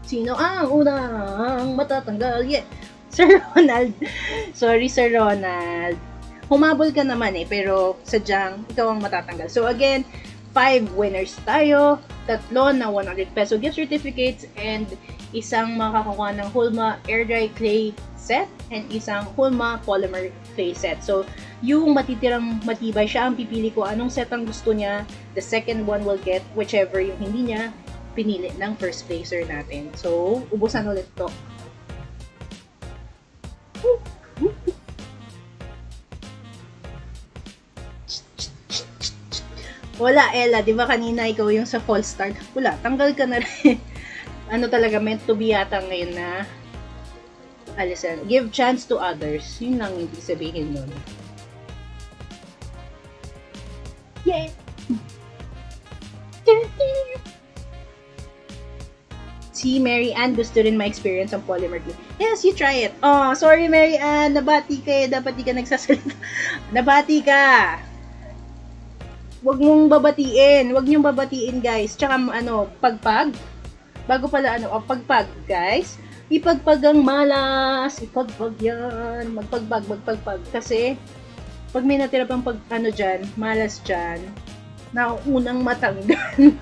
[SPEAKER 1] Sino ang unang matatanggal? Yeah. Sir Ronald. Sorry, Sir Ronald. Humabol ka naman pero sadyang ikaw ang matatanggal. So again, 5 winners tayo, 3 na 100 peso gift certificates, and isang makakuha ng Hulma Air Dry Clay set, and isang Hulma Polymer Clay set. So, yung matitirang matibay, siya ang pipili ko anong set ang gusto niya. The second one will get whichever yung hindi niya pinili ng first placer natin. So, ubusan ulit to. Wala, Ella. Di ba kanina ikaw yung sa false start? Wala, tanggal ka na rin. Ano talaga, meant to be yata ngayon na alisan. Give chance to others. Yun lang yung sabihin nun. Yeah! Si Mary Ann gusto rin ma-experience ang polymer clay. Yes, you try it. Oh, sorry Mary Ann, nabati ka dapat di ka nagsasalita. Nabati ka. Huwag mong babatiin. Huwag niyong babatiin, guys. Tsaka pagpag. Bago pala pagpag, guys. Ipagpag ang malas. Ipagpag yan. Magpagpag. Kasi pag may natira pang dyan, malas dyan, naunang matanggal.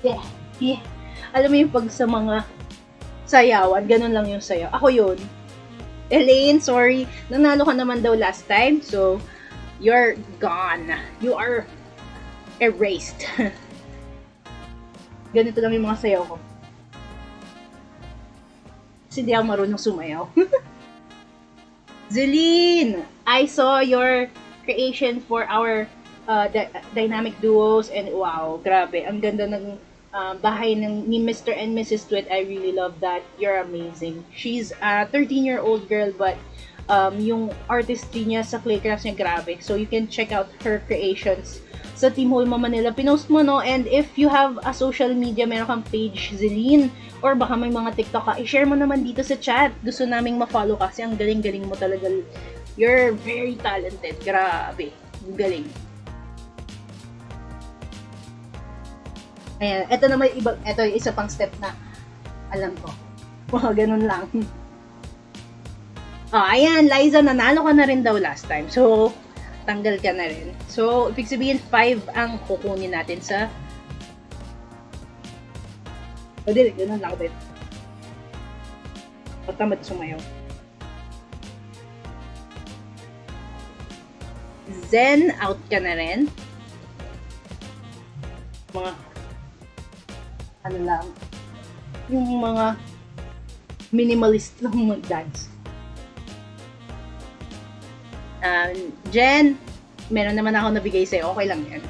[SPEAKER 1] Yeah. Alam mo yung pag sa mga sayawan, ganun lang yung sayaw. Ako yun. Elaine, sorry. Nanalo ka naman daw last time. So, you're gone. You are erased. Ganito lang yung mga sayaw ko. Kasi di ako marunong sumayaw. Zeline, I saw your creation for our dynamic duos, and wow, grabe. Ang ganda ng bahay ni Mr. and Mrs. Twit. I really love that. You're amazing. She's a 13-year-old girl, but yung artistry niya sa clay crafts niya, grabe. So, you can check out her creations sa Team Hulma Manila. Pinost mo, no? And if you have a social media, meron kang page, Zeline, or baka may mga TikTok ka, i-share mo naman dito sa chat. Gusto naming ma-follow kasi ang galing-galing mo talaga. You're very talented. Grabe. Galing. Ayan, ito naman ito yung isa pang step na alam ko. Wow, ganun lang. Ayan, Liza, nanalo ka na rin daw last time. So, tanggal ka na rin. So, ibig sabihin, 5 ang kukunin natin sa dili, ganun lang din. Tamad sumayaw. Zen, out ka na rin. Mga lang, yung mga minimalist lang mag-dance. Jen, meron naman ako nabigay sa'yo. Okay lang yan.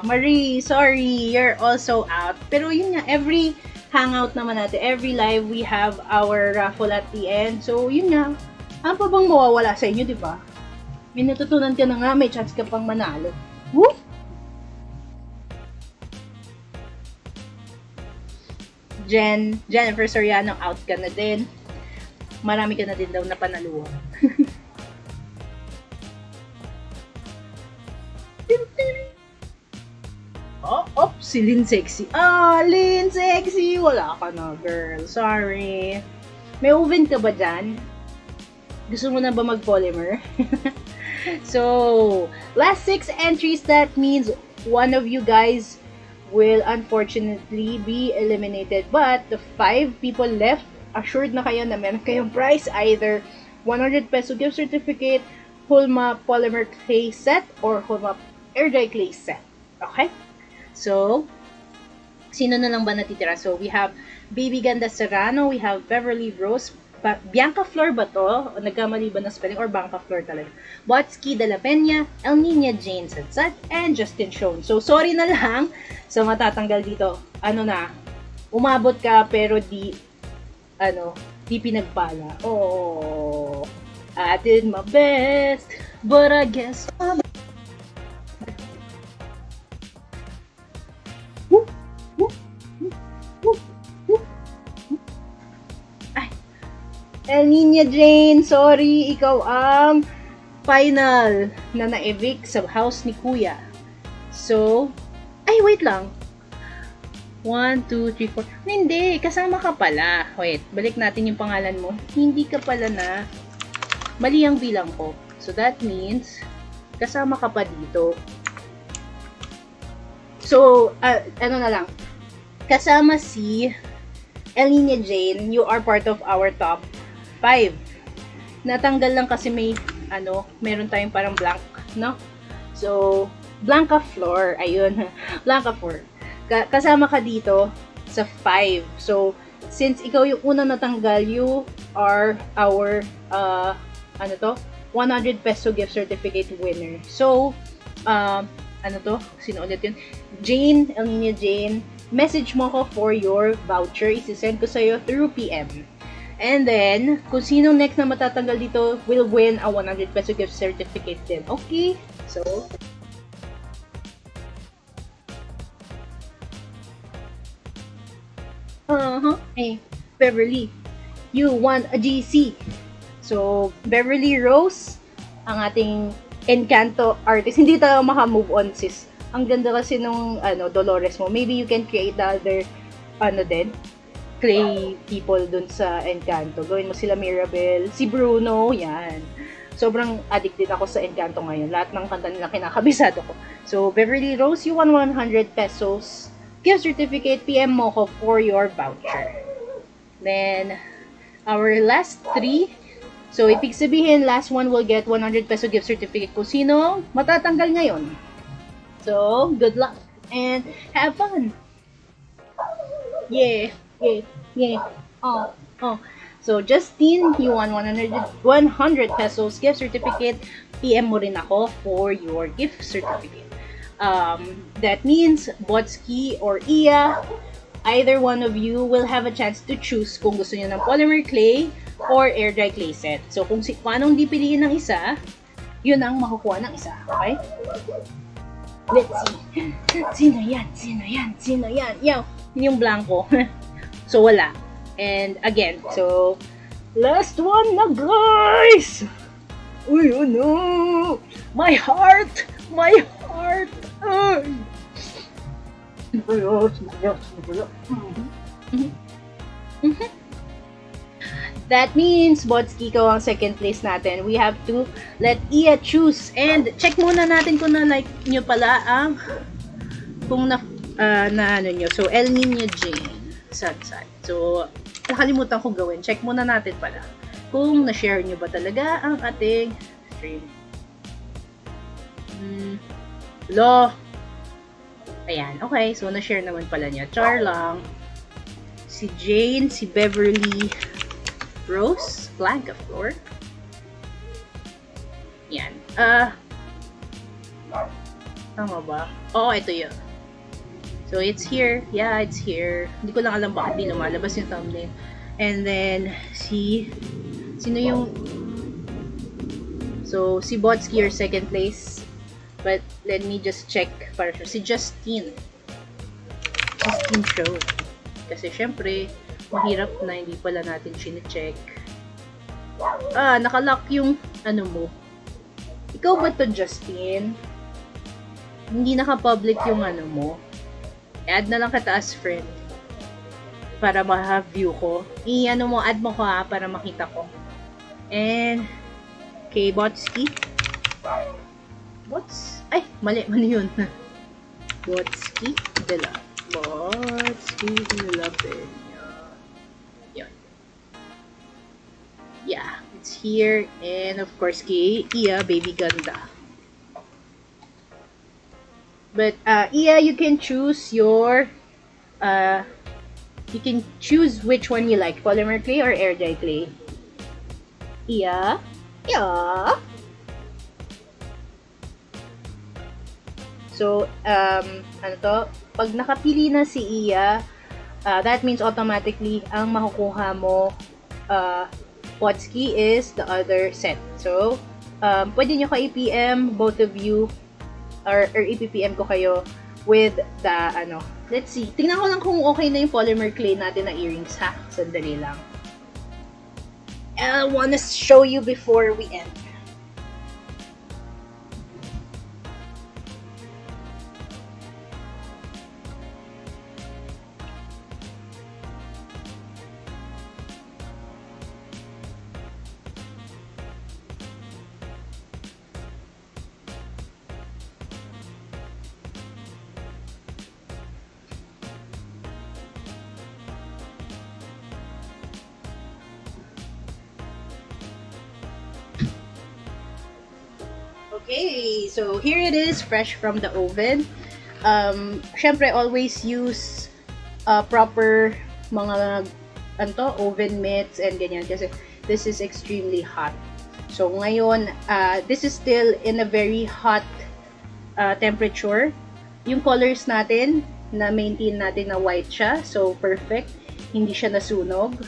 [SPEAKER 1] Marie, sorry, you're also out. Pero yun nga, every hangout naman natin, every live, we have our raffle at the end. So, yun nga, ano pa bang mawawala sa inyo, di ba? May natutunan ka na nga, may chance ka pang manalo. Woo! Jennifer Soriano, out ka na din. Marami ka na din daw na panaluhan. Oh, Oh, si Lynn Sexy. Ah, Lynn Sexy! Wala ka na, girl. Sorry. May oven ka ba dyan? Gusto mo na ba mag-polymer? So, last 6 entries, that means one of you guys will unfortunately be eliminated. But the 5 people left, assured na kayo na meron kayong prize, either 100 peso gift certificate, Hulma Polymer Clay Set, or Hulma Air Dry Clay Set. Okay? So, sino na lang ba natitira? So, we have Baby Ganda Serrano, we have Beverly Rose, Bianca Flor ba to? Nagkamali ba na spelling? Or Bianca Flor talaga? Botsky de la Peña, El Nina Jane Sadsad, and Justin Shone. So, sorry na lang sa matatanggal dito. Ano na, umabot ka pero di pinagpala. Oh, I did my best, but I guess El Nina Jane, sorry, ikaw ang final na na-evict sa house ni Kuya. So, ay, wait lang. 1, 2, 3, 4. Hindi, kasama ka pala. Wait, balik natin yung pangalan mo. Hindi ka pala na. Mali ang bilang ko. So, that means, kasama ka pa dito. So, ano na lang. Kasama si El Nina Jane, you are part of our top 5. Natanggal lang kasi meron tayong parang blank, no? So, Blanca Flor, ayun. Blanca Flor. Kasama ka dito sa 5. So, since ikaw yung unang natanggal, you are our, 100 peso gift certificate winner. So, sino ulit yun? Jane, El Nina Jane, message mo ko for your voucher. Isisend ko sa'yo through PM. And then, kung sino next na matatanggal dito will win a 100 peso gift certificate din. Okay? So, hey, Beverly, you won a GC. So, Beverly Rose, ang ating Encanto artist. Hindi tayo maka-move on, sis. Ang ganda kasi nung, Dolores mo. Maybe you can create the other, clay people dun sa Encanto. Gawin mo sila Mirabel, si Bruno, yan. Sobrang addicted ako sa Encanto ngayon. Lahat ng kanta nila kinakabisado ko. So, Beverly Rose, you won 100 pesos gift certificate. PM mo ko for your voucher. Then, our last 3. So, ibig sabihin, last one will get 100 peso gift certificate kung sino matatanggal ngayon. So, good luck and have fun! Yeah! Yeah. Oh. So, Justine, you won 100 pesos gift certificate. PM mo rin ako for your gift certificate. That means, Botsky or Iya, either one of you will have a chance to choose kung gusto niyo ng polymer clay or air dry clay set. So, kung anong di piliin ng isa, yun ang makukuha ng isa. Okay? Let's see. Sino yan? Yo, yung blanco. So, wala. And again, so, last one na, guys! Uy, oh no! My heart! Ay! That means, Botsky, ikaw ang second place natin. We have to let Iya choose. And check muna natin kung na-like nyo pala ang kung nyo. So, El Nina Jane. Sad. So, nakalimutan ko gawin. Check muna natin pala kung na-share nyo ba talaga ang ating stream. Ayan, okay. So, na-share naman pala niya. Char lang. Si Jane, si Beverly Rose, Blanca Flor. Yan. Tama ba? Oo, ito yun. So, it's here. Yeah, it's here. Hindi ko lang alam bakit di lumalabas yung thumbnail. And then, sino yung... So, si Botsky your second place. But, let me just check para sure. Si Justine Show. Kasi, syempre, mahirap na hindi pala natin chine-check. Nakalock yung mo. Ikaw ba to, Justine? Hindi naka-public yung mo. Add na lang kita as friend. Para ma-have view ko. Add mo ko ha, para makita ko. And, kay Botski. Ay, mali yun. Botski de la Yan. Yeah, it's here. And of course, kay Iya, baby ganda. But, Iya, you can choose your, you can choose which one you like, polymer clay or air dry clay. Iya? Yeah. So, ano to? Pag nakapili na si Iya, that means automatically, ang makukuha mo, Potski is the other set. So, pwede nyo ka i-PM, both of you, or i-PM ko kayo with the, let's see. Tingnan ko lang kung okay na yung polymer clay natin na earrings, ha? Sandali lang. I wanna show you before we end. Okay, so here it is, fresh from the oven. Syempre, always use proper mga oven mitts and ganyan kasi this is extremely hot. So ngayon, this is still in a very hot temperature. Yung colors natin, na-maintain natin na white siya, so perfect. Hindi siya nasunog.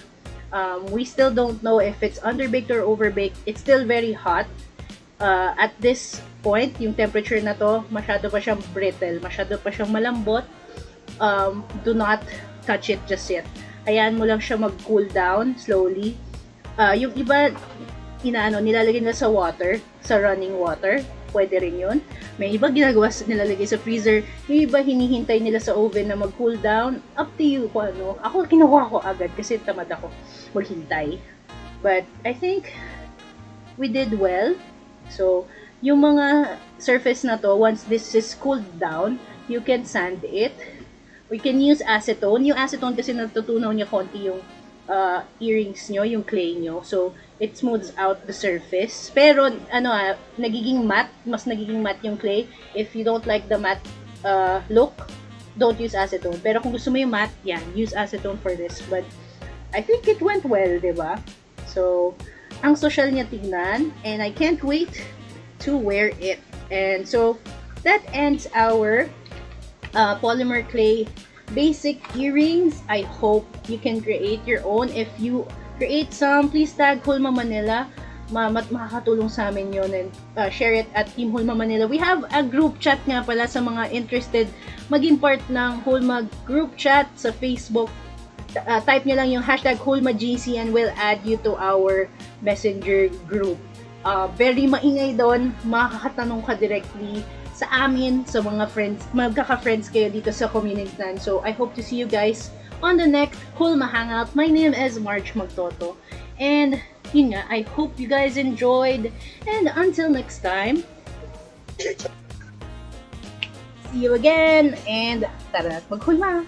[SPEAKER 1] We still don't know if it's underbaked or overbaked. It's still very hot. At this point, yung temperature na to, masyado pa siyang brittle, masyado pa siyang malambot. Do not touch it just yet. Hayaan mo lang siya mag-cool down slowly. Yung iba, nilalagay nila sa water, sa running water. Pwede rin yun. May iba ginagawa nilalagay sa freezer. Yung iba hinihintay nila sa oven na mag-cool down. Up to you kung ano. Ako, kinuha ko agad kasi tamad ako maghintay. But I think we did well. So, yung mga surface na to, once this is cooled down, you can sand it. We can use acetone. Yung acetone kasi natutunaw niya konti yung earrings nyo, yung clay nyo. So, it smooths out the surface. Pero, nagiging matte. Mas nagiging matte yung clay. If you don't like the matte look, don't use acetone. Pero kung gusto mo yung matte, yan, use acetone for this. But, I think it went well, diba? So, ang social niya tignan, and I can't wait to wear it. And so, that ends our polymer clay basic earrings. I hope you can create your own. If you create some, please tag Hulma Manila. Makakatulong sa amin yun, and share it at Team Hulma Manila. We have a group chat nga pala sa mga interested maging part ng Hulma group chat sa Facebook. Type nyo lang yung hashtag HulmaGC and we'll add you to our messenger group. Very maingay doon, makakatanong ka directly sa amin, sa mga friends, magkaka-friends kayo dito sa community nan. So, I hope to see you guys on the next Hulma Hangout. My name is March Magtoto. And, yun nga, I hope you guys enjoyed. And until next time, see you again, and tara, maghulma!